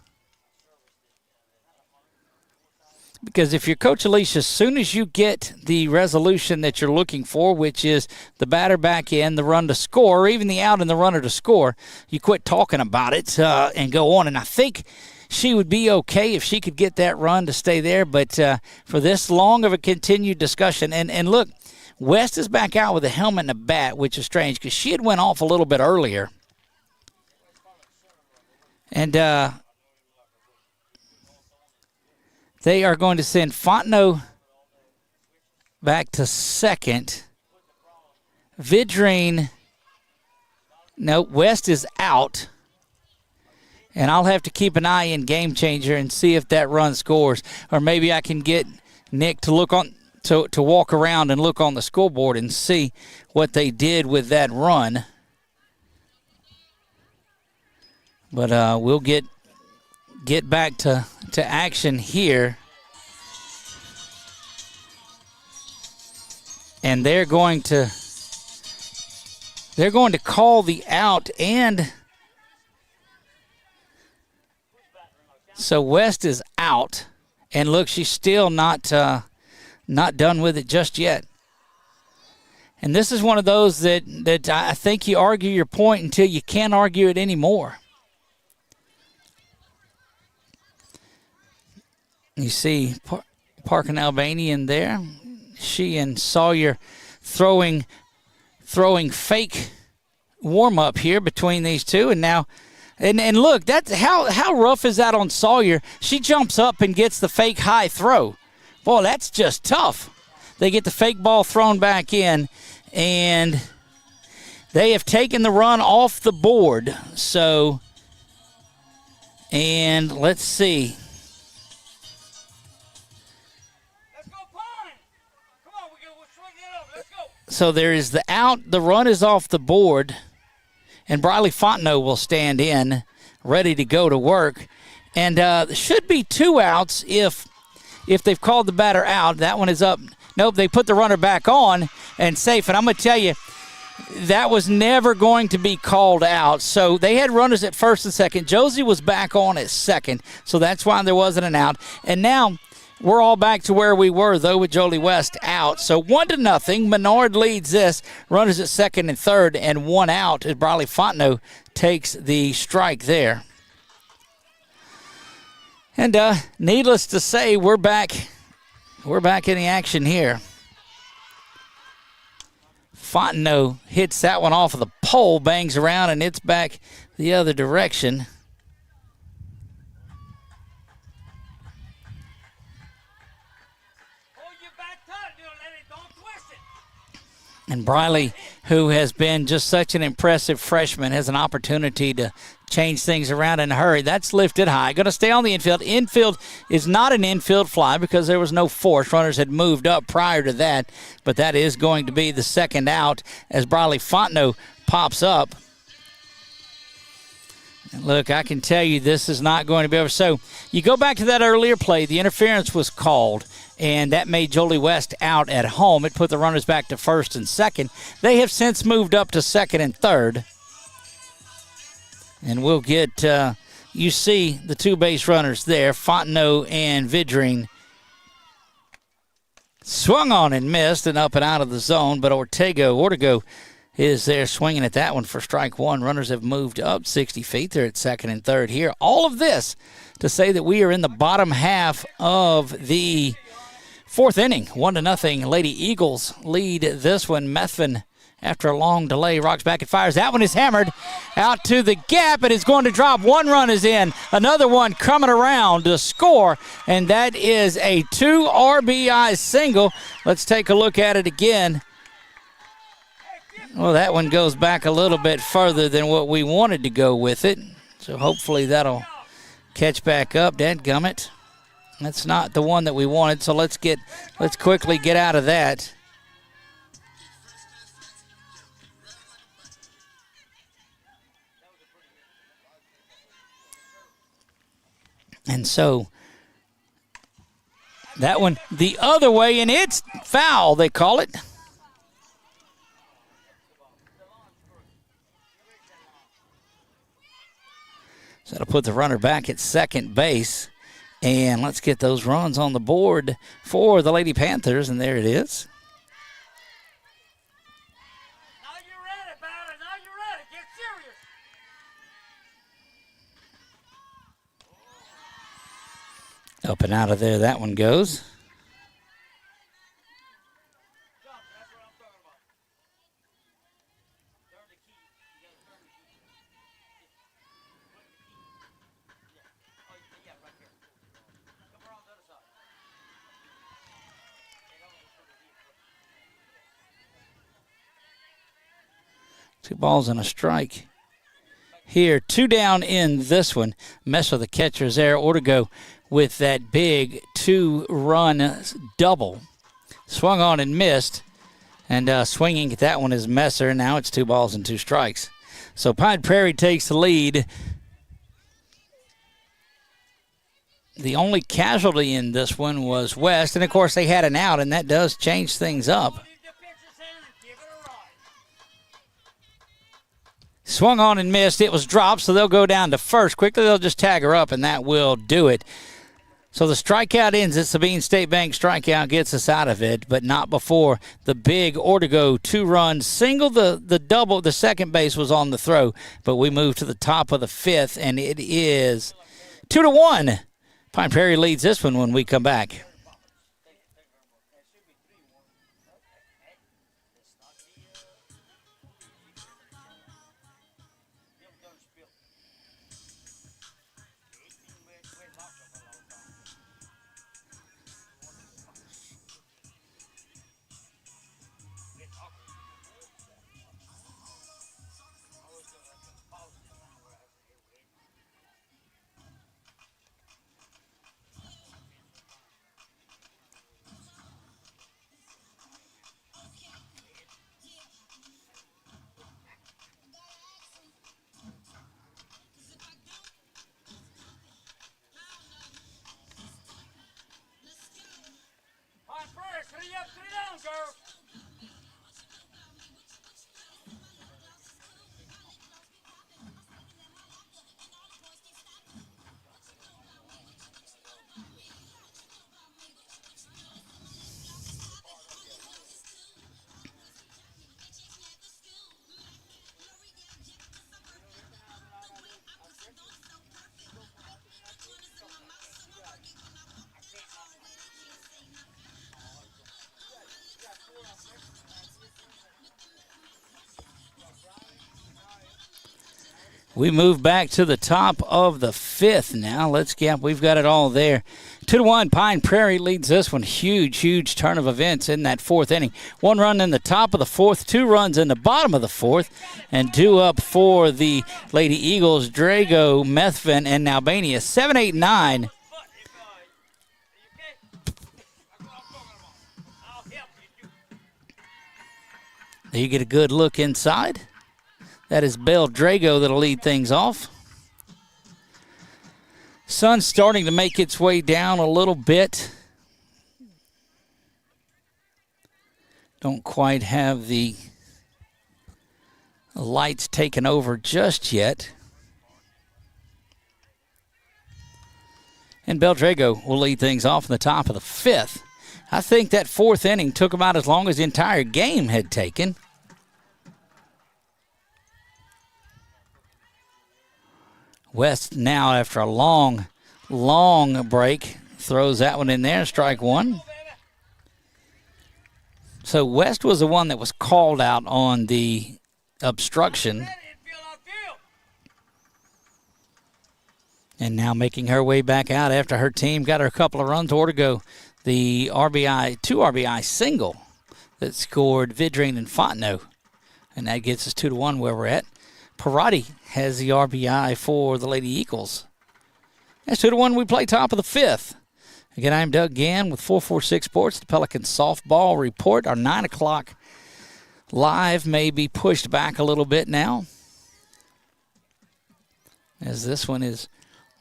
Because if you're Coach Alicia, as soon as you get the resolution that you're looking for, which is the batter back in, the run to score, or even the out and the runner to score, you quit talking about it and go on. And I think she would be okay if she could get that run to stay there. But for this long of a continued discussion, and look, West is back out with a helmet and a bat, which is strange because she had went off a little bit earlier. And they are going to send Fontenot back to second. Vidrine, no, West is out. And I'll have to keep an eye in Game Changer and see if that run scores. Or maybe I can get Nick to look on to walk around and look on the scoreboard and see what they did with that run. But we'll get back to action here. And they're going to call the out, and so West is out. And look, she's still not done with it just yet. And this is one of those that I think you argue your point until you can't argue it anymore. You see Park and Albanian there. She and Sawyer throwing fake warm-up here between these two. And now, and look, that's how rough is that on Sawyer? She jumps up and gets the fake high throw. Boy, that's just tough. They get the fake ball thrown back in, and they have taken the run off the board. So, and let's see. So there is the out. The run is off the board, and Briley Fontenot will stand in, ready to go to work. And should be 2 outs if they've called the batter out. That one is up. Nope, they put the runner back on and safe. And I'm going to tell you, that was never going to be called out. So they had runners at first and second. Josie was back on at second, so that's why there wasn't an out. And now we're all back to where we were, though, with Jolie West out. So 1-0. Menard leads this. Runners at second and third, and 1 out as Briley Fontenot takes the strike there. And needless to say, we're back. We're back in the action here. Fontenot hits that one off of the pole, bangs around, and it's back the other direction. And Briley, who has been just such an impressive freshman, has an opportunity to change things around in a hurry. That's lifted high. Going to stay on the infield. Infield is not an infield fly because there was no force. Runners had moved up prior to that, but that is going to be the second out as Briley Fontenot pops up. And look, I can tell you this is not going to be over. So you go back to that earlier play. The interference was called, and that made Jolie West out at home. It put the runners back to first and second. They have since moved up to second and third. And we'll get, you see the two base runners there, Fontenot and Vidrine. Swung on and missed and up and out of the zone, but Ortego is there swinging at that one for strike one. Runners have moved up 60 feet. They're at second and third here. All of this to say that we are in the bottom half of the fourth inning. 1-0. Lady Eagles lead this one. Methvin, after a long delay, rocks back and fires. That one is hammered out to the gap and is going to drop. One run is in. Another one coming around to score, and that is a 2 RBI single. Let's take a look at it again. Well, that one goes back a little bit further than what we wanted to go with it. So hopefully that'll catch back up. Dadgummit. That's not the one that we wanted, so let's quickly get out of that. And so that one the other way, and it's foul, they call it. So that'll put the runner back at second base. And let's get those runs on the board for the Lady Panthers, and there it is. Now you're ready, batter. Now you're ready. Get serious. Up and out of there, that one goes. Jump, that's what I'm talking about. Turn the key. You gotta turn the key. Flip the key. Yeah. Oh, yeah, right there. Come around the other side. And I'm gonna put it here. 2 balls and a strike. Here, 2 down in this one. Mess with the catchers there. Ortego with that big 2-run double. Swung on and missed. And swinging at that one is Messer. Now it's 2 balls and 2 strikes. So Pine Prairie takes the lead. The only casualty in this one was West. And, of course, they had an out, and that does change things up. Leave the pitcher's hand and give it a ride. Swung on and missed. It was dropped, so they'll go down to first. Quickly, they'll just tag her up, and that will do it. So the strikeout ends. It's Sabine State Bank strikeout gets us out of it, but not before the big Ortego 2-run single. The double, the second base was on the throw, but we move to the top of the fifth, and it is 2-1. Pine Prairie leads this one when we come back. Pine Prairie, 3 up, 3 down, girl. We move back to the top of the fifth now. We've got it all there. 2-1, Pine Prairie leads this one. Huge turn of events in that fourth inning. 1 run in the top of the fourth, 2 runs in the bottom of the fourth, and 2 up for the Lady Eagles, Drago, Methvin, and Albania. 7, 8, 9. There you get a good look inside. That is Belle Drago that'll lead things off. Sun's starting to make its way down a little bit. Don't quite have the lights taken over just yet. And Belle Drago will lead things off in the top of the fifth. I think that fourth inning took about as long as the entire game had taken. West now, after a long break, throws that one in there, strike one. So West was the one that was called out on the obstruction. And now making her way back out after her team got her a couple of runs or to go. The RBI, 2 RBI single that scored Vidrine and Fontenot. And that gets us 2-1 where we're at. Parati has the RBI for the Lady Eagles. That's 2-1. We play top of the fifth. Again, I'm Doug Gann with 446 Sports, the Pelican Softball Report. Our 9 o'clock live may be pushed back a little bit now, as this one is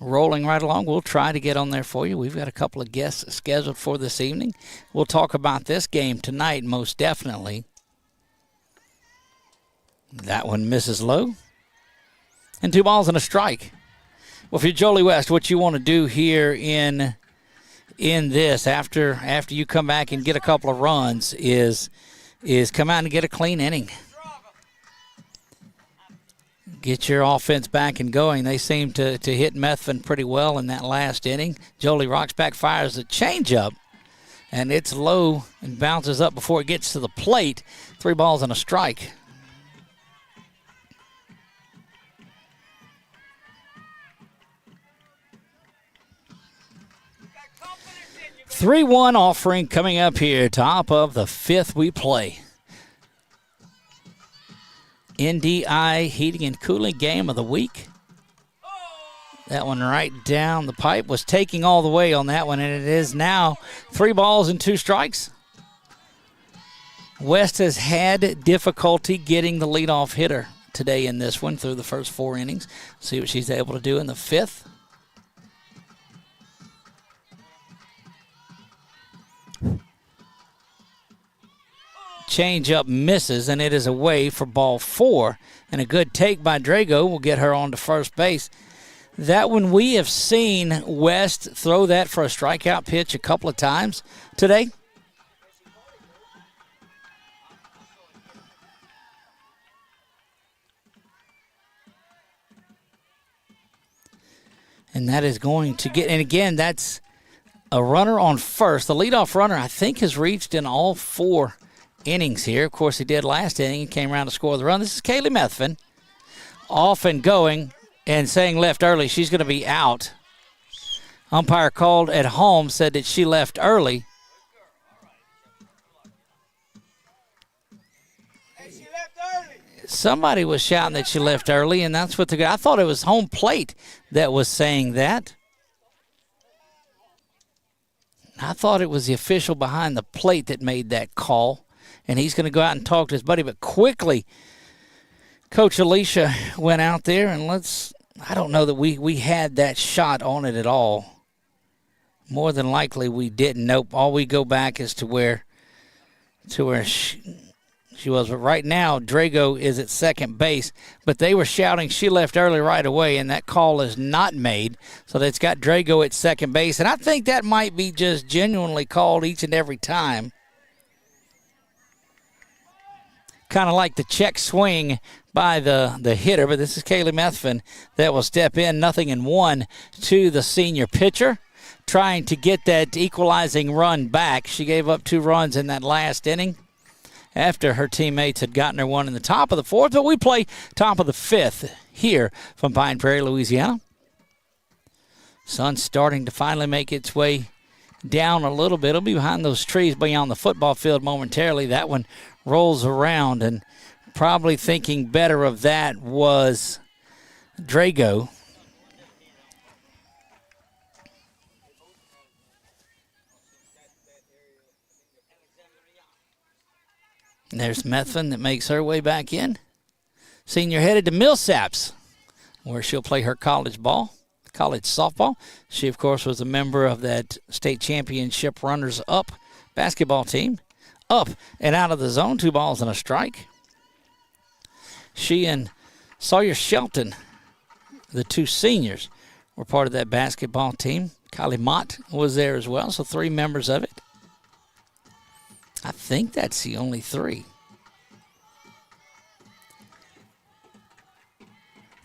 rolling right along. We'll try to get on there for you. We've got a couple of guests scheduled for this evening. We'll talk about this game tonight, most definitely. That one misses low. And 2 balls and a strike. Well, if you're Jolie West, what you want to do here in this after you come back and get a couple of runs is come out and get a clean inning. Get your offense back and going. They seem to hit Methvin pretty well in that last inning. Jolie Roxback fires a changeup, and it's low and bounces up before it gets to the plate. 3 balls and a strike. 3-1 offering coming up here, top of the fifth we play. NDI Heating and Cooling Game of the Week. That one right down the pipe was taking all the way on that one, and it is now 3 balls and 2 strikes. West has had difficulty getting the leadoff hitter today in this one through the first 4 innings. See what she's able to do in the fifth. Change-up misses, and it is away for ball 4. And a good take by Drago will get her on to first base. That one, we have seen West throw that for a strikeout pitch a couple of times today. And that is going to get, and again, that's a runner on first. The leadoff runner, I think, has reached in all 4 innings here. Of course, he did last inning. He came around to score the run. This is Kaylee Methvin, off and going and saying left early. She's going to be out. Umpire called at home, said that she left early. Somebody was shouting that she left early, and that's what I thought it was home plate that was saying that. I thought it was the official behind the plate that made that call. And he's going to go out and talk to his buddy. But quickly, Coach Alicia went out there, and I don't know that we had that shot on it at all. More than likely we didn't. Nope. All we go back is to where she was. But right now, Drago is at second base. But they were shouting she left early right away, and that call is not made. So that's got Drago at second base. And I think that might be just genuinely called each and every time. Kind of like the check swing by the hitter, but this is Kaylee Methvin that will step in. 0-1 to the senior pitcher, trying to get that equalizing run back. She gave up 2 runs in that last inning after her teammates had gotten her one in the top of the fourth, but we play top of the fifth here from Pine Prairie, Louisiana. Sun starting to finally make its way down a little bit. It'll be behind those trees beyond the football field momentarily. That one rolls around, and probably thinking better of that was Drago. And there's Methvin that makes her way back in. Senior headed to Millsaps, where she'll play her college softball. She, of course, was a member of that state championship runners-up basketball team. Up and out of the zone, 2 balls and a strike. She and Sawyer Shelton, the 2 seniors, were part of that basketball team. Kylie Mott was there as well, so 3 members of it. I think that's the only 3.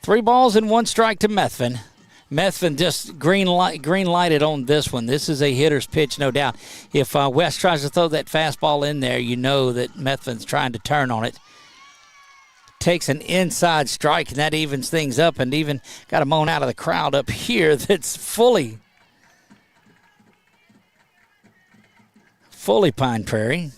3 balls and 1 strike to Methvin. Methvin just green lighted on this one. This is a hitter's pitch, no doubt. If West tries to throw that fastball in there, you know that Methvin's trying to turn on it. Takes an inside strike, and that evens things up, and even got a moan out of the crowd up here that's fully Pine Prairie.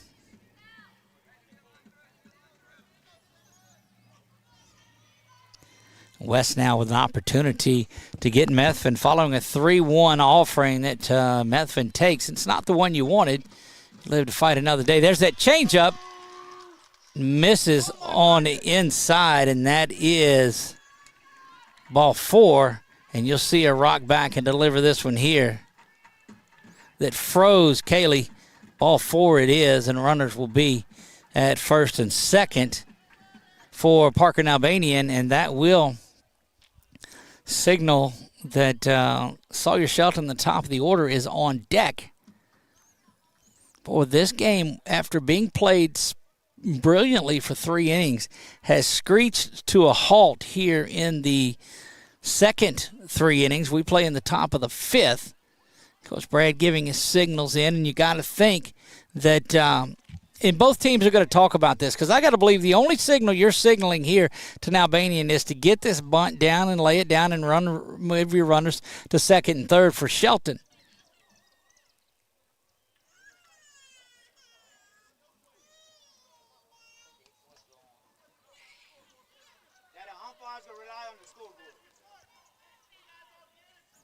West now with an opportunity to get Methvin following a 3-1 offering that Methvin takes. It's not the one you wanted. You live to fight another day. There's that changeup. Misses on the inside, and that is ball 4. And you'll see her rock back and deliver this one here. That froze Kaylee. Ball 4 it is, and runners will be at first and second for Parker and Albanian, and that will signal that Sawyer Shelton, the top of the order, is on deck. Boy, this game, after being played brilliantly for 3 innings, has screeched to a halt here in the second 3 innings. We play in the top of the 5th. Coach Brad giving his signals in, and you got to think that and both teams are going to talk about this, because I got to believe the only signal you're signaling here to Albanian is to get this bunt down and lay it down and move your runners to second and third for Shelton.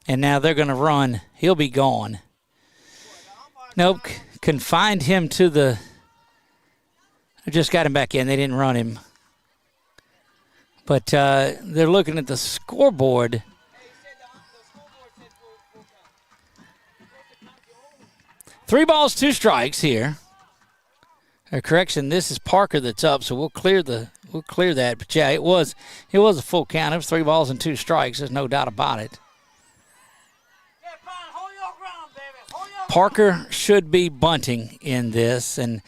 And now they're going to run. He'll be gone. Nope, confined him to the... They just got him back in. They didn't run him. But they're looking at the scoreboard. Three balls, 2 strikes here. Correction, this is Parker that's up, so we'll clear that. But yeah, it was a full count. It was 3 balls and 2 strikes. There's no doubt about it. Parker should be bunting in this, and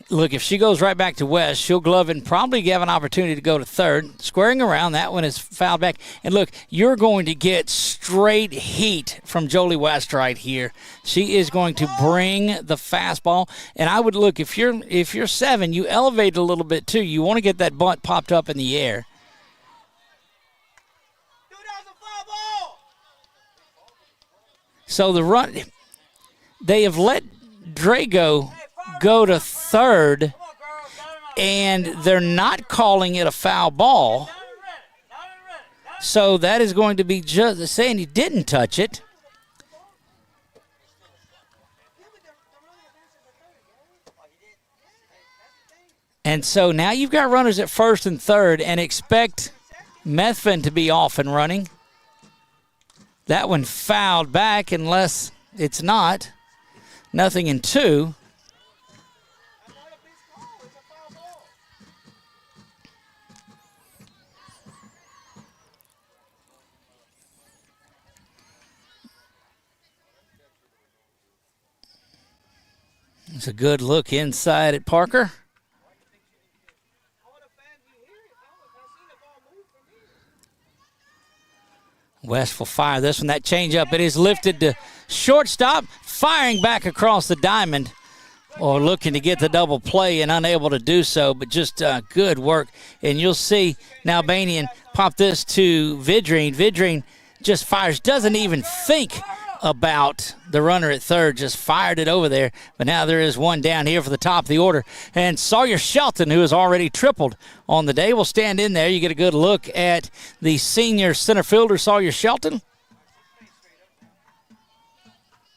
look, if she goes right back to West, she'll glove it and probably have an opportunity to go to third. Squaring around, that one is fouled back. And look, you're going to get straight heat from Jolie West right here. She is going to bring the fastball. And I would look, if you're 7, you elevate a little bit too. You want to get that bunt popped up in the air. So the run, they have let Drago go to third, and they're not calling it a foul ball. So that is going to be just saying he didn't touch it. And so now you've got runners at first and third, and expect Methvin to be off and running. That one fouled back unless it's not. Nothing in 2. It's a good look inside at Parker. West will fire this one. That changeup, it is lifted to shortstop, firing back across the diamond, or looking to get the double play and unable to do so, but just good work. And you'll see now Albanian pop this to Vidrine. Vidrine just fires, doesn't even think about the runner at third, just fired it over there. But now there is one down here for the top of the order. And Sawyer Shelton, who has already tripled on the day, will stand in there. You get a good look at the senior center fielder, Sawyer Shelton.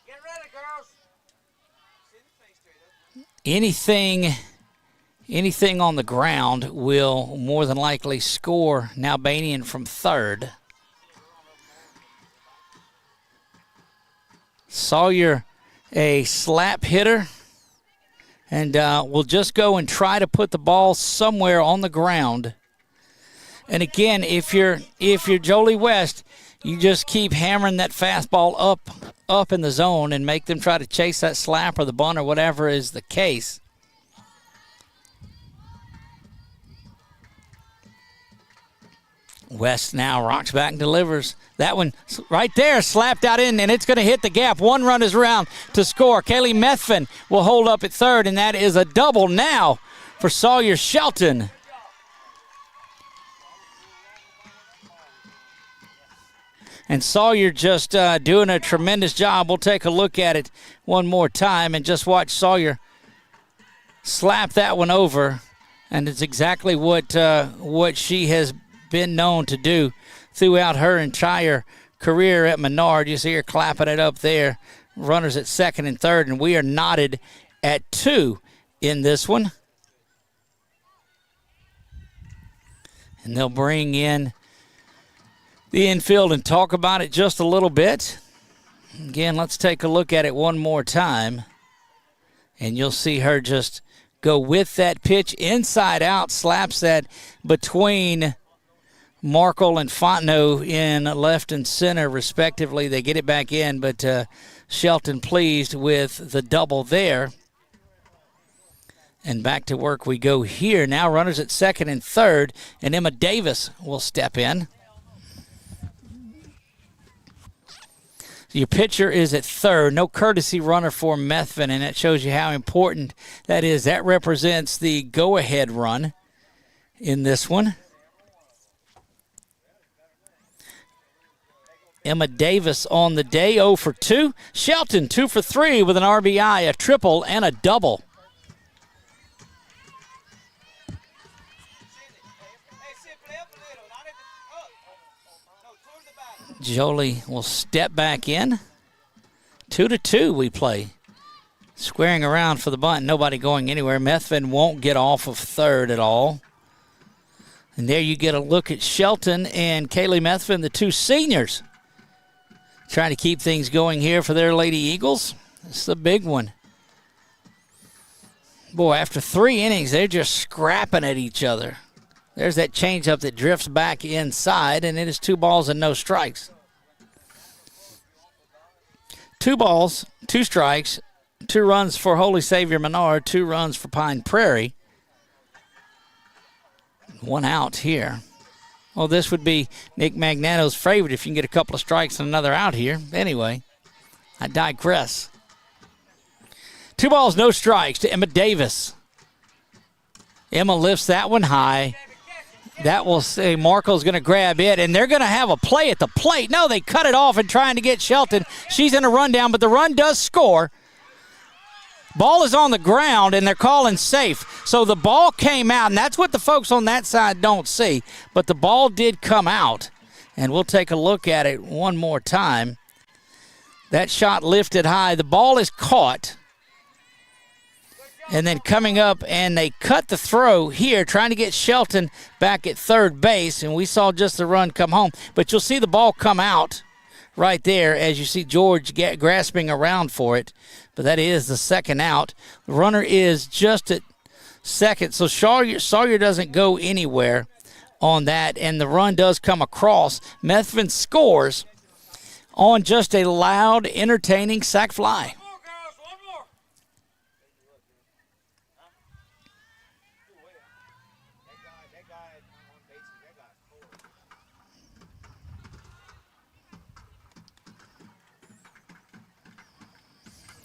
Get ready, girls. Sit your face straight up. Anything on the ground will more than likely score Nalbanian from third. Sawyer, a slap hitter, and will just go and try to put the ball somewhere on the ground. And again, if you're Jolie West, you just keep hammering that fastball up in the zone and make them try to chase that slap or the bunt or whatever is the case. West now rocks back and delivers. That one right there slapped out in, and it's going to hit the gap. One run is around to score. Kaylee Methvin will hold up at third, and that is a double now for Sawyer Shelton. And Sawyer just doing a tremendous job. We'll take a look at it one more time and just watch Sawyer slap that one over. And it's exactly what she has been known to do throughout her entire career at Menard. You see her clapping it up there. Runners at second and third, and we are knotted at 2 in this one. And they'll bring in the infield and talk about it just a little bit. Again, let's take a look at it one more time. And you'll see her just go with that pitch inside out, slaps that between Markle and Fontenot in left and center, respectively. They get it back in, but Shelton pleased with the double there. And back to work we go here. Now runners at second and third, and Emma Davis will step in. Your pitcher is at third. No courtesy runner for Methvin, and that shows you how important that is. That represents the go-ahead run in this one. Emma Davis on the day, 0 for 2. Shelton, 2 for 3 with an RBI, a triple, and a double. Hey, sit play up a little. Not at the up. No, towards the back. Jolie will step back in. 2-2 we play. Squaring around for the bunt, nobody going anywhere. Methvin won't get off of third at all. And there you get a look at Shelton and Kaylee Methvin, the two seniors, trying to keep things going here for their Lady Eagles. It's the big one. Boy, after 3 innings, they're just scrapping at each other. There's that changeup that drifts back inside, and it is 2 balls and no strikes. 2 balls, 2 strikes, 2 runs for Holy Savior Menard, 2 runs for Pine Prairie. 1 out here. Well, this would be Nick Magnano's favorite if you can get a couple of strikes and another out here. Anyway, I digress. 2 balls, no strikes to Emma Davis. Emma lifts that one high. That will say Markle's going to grab it, and they're going to have a play at the plate. No, they cut it off and trying to get Shelton. She's in a rundown, but the run does score. Ball is on the ground, and they're calling safe. So the ball came out, and that's what the folks on that side don't see. But the ball did come out, and we'll take a look at it one more time. That shot lifted high. The ball is caught. And then coming up, and they cut the throw here, trying to get Shelton back at third base, and we saw just the run come home. But you'll see the ball come out right there as you see George grasping around for it. But that is the second out. The runner is just at second, so Sawyer doesn't go anywhere on that, and the run does come across. Methvin scores on just a loud, entertaining sac fly.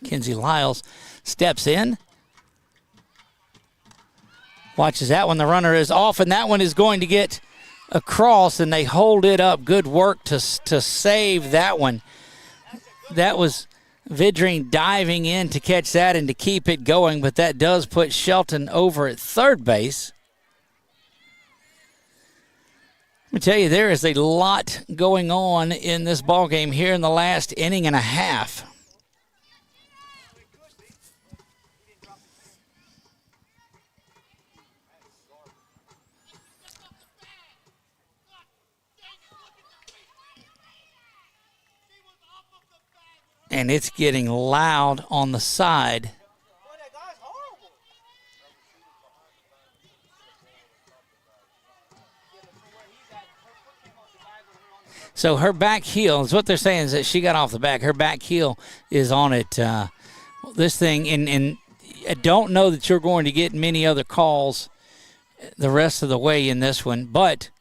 Kenzie Lyles steps in. Watches that one. The runner is off, and that one is going to get across, and they hold it up. Good work to save that one. That was Vidrine diving in to catch that and to keep it going, but that does put Shelton over at third base. Let me tell you, there is a lot going on in this ballgame here in the last inning and a half. And it's getting loud on the side. Boy, that guy's horrible. So her back heel is what they're saying is that she got off the back. Her back heel is on it. This thing, and I don't know that you're going to get many other calls the rest of the way in this one, but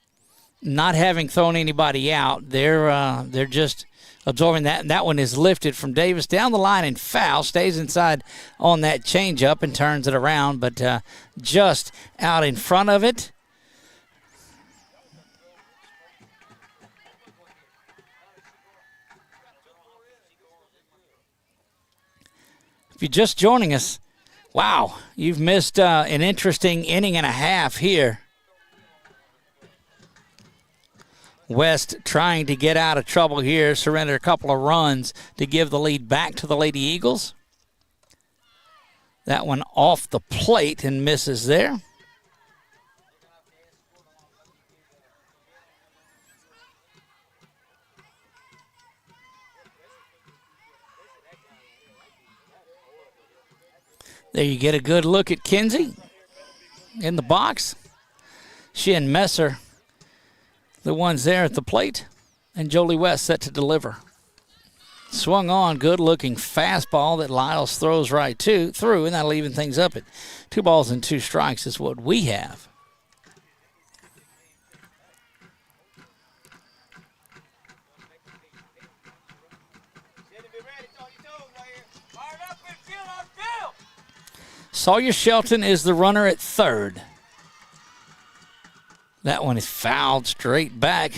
not having thrown anybody out, they're just absorbing that. And that one is lifted from Davis down the line and foul. Stays inside on that changeup and turns it around, but just out in front of it. If you're just joining us, wow, you've missed an interesting inning and a half here. West trying to get out of trouble here, surrendered a couple of runs to give the lead back to the Lady Eagles. That one off the plate and misses there. There you get a good look at Kinsey in the box. She and Messer, the ones there at the plate, and Jolie West set to deliver. Swung on, good-looking fastball that Lyles throws right through, and that'll even things up at 2 balls and 2 strikes is what we have. Sawyer Shelton is the runner at third. That one is fouled straight back.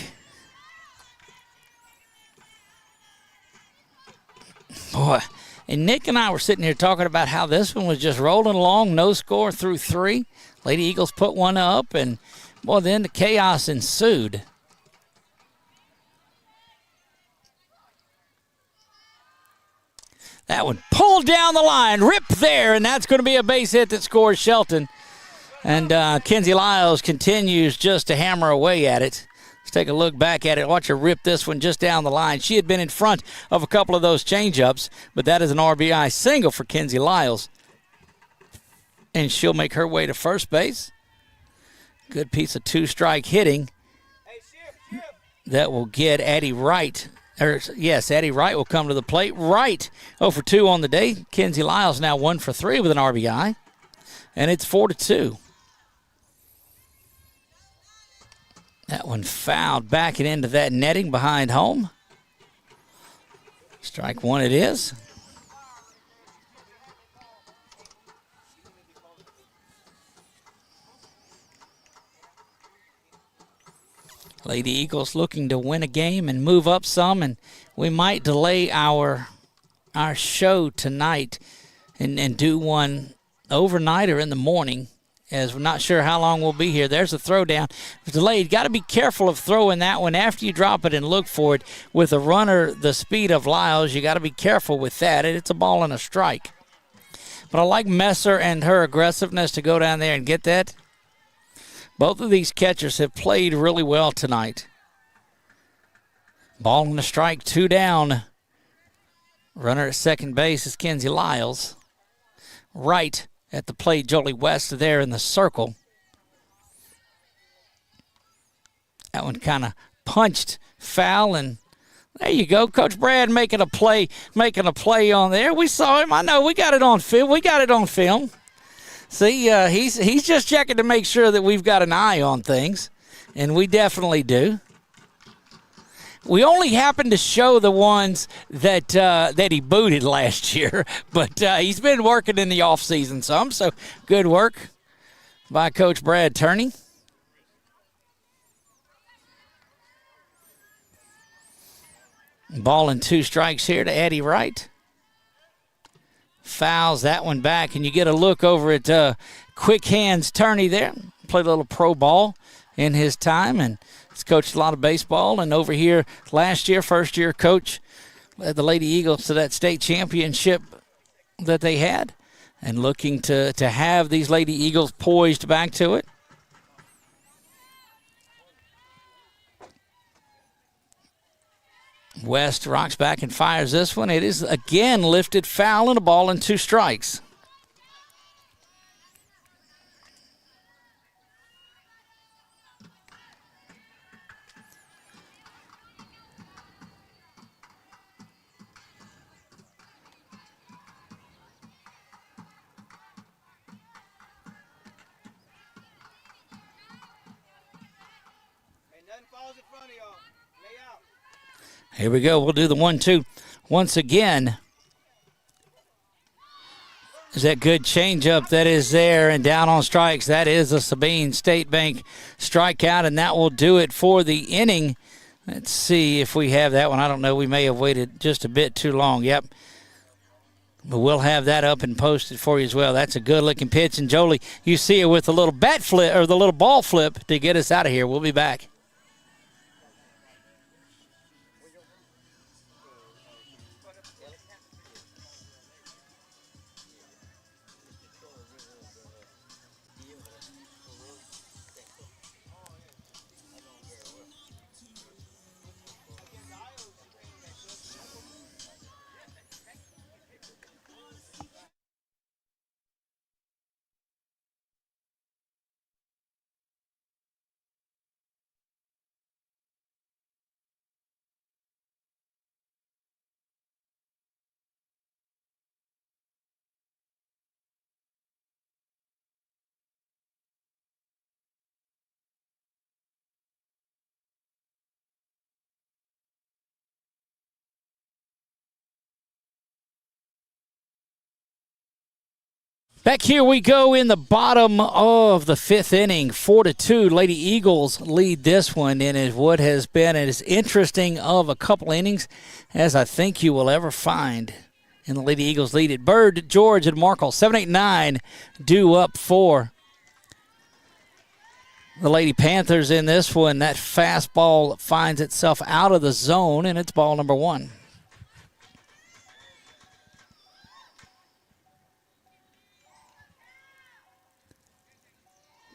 Boy, and Nick and I were sitting here talking about how this one was just rolling along, no score through 3. Lady Eagles put one up, and, boy, then the chaos ensued. That one pulled down the line, ripped there, and that's going to be a base hit that scores Shelton. And Kenzie Lyles continues just to hammer away at it. Let's take a look back at it. Watch her rip this one just down the line. She had been in front of a couple of those changeups, but that is an RBI single for Kenzie Lyles. And she'll make her way to first base. Good piece of 2-strike hitting. That will get Addie Wright. Addie Wright will come to the plate. Wright 0 for 2 on the day. Kenzie Lyles now 1 for 3 with an RBI. And it's 4-2. That one fouled back and into that netting behind home. Strike one it is. Lady Eagles looking to win a game and move up some, and we might delay our show tonight and do one overnight or in the morning, as we're not sure how long we'll be here. There's a throw down. It's delayed. Got to be careful of throwing that one after you drop it and look for it. With a runner the speed of Lyles, you got to be careful with that. It's a ball and a strike. But I like Messer and her aggressiveness to go down there and get that. Both of these catchers have played really well tonight. Ball and a strike, 2 down. Runner at second base is Kenzie Lyles. Right at the plate, Jolie West there in the circle. That one kind of punched foul, and there you go. Coach Brad making a play on there. We saw him. I know we got it on film. See, he's just checking to make sure that we've got an eye on things, and we definitely do. We only happen to show the ones that he booted last year, but he's been working in the offseason some, so good work by Coach Brad Turney. Ball and 2 strikes here to Eddie Wright. Fouls that one back, and you get a look over at Quick Hands Turney there. Played a little pro ball in his time, and he's coached a lot of baseball. And over here last year, first-year coach, led the Lady Eagles to that state championship that they had, and looking to have these Lady Eagles poised back to it. West rocks back and fires this one. It is again lifted foul and a ball and 2 strikes. Ain't nothing falls in front of y'all. Lay out. Here we go. We'll do the 1-2 once again. Is that good changeup that is there and down on strikes? That is a Sabine State Bank strikeout, and that will do it for the inning. Let's see if we have that one. I don't know. We may have waited just a bit too long. Yep. But we'll have that up and posted for you as well. That's a good-looking pitch. And Jolie, you see it with the little bat flip or the little ball flip to get us out of here. We'll be back. Back here we go in the bottom of the 5th inning. 4-2. Lady Eagles lead this one in what has been as interesting of a couple innings as I think you will ever find. And the Lady Eagles lead it. Bird, George, and Markle. 7, 8, 9 due up for the Lady Panthers in this one. That fastball finds itself out of the zone, and it's ball number 1.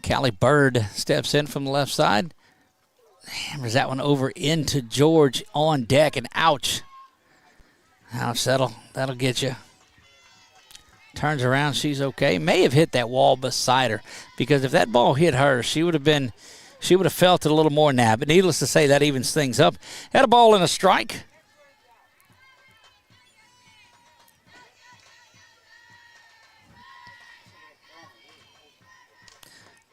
Callie Bird steps in from the left side. Hammers that one over into George on deck, and ouch. Ouch, that'll get you. Turns around, she's okay. May have hit that wall beside her, because if that ball hit her, she would have felt it a little more now. But needless to say, that evens things up. Had a ball and a strike.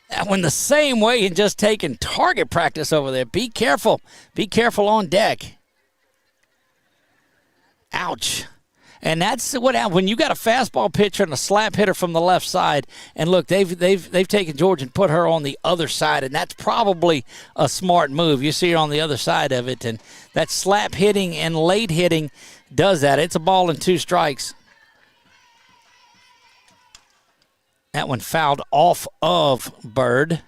That one the same way and just taking target practice over there. Be careful. Be careful on deck. Ouch. And that's what happens when you got a fastball pitcher and a slap hitter from the left side. And look, they've taken George and put her on the other side, and that's probably a smart move. You see her on the other side of it, and that slap hitting and late hitting does that. It's a ball and 2 strikes. That one fouled off of Bird.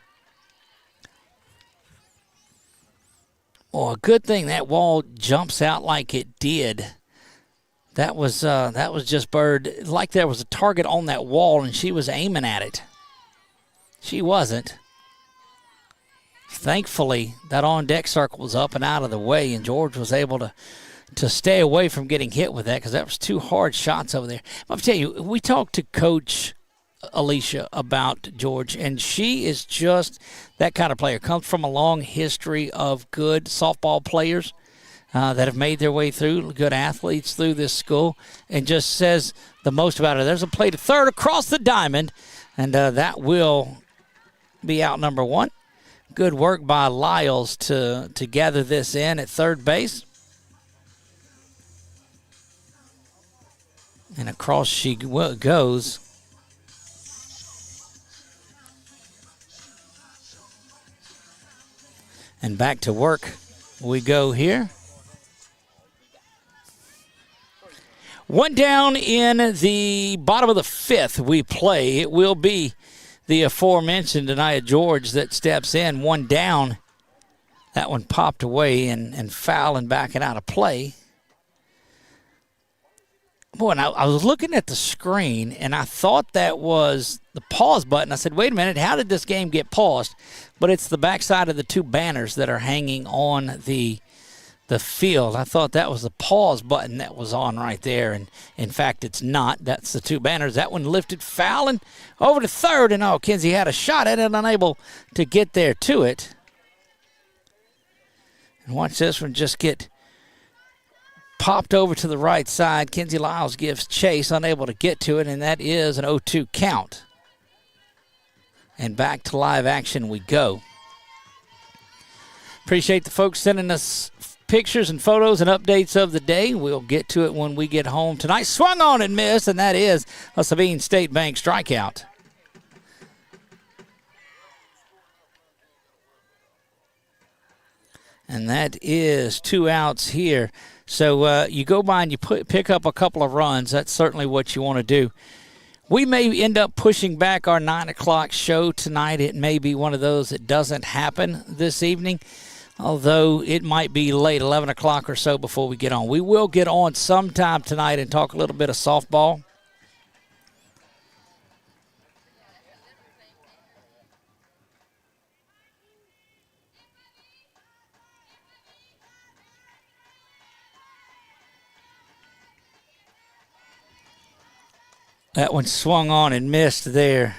Oh, a good thing that wall jumps out like it did. That was just Bird. Like there was a target on that wall, and she was aiming at it. She wasn't. Thankfully, that on-deck circle was up and out of the way, and George was able to stay away from getting hit with that, because that was 2 hard shots over there. I'll tell you, we talked to Coach Alicia about George, and she is just that kind of player. Comes from a long history of good softball players that have made their way through, good athletes through this school, and just says the most about her. There's a play to third across the diamond, and that will be out number 1. Good work by Lyles to gather this in at third base. And across she goes. And back to work we go here. One down in the bottom of the fifth we play. It will be the aforementioned Anaya George that steps in. One down. That one popped away and foul and backing out of play. Boy, and I was looking at the screen, and I thought that was the pause button. I said, wait a minute, how did this game get paused? But it's the backside of the two banners that are hanging on the field. I thought that was the pause button that was on right there, and in fact, it's not. That's the two banners. That one lifted, fouling over to third, and Kinsey had a shot at it, unable to get there to it. And watch this one just get popped over to the right side. Kinsey Lyles gives chase, unable to get to it, and that is an 0-2 count. And back to live action we go. Appreciate the folks sending us pictures and photos and updates of the day. We'll get to it when we get home tonight. Swung on and missed, and that is a Sabine State Bank strikeout. And that is 2 outs here. So you go by and you pick up a couple of runs. That's certainly what you want to do. We may end up pushing back our 9 o'clock show tonight. It may be one of those that doesn't happen this evening, although it might be late, 11 o'clock or so before we get on. We will get on sometime tonight and talk a little bit of softball. That one swung on and missed there.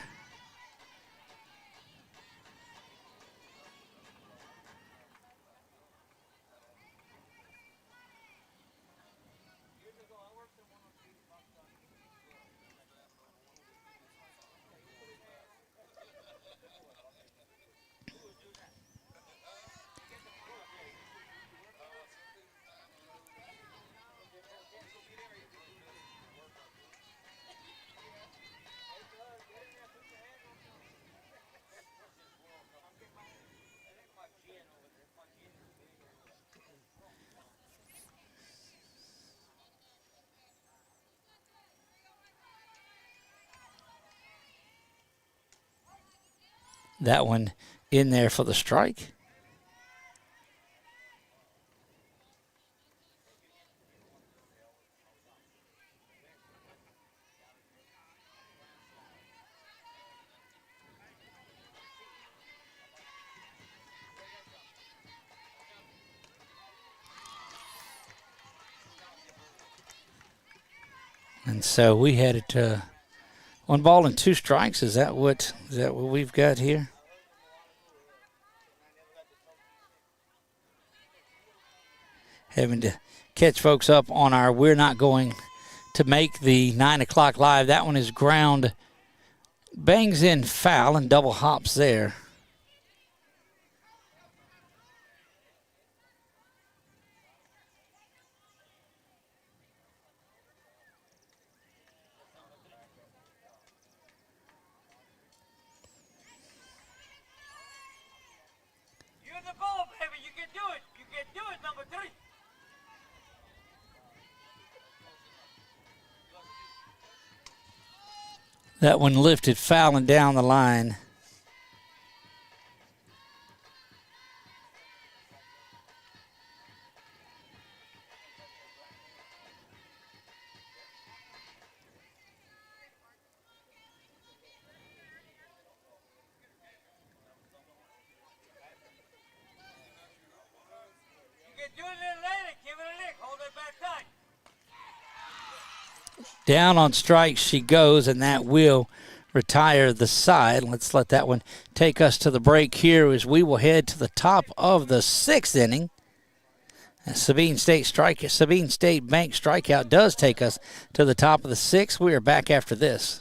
That one in there for the strike. And so we headed to 1 ball and 2 strikes. Is that what we've got here? Having to catch folks up on our we're not going to make the 9 o'clock live. That one is ground, bangs in foul and double hops there. You're the ball, baby. You can do it. You can do it, number 3. That one lifted, fouling down the line. You can do it a little later. Give it a lick. Hold it back tight. Down on strikes she goes, and that will retire the side. Let's let that one take us to the break here as we will head to the top of the 6th inning. Sabine State Bank strikeout does take us to the top of the 6th. We are back after this.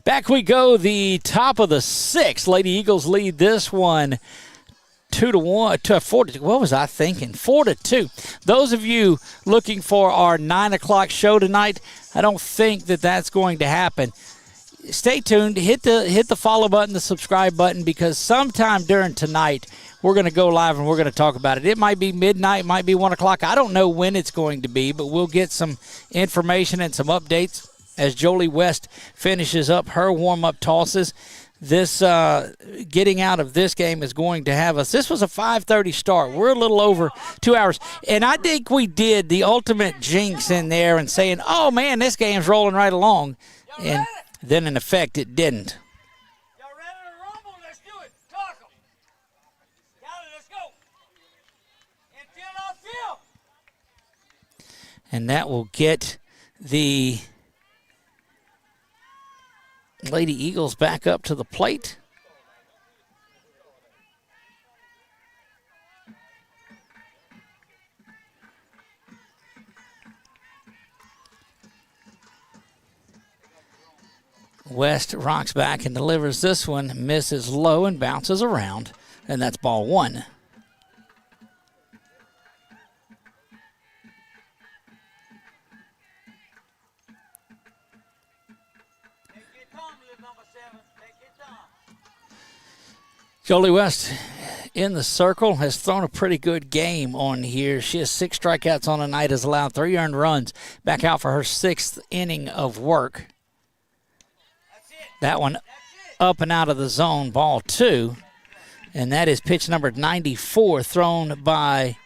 Back we go, the top of the sixth. Lady Eagles lead this one 2-1 to 4-2. What was I thinking? 4-2. Those of you looking for our 9 o'clock show tonight, I don't think that that's going to happen. Stay tuned. Hit the follow button, the subscribe button, because sometime during tonight we're going to go live and we're going to talk about it. It might be midnight, might be 1 o'clock. I don't know when it's going to be, but we'll get some information and some updates as Jolie West finishes up her warm-up tosses. This getting out of this game is going to have us. This was a 5:30 start. We're a little over 2 hours. And I think we did the ultimate jinx in there and saying, oh, man, this game's rolling right along. And then, in effect, it didn't. Y'all ready to rumble? Let's do it. Talk 'em. Got it. Let's go. Infield on field. And that will get the Lady Eagles back up to the plate. West rocks back and delivers this one, misses low and bounces around, and that's ball one. Jolie West in the circle has thrown a pretty good game on here. She has 6 strikeouts on the night, has allowed 3 earned runs. Back out for her 6th inning of work. That one up and out of the zone, ball 2. And that is pitch number 94 thrown by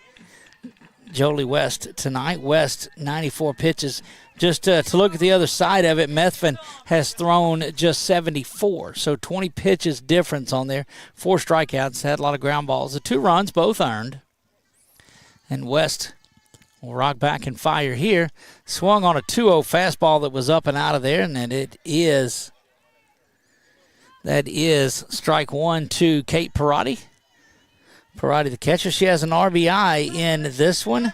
Jolie West tonight. West, 94 pitches. Just to look at the other side of it, Methvin has thrown just 74. So 20 pitches difference on there. 4 strikeouts, had a lot of ground balls. The 2 runs, both earned. And West will rock back and fire here. Swung on a 2-0 fastball that was up and out of there, and that is strike 1 to Kate Perotti. Perotti, the catcher, she has an RBI in this one.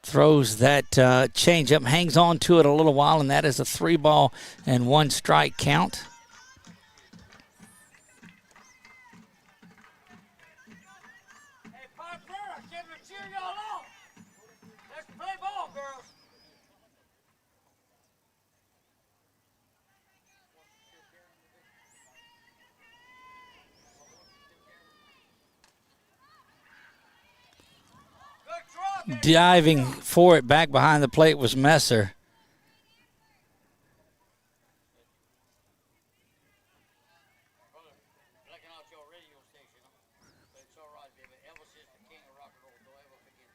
Throws that changeup, hangs on to it a little while, and that is a 3-ball and 1 strike count. Hey, Pine Prairie, I came to cheer y'all on. Let's play ball, girls. Diving for it back behind the plate was Messer. Blacking out your radio station, but it's all right, baby. Elvis is the king of rock and roll. Don't ever forget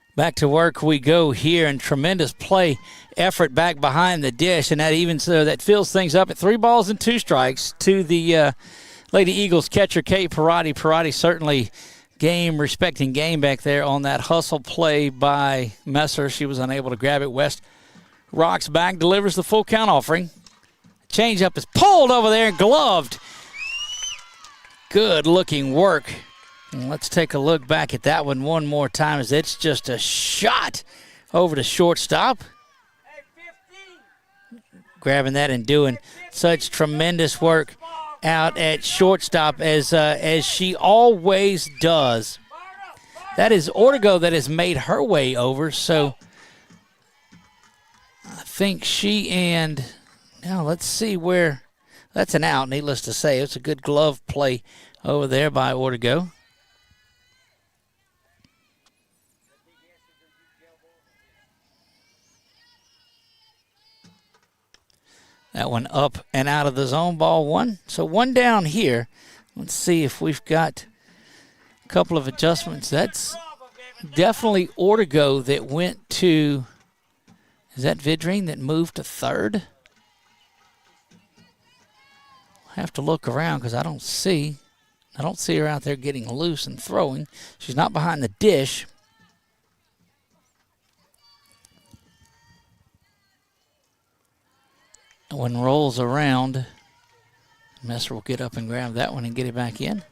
that. Back to work we go here, and tremendous play effort back behind the dish, and that even so that fills things up at 3 balls and 2 strikes to the Lady Eagles catcher, Kate Perotti. Perotti certainly respecting game back there on that hustle play by Messer. She was unable to grab it. West rocks back, delivers the full count offering. Changeup is pulled over there and gloved. Good looking work. And let's take a look back at that one more time, as it's just a shot over to shortstop. Hey, 15. Grabbing that and doing such tremendous work out at shortstop as she always does. That is Ortego that has made her way over, so I think she and now let's see where that's an out, needless to say. It's a good glove play over there by Ortego. That one up and out of the zone, ball 1. So 1 down here. Let's see if we've got a couple of adjustments. That's definitely Ortego that went to, is that Vidrine that moved to 3rd? I'll have to look around because I don't see her out there getting loose and throwing. She's not behind the dish. one rolls around, Messer will get up and grab that one and get it back in.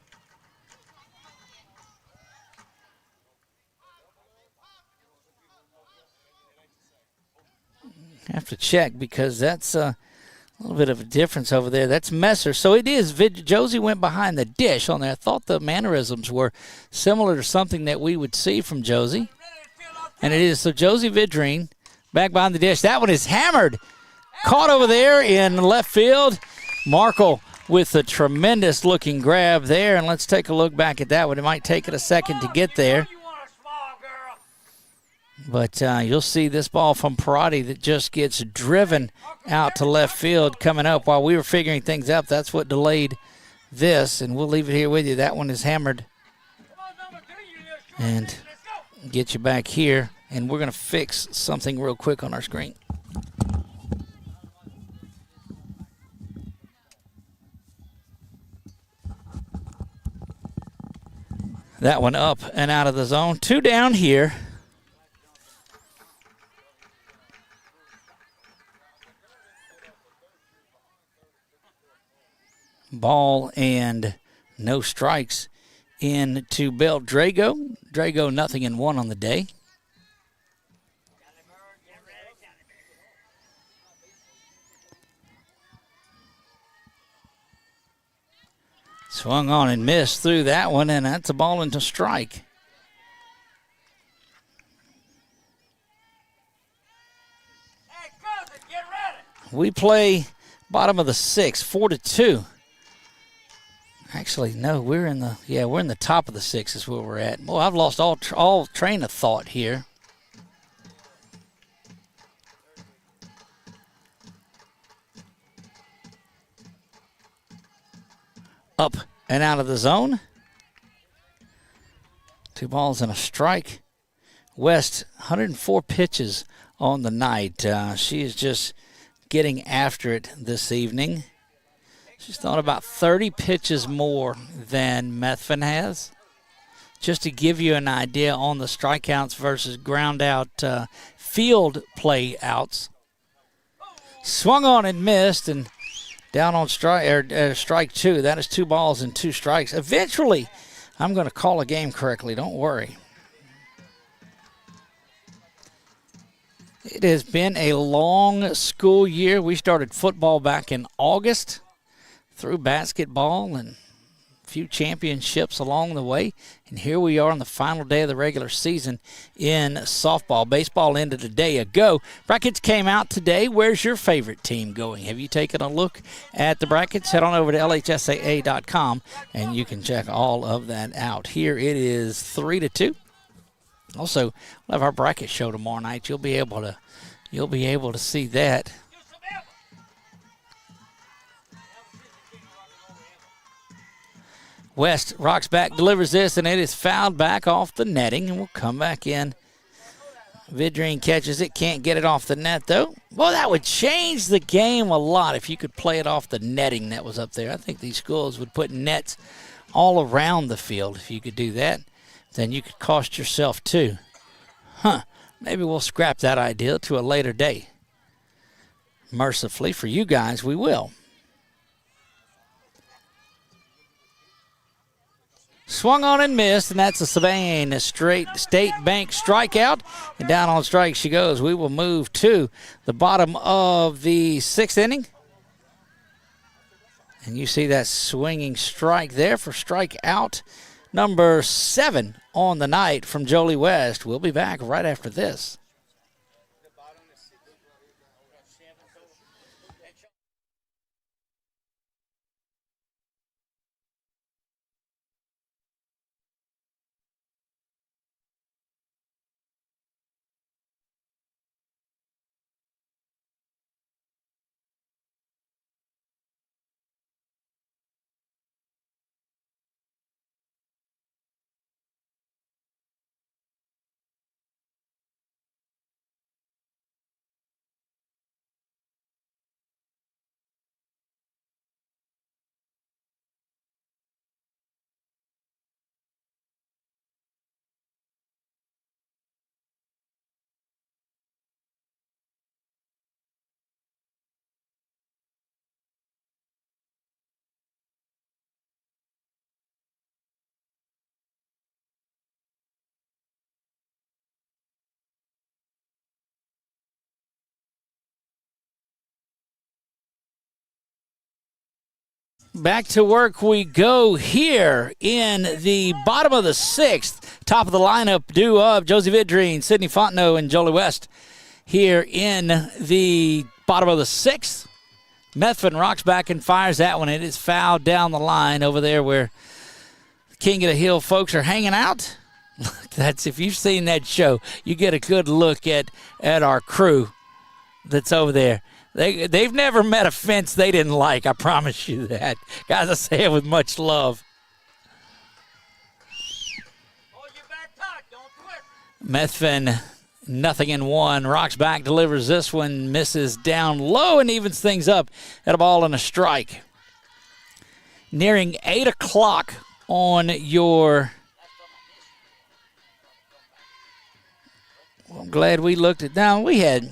Have to check because that's a little bit of a difference over there. That's Messer. So it is. Josie went behind the dish on there. I thought the mannerisms were similar to something that we would see from Josie. And it is. So Josie Vidrine back behind the dish. That one is hammered. Caught over there in left field. Markle with a tremendous looking grab there. And let's take a look back at that one. It might take it a second to get there. But you'll see this ball from Parati that just gets driven out to left field coming up. While we were figuring things out, that's what delayed this. And we'll leave it here with you. That one is hammered. And get you back here. And we're going to fix something real quick on our screen. That one up and out of the zone. 2 down here. Ball and no strikes into Bell Drago. Drago 0-1 on the day. Swung on and missed through that one, and that's a ball into strike. We play bottom of the 6th, 4-2. Actually, no, we're in the top of the 6th is where we're at. Well, I've lost all train of thought here. Up and out of the zone. 2 balls and a strike. West, 104 pitches on the night. She is just getting after it this evening. She's thrown about 30 pitches more than Methvin has. Just to give you an idea on the strikeouts versus ground out field play outs. Swung on and missed, and down on strike 2. That is 2 balls and 2 strikes. Eventually, I'm going to call a game correctly. Don't worry. It has been a long school year. We started football back in August. Through basketball and a few championships along the way. And here we are on the final day of the regular season in softball. Baseball ended a day ago. Brackets came out today. Where's your favorite team going? Have you taken a look at the brackets? Head on over to LHSAA.com and you can check all of that out. Here it is 3-2. Also, we'll have our bracket show tomorrow night. You'll be able to see that. West rocks back, delivers this, and it is fouled back off the netting, and we'll come back in. Vidrine catches it, can't get it off the net, though. Well, that would change the game a lot if you could play it off the netting that was up there. I think these schools would put nets all around the field. If you could do that, then you could cost yourself too. Maybe we'll scrap that idea to a later day. Mercifully, for you guys, we will. Swung on and missed, and that's a Savannah State Bank strikeout. And down on strike she goes. We will move to the bottom of the 6th inning. And you see that swinging strike there for strikeout number 7 on the night from Jolie West. We'll be back right after this. back to work we go here in the bottom of the sixth. Top of the lineup due of Josie Vidrine, Sydney Fontenot, and Jolie West here in the bottom of the sixth. Methvin rocks back and fires that one. It is fouled down the line over there where the King of the Hill folks are hanging out. That's, if you've seen that show, you get a good look at our crew that's over there. They've never met a fence they didn't like, I promise you that. Guys, I say it with much love. Hold your back tight. Don't twist. Methvin, 0-1. Rocks back, delivers this one, misses down low and evens things up at a ball and a strike. Nearing 8 o'clock on your... Well, I'm glad we looked at down. We had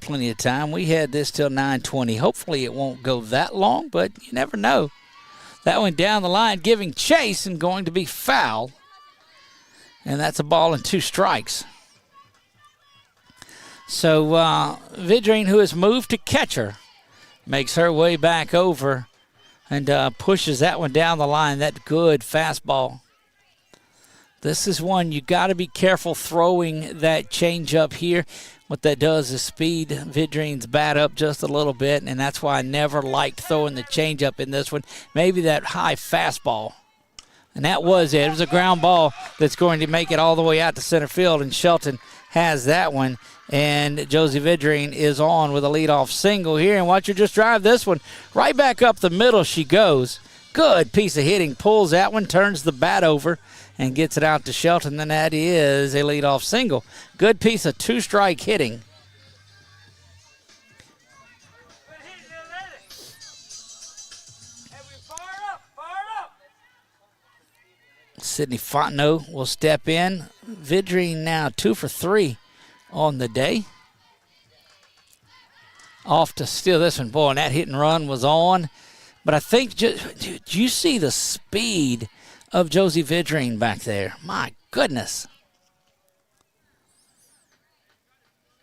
plenty of time. We had this till 9:20. Hopefully it won't go that long, but you never know. That one down the line, giving chase and going to be foul. And that's a ball and 2 strikes. So Vidrine, who has moved to catcher, makes her way back over and pushes that one down the line. That good fastball. This is one you got to be careful throwing that changeup here. What that does is speed Vidrine's bat up just a little bit, and that's why I never liked throwing the changeup in this one. Maybe that high fastball. And that was it. It was a ground ball that's going to make it all the way out to center field, and Shelton has that one. And Josie Vidrine is on with a leadoff single here, and watch her just drive this one right back up the middle she goes. Good piece of hitting. Pulls that one, turns the bat over, and gets it out to Shelton. Then that is a leadoff single. Good piece of 2-strike hitting. Good hit, little lady. Hey, we fired up. Sydney Fontenot will step in. Vidrine now 2 for 3 on the day. Off to steal this one. Boy, and that hit and run was on. But I think, do you see the speed of Josie Vidrine back there? My goodness.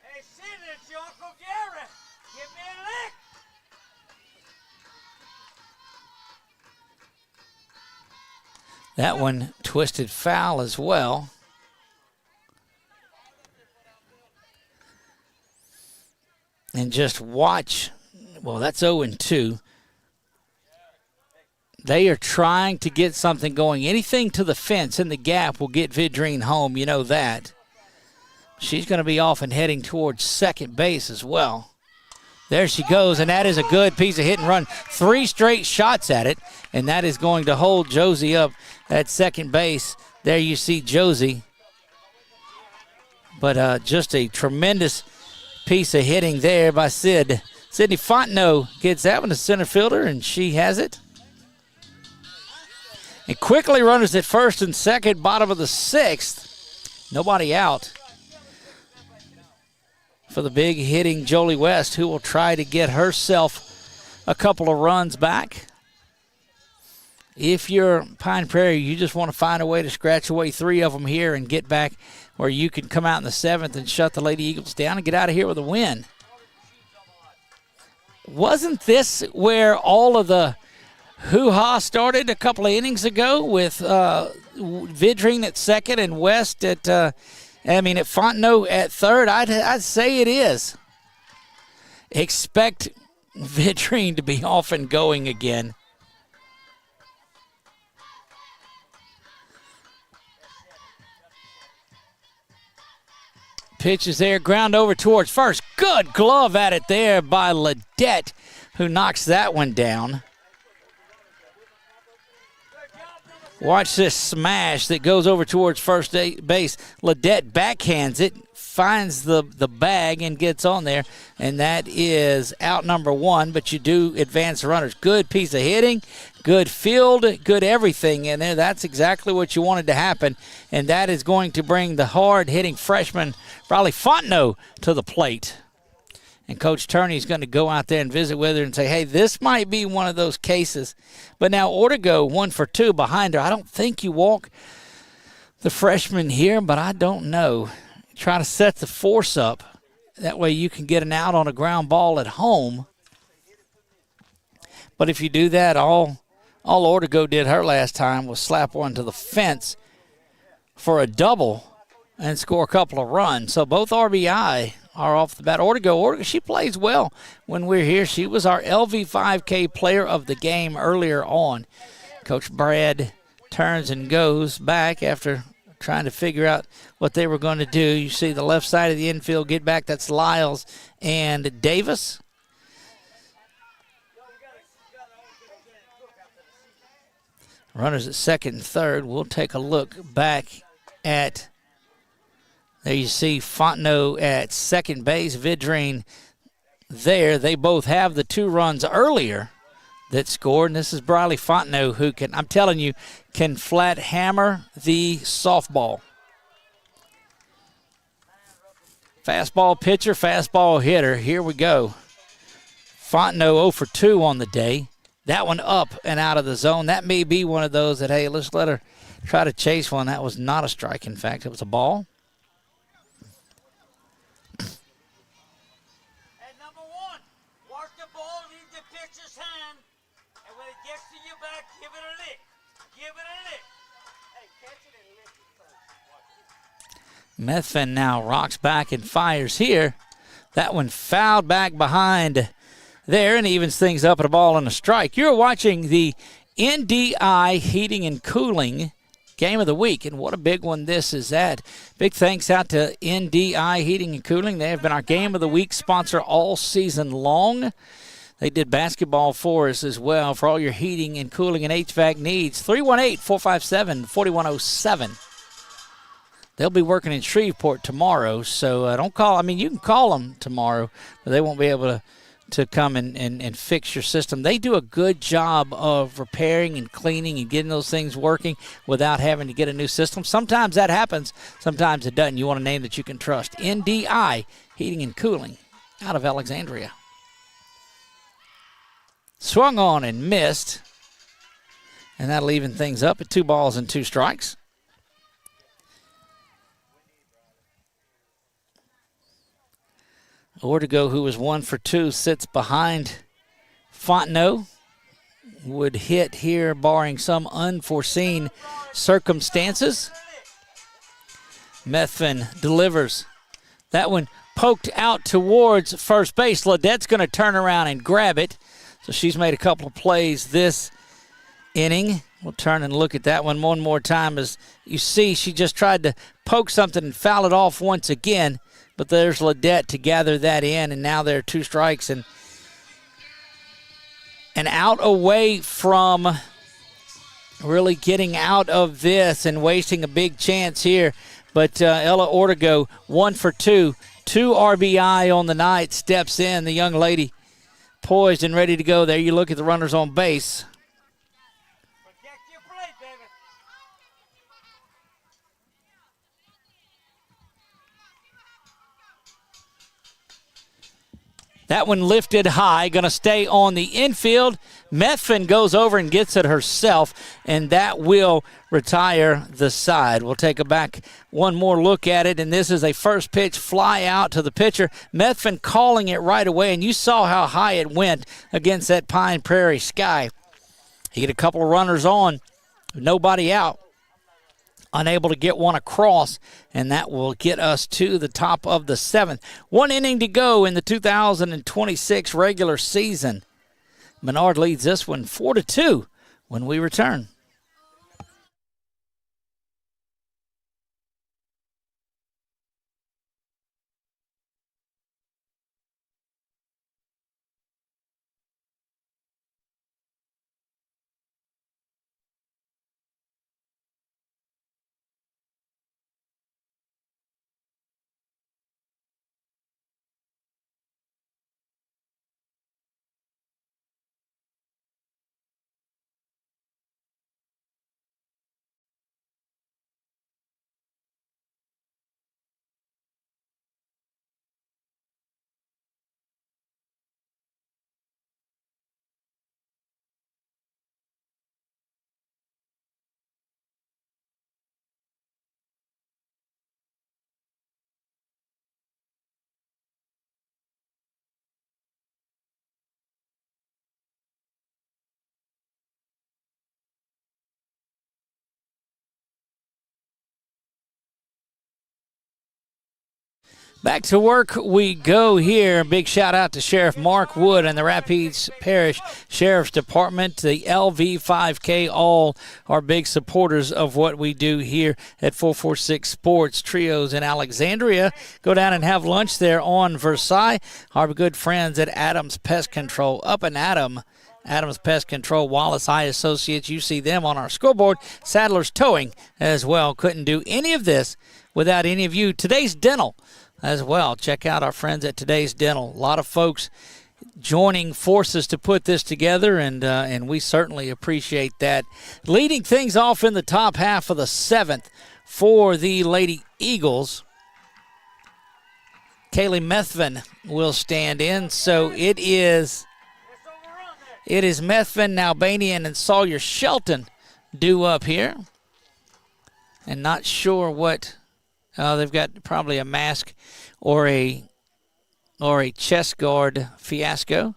Hey, Sidney, it's your Uncle Gary. Give me a lick. That one twisted foul as well. And just watch. Well, that's 0-2. They are trying to get something going. Anything to the fence in the gap will get Vidrine home. You know that. She's going to be off and heading towards second base as well. There she goes, and that is a good piece of hit and run. 3 straight shots at it, and that is going to hold Josie up at second base. There you see Josie. But just a tremendous piece of hitting there by Sid. Sydney Fontenot gets that one to center fielder, and she has it. And quickly runners at first and second, bottom of the sixth. Nobody out for the big hitting Jolie West, who will try to get herself a couple of runs back. If you're Pine Prairie, you just want to find a way to scratch away 3 of them here and get back where you can come out in the 7th and shut the Lady Eagles down and get out of here with a win. Wasn't this where all of the hoo-ha started a couple of innings ago with Vidrine at second and West at Fontenot at third? I'd say it is. Expect Vidrine to be off and going again. Pitch is there, ground over towards first. Good glove at it there by Ledette, who knocks that one down. Watch this smash that goes over towards first base. Ledette backhands it, finds the bag, and gets on there. And that is out number 1, but you do advance the runners. Good piece of hitting, good field, good everything in there. That's exactly what you wanted to happen. And that is going to bring the hard-hitting freshman, probably Fontenot, to the plate. And Coach Turney is going to go out there and visit with her and say, hey, this might be one of those cases. But now Ortego 1 for 2 behind her. I don't think you walk the freshman here, but I don't know. Try to set the force up. That way you can get an out on a ground ball at home. But if you do that, all All Ortego did her last time was slap one to the fence for a double and score a couple of runs. So both RBI are off the bat. Ortego, she plays well when we're here. She was our LV5K player of the game earlier on. Coach Brad turns and goes back after trying to figure out what they were going to do. You see the left side of the infield get back. That's Lyles and Davis. Runners at second and third. We'll take a look back at, there you see Fontenot at second base, Vidrine there. They both have the 2 runs earlier that scored, and this is Briley Fontenot who can, I'm telling you, can flat hammer the softball. Fastball pitcher, fastball hitter. Here we go. Fontenot 0 for 2 on the day. That one up and out of the zone. That may be one of those that, hey, let's let her try to chase one. That was not a strike, in fact. It was a ball. Hey, number 1, work the ball in the pitcher's hand, and when it gets to your back, give it a lick. Give it a lick. Hey, catch it and lick it first. Methvin now rocks back and fires here. That one fouled back behind there and evens things up at a ball and a strike. You're watching the NDI Heating and Cooling Game of the Week, and what a big one this is at. Big thanks out to NDI Heating and Cooling. They have been our Game of the Week sponsor all season long. They did basketball for us as well for all your heating and cooling and HVAC needs. 318-457-4107. They'll be working in Shreveport tomorrow, so don't call. I mean, you can call them tomorrow, but they won't be able to come and fix your system. They do a good job of repairing and cleaning and getting those things working without having to get a new system. Sometimes that happens. Sometimes it doesn't. You want a name that you can trust. NDI Heating and Cooling out of Alexandria. Swung on and missed, and that'll even things up at 2 balls and 2 strikes. Ortego, who was 1 for 2, sits behind Fontenot. Would hit here, barring some unforeseen circumstances. Methvin delivers. That one poked out towards first base. Ledette's going to turn around and grab it. So she's made a couple of plays this inning. We'll turn and look at that one more time. As you see, she just tried to poke something and foul it off once again. But there's Ledette to gather that in, and now there are 2 strikes and out away from really getting out of this and wasting a big chance here. But Ella Ortego, 1 for 2, 2 RBI on the night, steps in. The young lady poised and ready to go. There you look at the runners on base. Protect your plate, baby. That one lifted high, going to stay on the infield. Methvin goes over and gets it herself, and that will retire the side. We'll take one more look at it, and this is a first pitch fly out to the pitcher. Methvin calling it right away, and you saw how high it went against that Pine Prairie sky. He get a couple of runners on, nobody out. Unable to get one across, and that will get us to the top of the 7th. 1 inning to go in the 2026 regular season. Menard leads this one 4-2 when we return. Back to work we go here. Big shout out to Sheriff Mark Wood and the Rapides Parish Sheriff's Department. The LV5K all are big supporters of what we do here at 446 Sports Trios in Alexandria. Go down and have lunch there on Versailles. Our good friends at Adams Pest Control up in Adams Pest Control, Wallace Eye Associates. You see them on our scoreboard. Sadler's Towing as well. Couldn't do any of this without any of you. Today's Dental as well. Check out our friends at Today's Dental. A lot of folks joining forces to put this together, and we certainly appreciate that. Leading things off in the top half of the 7th for the Lady Eagles, Kaylee Methvin will stand in. So it is Methvin, Albanian, and Sawyer Shelton due up here. And not sure what they've got, probably a mask or a chest guard fiasco.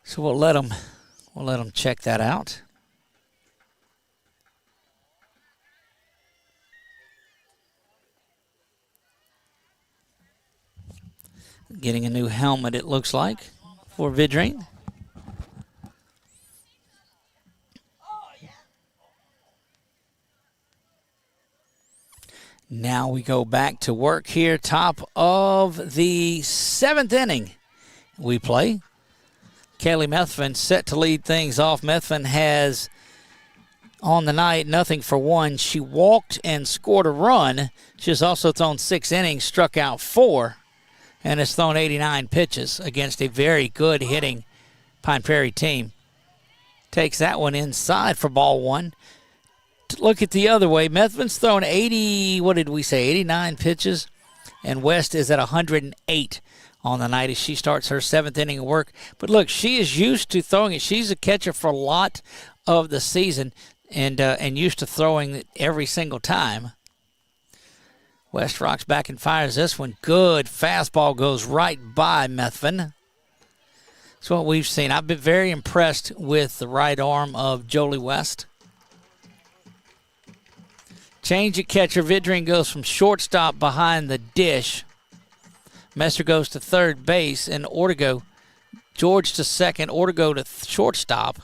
So we'll let them check that out. Getting a new helmet, it looks like, for Vidrine. Now we go back to work here, top of the 7th inning. We play. Kaylee Methvin set to lead things off. Methvin has, on the night, nothing for one. She walked and scored a run. She has also thrown 6 innings, struck out 4, and has thrown 89 pitches against a very good hitting Pine Prairie team. Takes that one inside for ball 1. Look at the other way. Methvin's thrown 89 pitches, and West is at 108 on the night as she starts her 7th inning of work. But look, she is used to throwing it. She's a catcher for a lot of the season and used to throwing it every single time. West rocks back and fires this one. Good fastball goes right by Methvin. That's what we've seen. I've been very impressed with the right arm of Jolie West. Change at catcher. Vidrine goes from shortstop behind the dish. Messer goes to third base, and Ortego, George to second, Ortego to shortstop.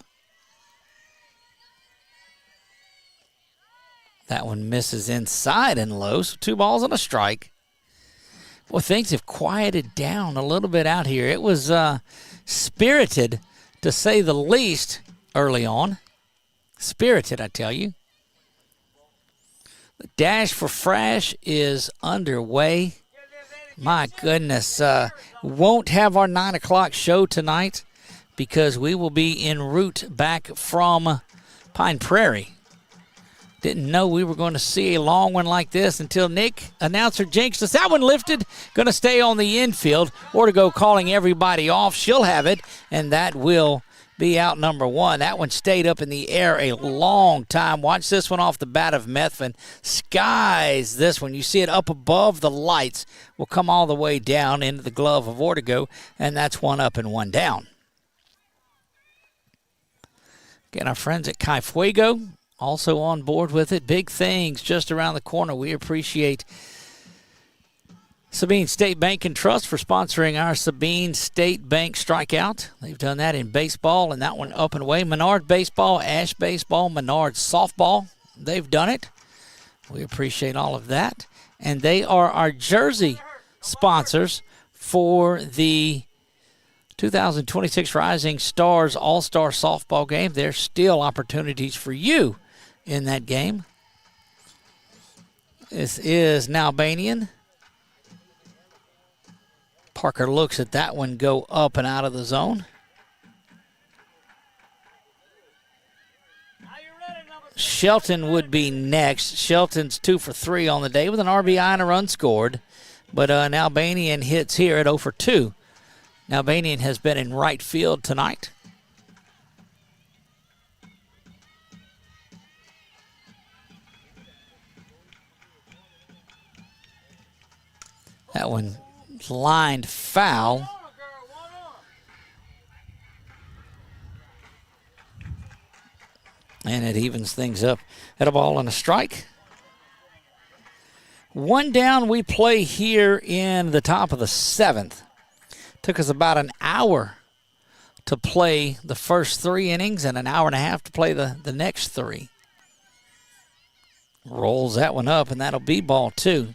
That one misses inside and low, so 2 balls and a strike. Boy, things have quieted down a little bit out here. It was spirited, to say the least, early on. Spirited, I tell you. The dash for Frash is underway. My goodness. Won't have our 9 o'clock show tonight because we will be en route back from Pine Prairie. Didn't know we were going to see a long one like this until Nick, announcer, jinxed us. That one lifted. Going to stay on the infield. Ortego calling everybody off. She'll have it, and that will be out number 1. That one stayed up in the air a long time. Watch this one off the bat of Methvin. Skies this one. You see it up above the lights. Will come all the way down into the glove of Ortego, and that's 1 up and 1 down. Again, our friends at Kai Fuego also on board with it. Big things just around the corner. We appreciate Sabine State Bank and Trust for sponsoring our Sabine State Bank Strikeout. They've done that in baseball, and that one up and away. Menard baseball, Ash baseball, Menard softball. They've done it. We appreciate all of that. And they are our jersey sponsors for the 2026 Rising Stars All-Star Softball game. There's still opportunities for you in that game. This is Nalbanian. Parker looks at that one go up and out of the zone. Shelton would be next. Shelton's 2 for 3 on the day with an RBI and a run scored. But Nalbanian hits here at 0 for 2. Nalbanian has been in right field tonight. That one lined foul. And it evens things up at a ball and a strike. One down, we play here in the top of the 7th. Took us about an hour to play the first 3 innings and an hour and a half to play the next 3. Rolls that one up, and that'll be ball 2.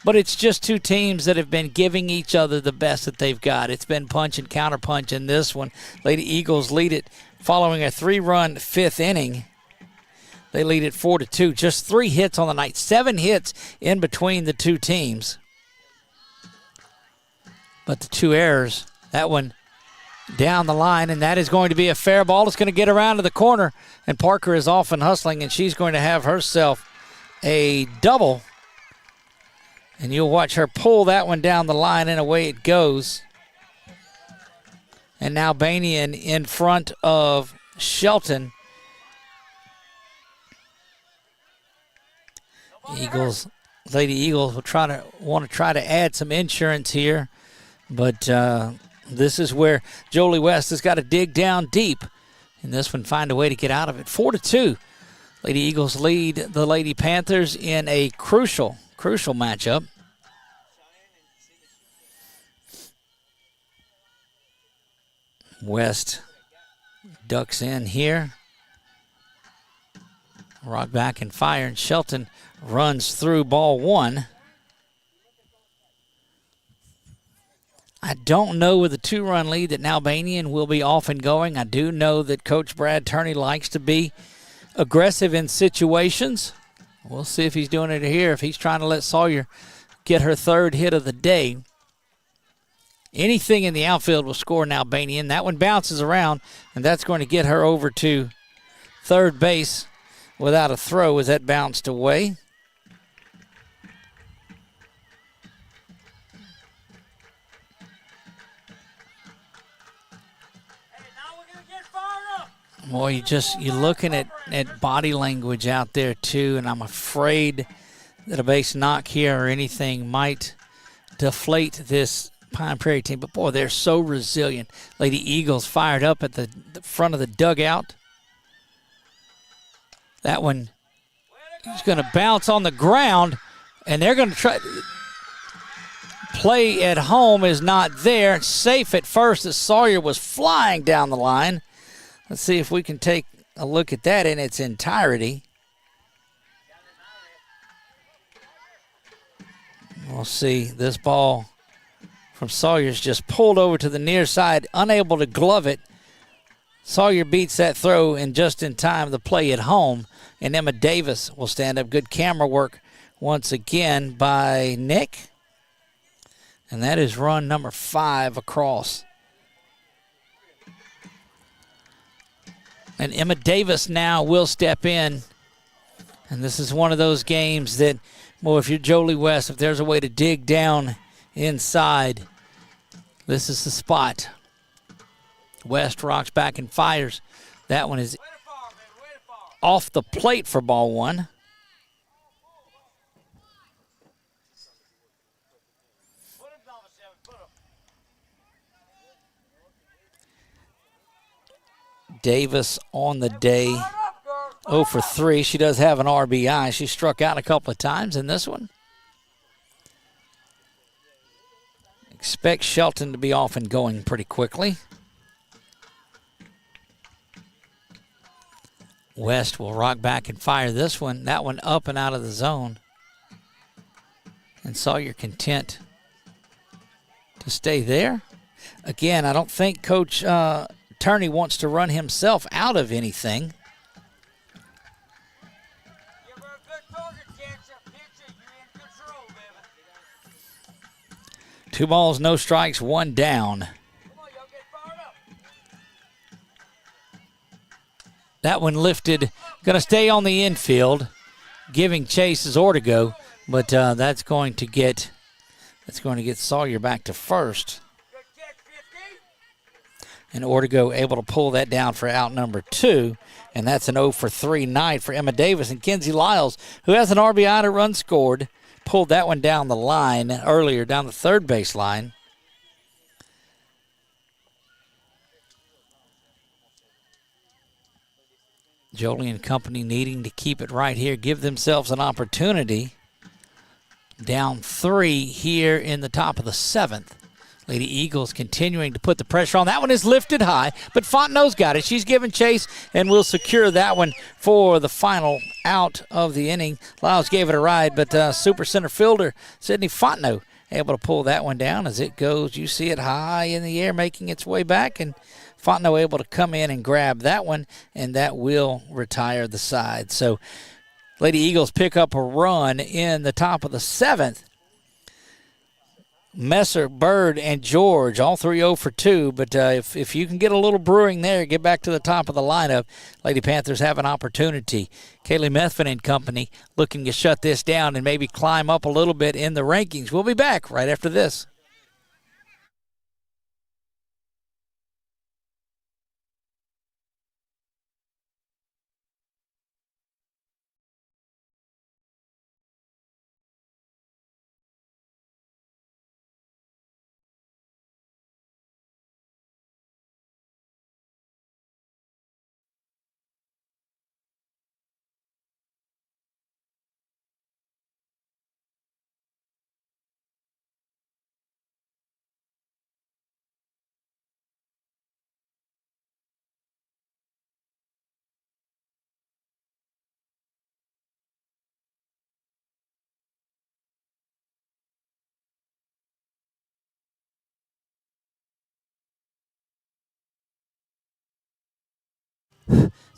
But it's just two teams that have been giving each other the best that they've got. It's been punch and counterpunch in this one. Lady Eagles lead it following a 3-run 5th inning. They lead it 4-2. Just 3 hits on the night. 7 hits in between the two teams. But the 2 errors, that one down the line, and that is going to be a fair ball. It's going to get around to the corner, and Parker is off and hustling, and she's going to have herself a double. And you'll watch her pull that one down the line, and away it goes. And now Banian in front of Shelton. Eagles, Lady Eagles will want to try to add some insurance here, but this is where Jolie West has got to dig down deep, and this one find a way to get out of it. 4-2. Lady Eagles lead the Lady Panthers in a crucial matchup. West ducks in here. Rock back and fire, and Shelton runs through ball 1. I don't know with a 2-run lead that now Banian will be off and going. I do know that Coach Brad Turney likes to be aggressive in situations. We'll see if he's doing it here, if he's trying to let Sawyer get her 3rd hit of the day. Anything in the outfield will score now Banian. That one bounces around, and that's going to get her over to third base without a throw as that bounced away. Boy, you're looking at body language out there too, and I'm afraid that a base knock here or anything might deflate this Pine Prairie team. But boy, they're so resilient. Lady Eagles fired up at the front of the dugout. That one is going to bounce on the ground, and they're going to try. Play at home is not there. It's safe at first as Sawyer was flying down the line. Let's see if we can take a look at that in its entirety. We'll see. This ball from Sawyer's just pulled over to the near side, unable to glove it. Sawyer beats that throw and just in time to play at home, and Emma Davis will stand up. Good camera work once again by Nick. And that is run number 5 across. And Emma Davis now will step in. And this is one of those games that, well, if you're Jolie West, if there's a way to dig down inside, this is the spot. West rocks back and fires. That one is off the plate for ball 1. Davis on the day, 0 for 3. She does have an RBI. She struck out a couple of times in this one. Expect Shelton to be off and going pretty quickly. West will rock back and fire this one. That one up and out of the zone. And Sawyer content to stay there. Again, I don't think Coach Turney wants to run himself out of anything. Give her a good target, catcher. Pitcher, you're in control, baby. 2 balls, no strikes, 1 down. Come on, y'all get fired up. That one lifted, going to stay on the infield, giving chase as Ortego, but that's going to get Sawyer back to first. Good catch, 50. And Ortego able to pull that down for out number 2. And that's an 0 for 3 night for Emma Davis. And Kenzie Lyles, who has an RBI to run scored, pulled that one down the line earlier, down the third base line. Jolie and company needing to keep it right here, give themselves an opportunity Down 3 here in the top of the 7th. Lady Eagles continuing to put the pressure on. That one is lifted high, but Fontenot's got it. She's giving chase and will secure that one for the final out of the inning. Lyles gave it a ride, but super center fielder Sydney Fontenot able to pull that one down as it goes. You see it high in the air making its way back, and Fontenot able to come in and grab that one, and that will retire the side. So Lady Eagles pick up a run in the top of the 7th. Messer, Bird, and George, all 3 0 for 2. But if you can get a little brewing there, get back to the top of the lineup, Lady Panthers have an opportunity. Kaylee Methvin and company looking to shut this down and maybe climb up a little bit in the rankings. We'll be back right after this.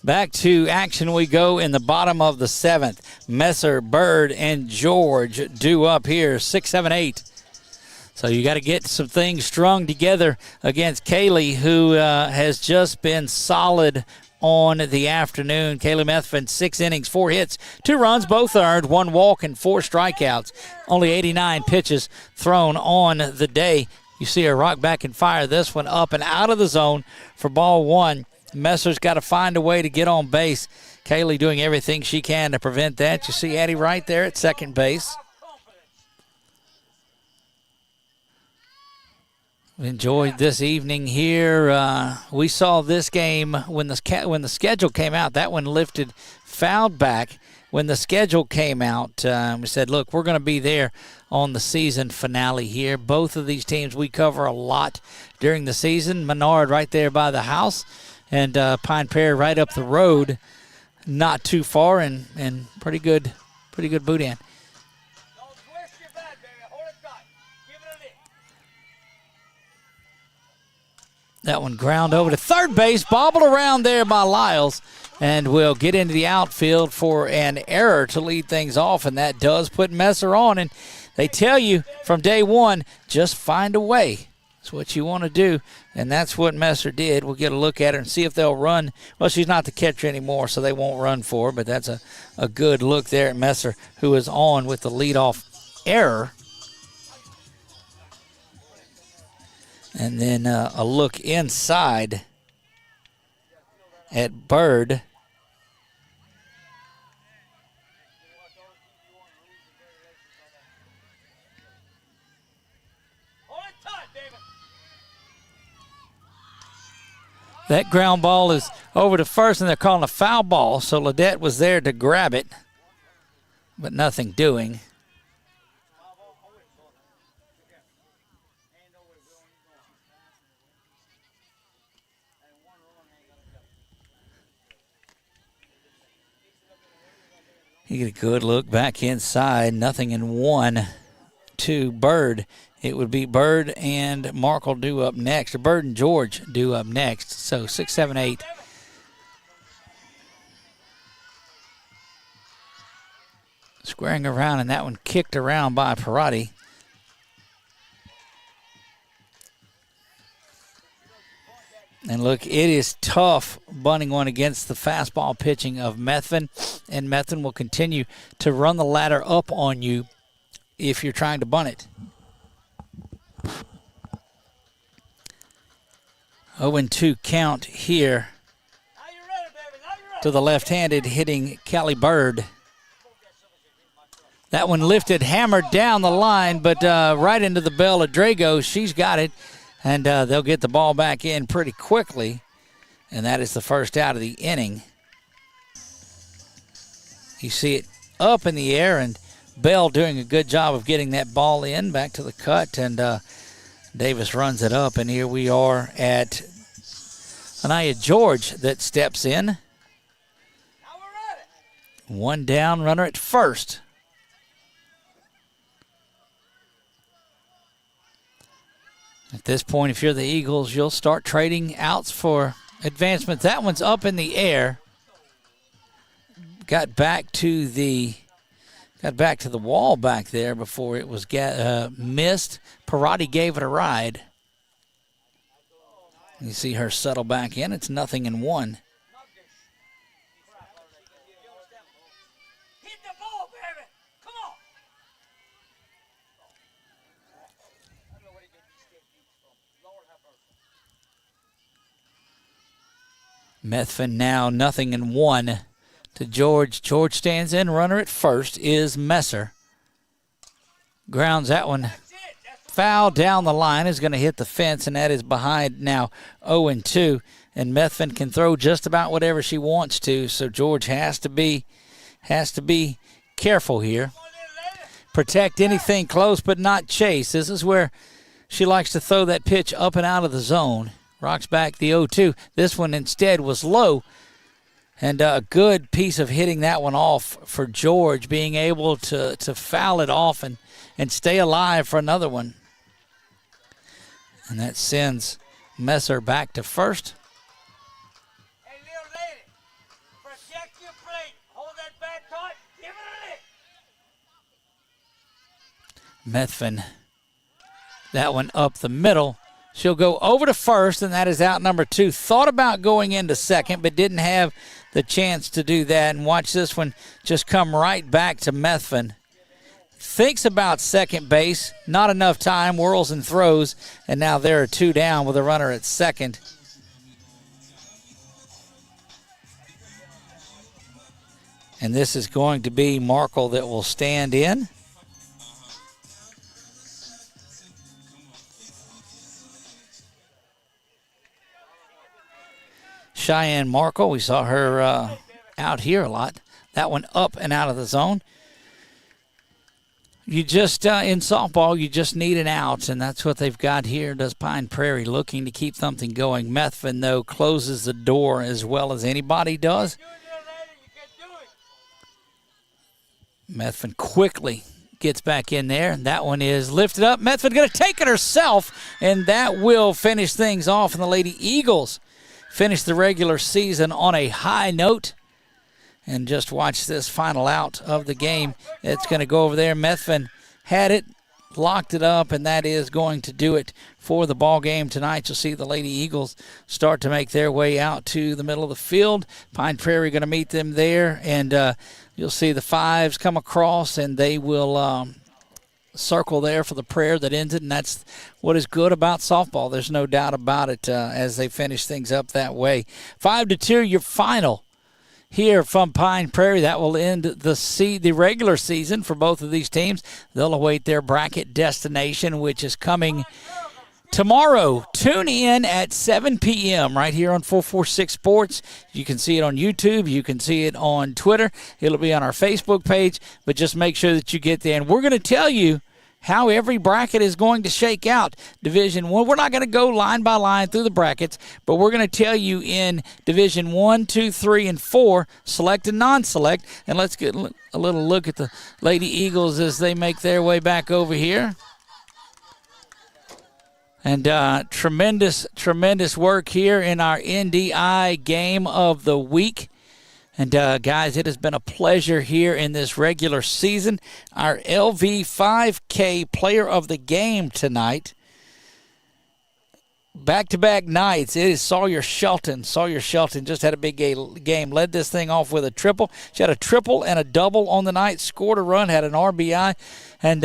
Back to action we go in the bottom of the 7th. Messer, Bird, and George due up here, 6, 7, 8. So you got to get some things strung together against Kaylee, who has just been solid on the afternoon. Kaylee Methvin, 6 innings, 4 hits, 2 runs, both earned, 1 walk, and 4 strikeouts. Only 89 pitches thrown on the day. You see her rock back and fire this one up and out of the zone for ball 1. Messer's got to find a way to get on base. Kaylee doing everything she can to prevent that. You see Addie right there at second base. Enjoyed this evening here. We saw this game when the schedule came out. That one lifted, fouled back. When the schedule came out, we said, look, we're going to be there on the season finale here. Both of these teams we cover a lot during the season. Menard right there by the house, and Pine Prairie right up the road, not too far, and pretty good boot in. Don't twist your bat, baby. Hold it tight. Give it a lick. That one ground over to third base, bobbled around there by Lyles, and will get into the outfield for an error to lead things off, and that does put Messer on. And they tell you from day one, just find a way. That's what you want to do, and that's what Messer did. We'll get a look at her and see if they'll run. Well, she's not the catcher anymore, so they won't run for her, but that's a good look there at Messer, who is on with the leadoff error. And then a look inside at Bird. Hold it tight, baby. That ground ball is over to first, and they're calling a foul ball, so Ledette was there to grab it, but nothing doing. You get a good look back inside. Nothing in 1 to Bird. It would be Bird and Markle due up next, or Bird and George due up next. So 6, 7, 8. Squaring around, and that one kicked around by Parati. And look, it is tough bunting one against the fastball pitching of Methvin, and Methvin will continue to run the ladder up on you if you're trying to bunt it. 0-2 count here Now you're ready, baby. Now you're ready. to the left-handed hitting Callie Bird. That one lifted, hammered down the line, but right into the bell of Drago. She's got it, and they'll get the ball back in pretty quickly, and that is the first out of the inning. You see it up in the air, and Bell doing a good job of getting that ball in back to the cut, and Davis runs it up, and here we are at Anaya George that steps in. One down, runner at first. At this point, if you're the Eagles, you'll start trading outs for advancement. That one's up in the air. Got back to the wall back there before it was missed. Parati gave it a ride. You see her settle back in. It's 0-1. Hit the ball, baby. Come on. I don't know where he gets these techniques from. Lord have mercy. Methvin now 0-1 to George. George stands in. Runner at first is Messer. Grounds that one. Foul down the line, is going to hit the fence, and that is behind now 0-2. And Methvin can throw just about whatever she wants to, so George has to be careful here. Protect anything close but not chase. This is where she likes to throw that pitch up and out of the zone. Rocks back the 0-2. This one instead was low. And a good piece of hitting that one off for George, being able to foul it off and stay alive for another one. And that sends Messer back to first. Hey, little lady, protect your plate. Hold that bat tight. Give it a lick. Methvin, that one up the middle. She'll go over to first, and that is out number 2. Thought about going into second, but didn't have the chance to do that. And watch this one just come right back to Methvin. Thinks about second base, not enough time, whirls and throws, and now there are 2 down with a runner at second. And this is going to be Markle that will stand in. Cheyenne Markle, we saw her out here a lot. That one up and out of the zone. You just, in softball, you just need an out, and that's what they've got here. Does Pine Prairie, looking to keep something going. Methvin, though, closes the door as well as anybody does. Methvin quickly gets back in there, and that one is lifted up. Methvin going to take it herself, and that will finish things off. And the Lady Eagles finish the regular season on a high note. And just watch this final out of the game. It's going to go over there. Methvin had it, locked it up, and that is going to do it for the ball game tonight. You'll see the Lady Eagles start to make their way out to the middle of the field. Pine Prairie going to meet them there, and you'll see the Fives come across, and they will circle there for the prayer that ends it, and that's what is good about softball. There's no doubt about it as they finish things up that way. 5-2, your final here from Pine Prairie. That will end the regular season for both of these teams. They'll await their bracket destination, which is coming tomorrow. Tune in at 7 p.m. right here on 446 Sports. You can see it on YouTube. You can see it on Twitter. It'll be on our Facebook page, but just make sure that you get there. And we're going to tell you how every bracket is going to shake out. Division 1, we're not going to go line by line through the brackets, but we're going to tell you in Division 1, 2, 3, and 4, select and non-select. And let's get a little look at the Lady Eagles as they make their way back over here. And tremendous work here in our NDI game of the week. And, guys, it has been a pleasure here in this regular season. Our LV 5K player of the game tonight. Back-to-back nights, it is Sawyer Shelton. Sawyer Shelton just had a big game. Led this thing off with a triple. She had a triple and a double on the night. Scored a run, had an RBI. And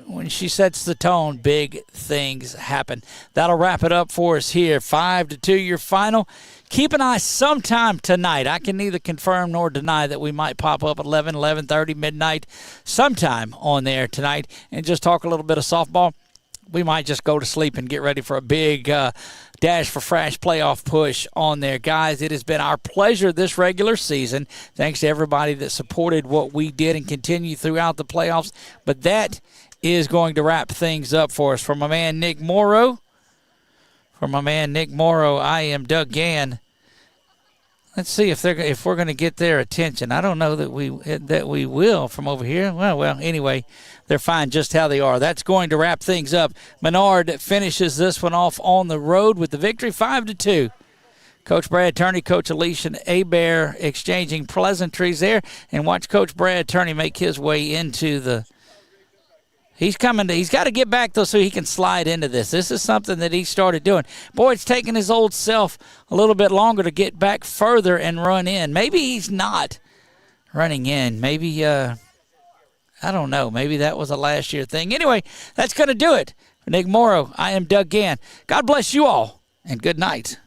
when she sets the tone, big things happen. That'll wrap it up for us here. 5-2, your final. Keep an eye sometime tonight. I can neither confirm nor deny that we might pop up at 11:30, midnight, sometime on there tonight and just talk a little bit of softball. we might just go to sleep and get ready for a big Dash for Fresh playoff push on there. Guys, it has been our pleasure this regular season. Thanks to everybody that supported what we did and continue throughout the playoffs. But that is going to wrap things up for us. For my man Nick Morrow, I am Doug Gann. Let's see if we're going to get their attention. I don't know that we will from over here. Well, anyway, they're fine just how they are. That's going to wrap things up. Menard finishes this one off on the road with the victory, 5-2. Coach Brad Turney, Coach Alicia Abear exchanging pleasantries there, and watch Coach Brad Turney make his way into the. He's got to get back, though, so he can slide into this. This is something that he started doing. Boy, it's taking his old self a little bit longer to get back further and run in. Maybe he's not running in. Maybe, I don't know. Maybe that was a last year thing. Anyway, that's going to do it. For Nick Morrow, I am Doug Gann. God bless you all, and good night.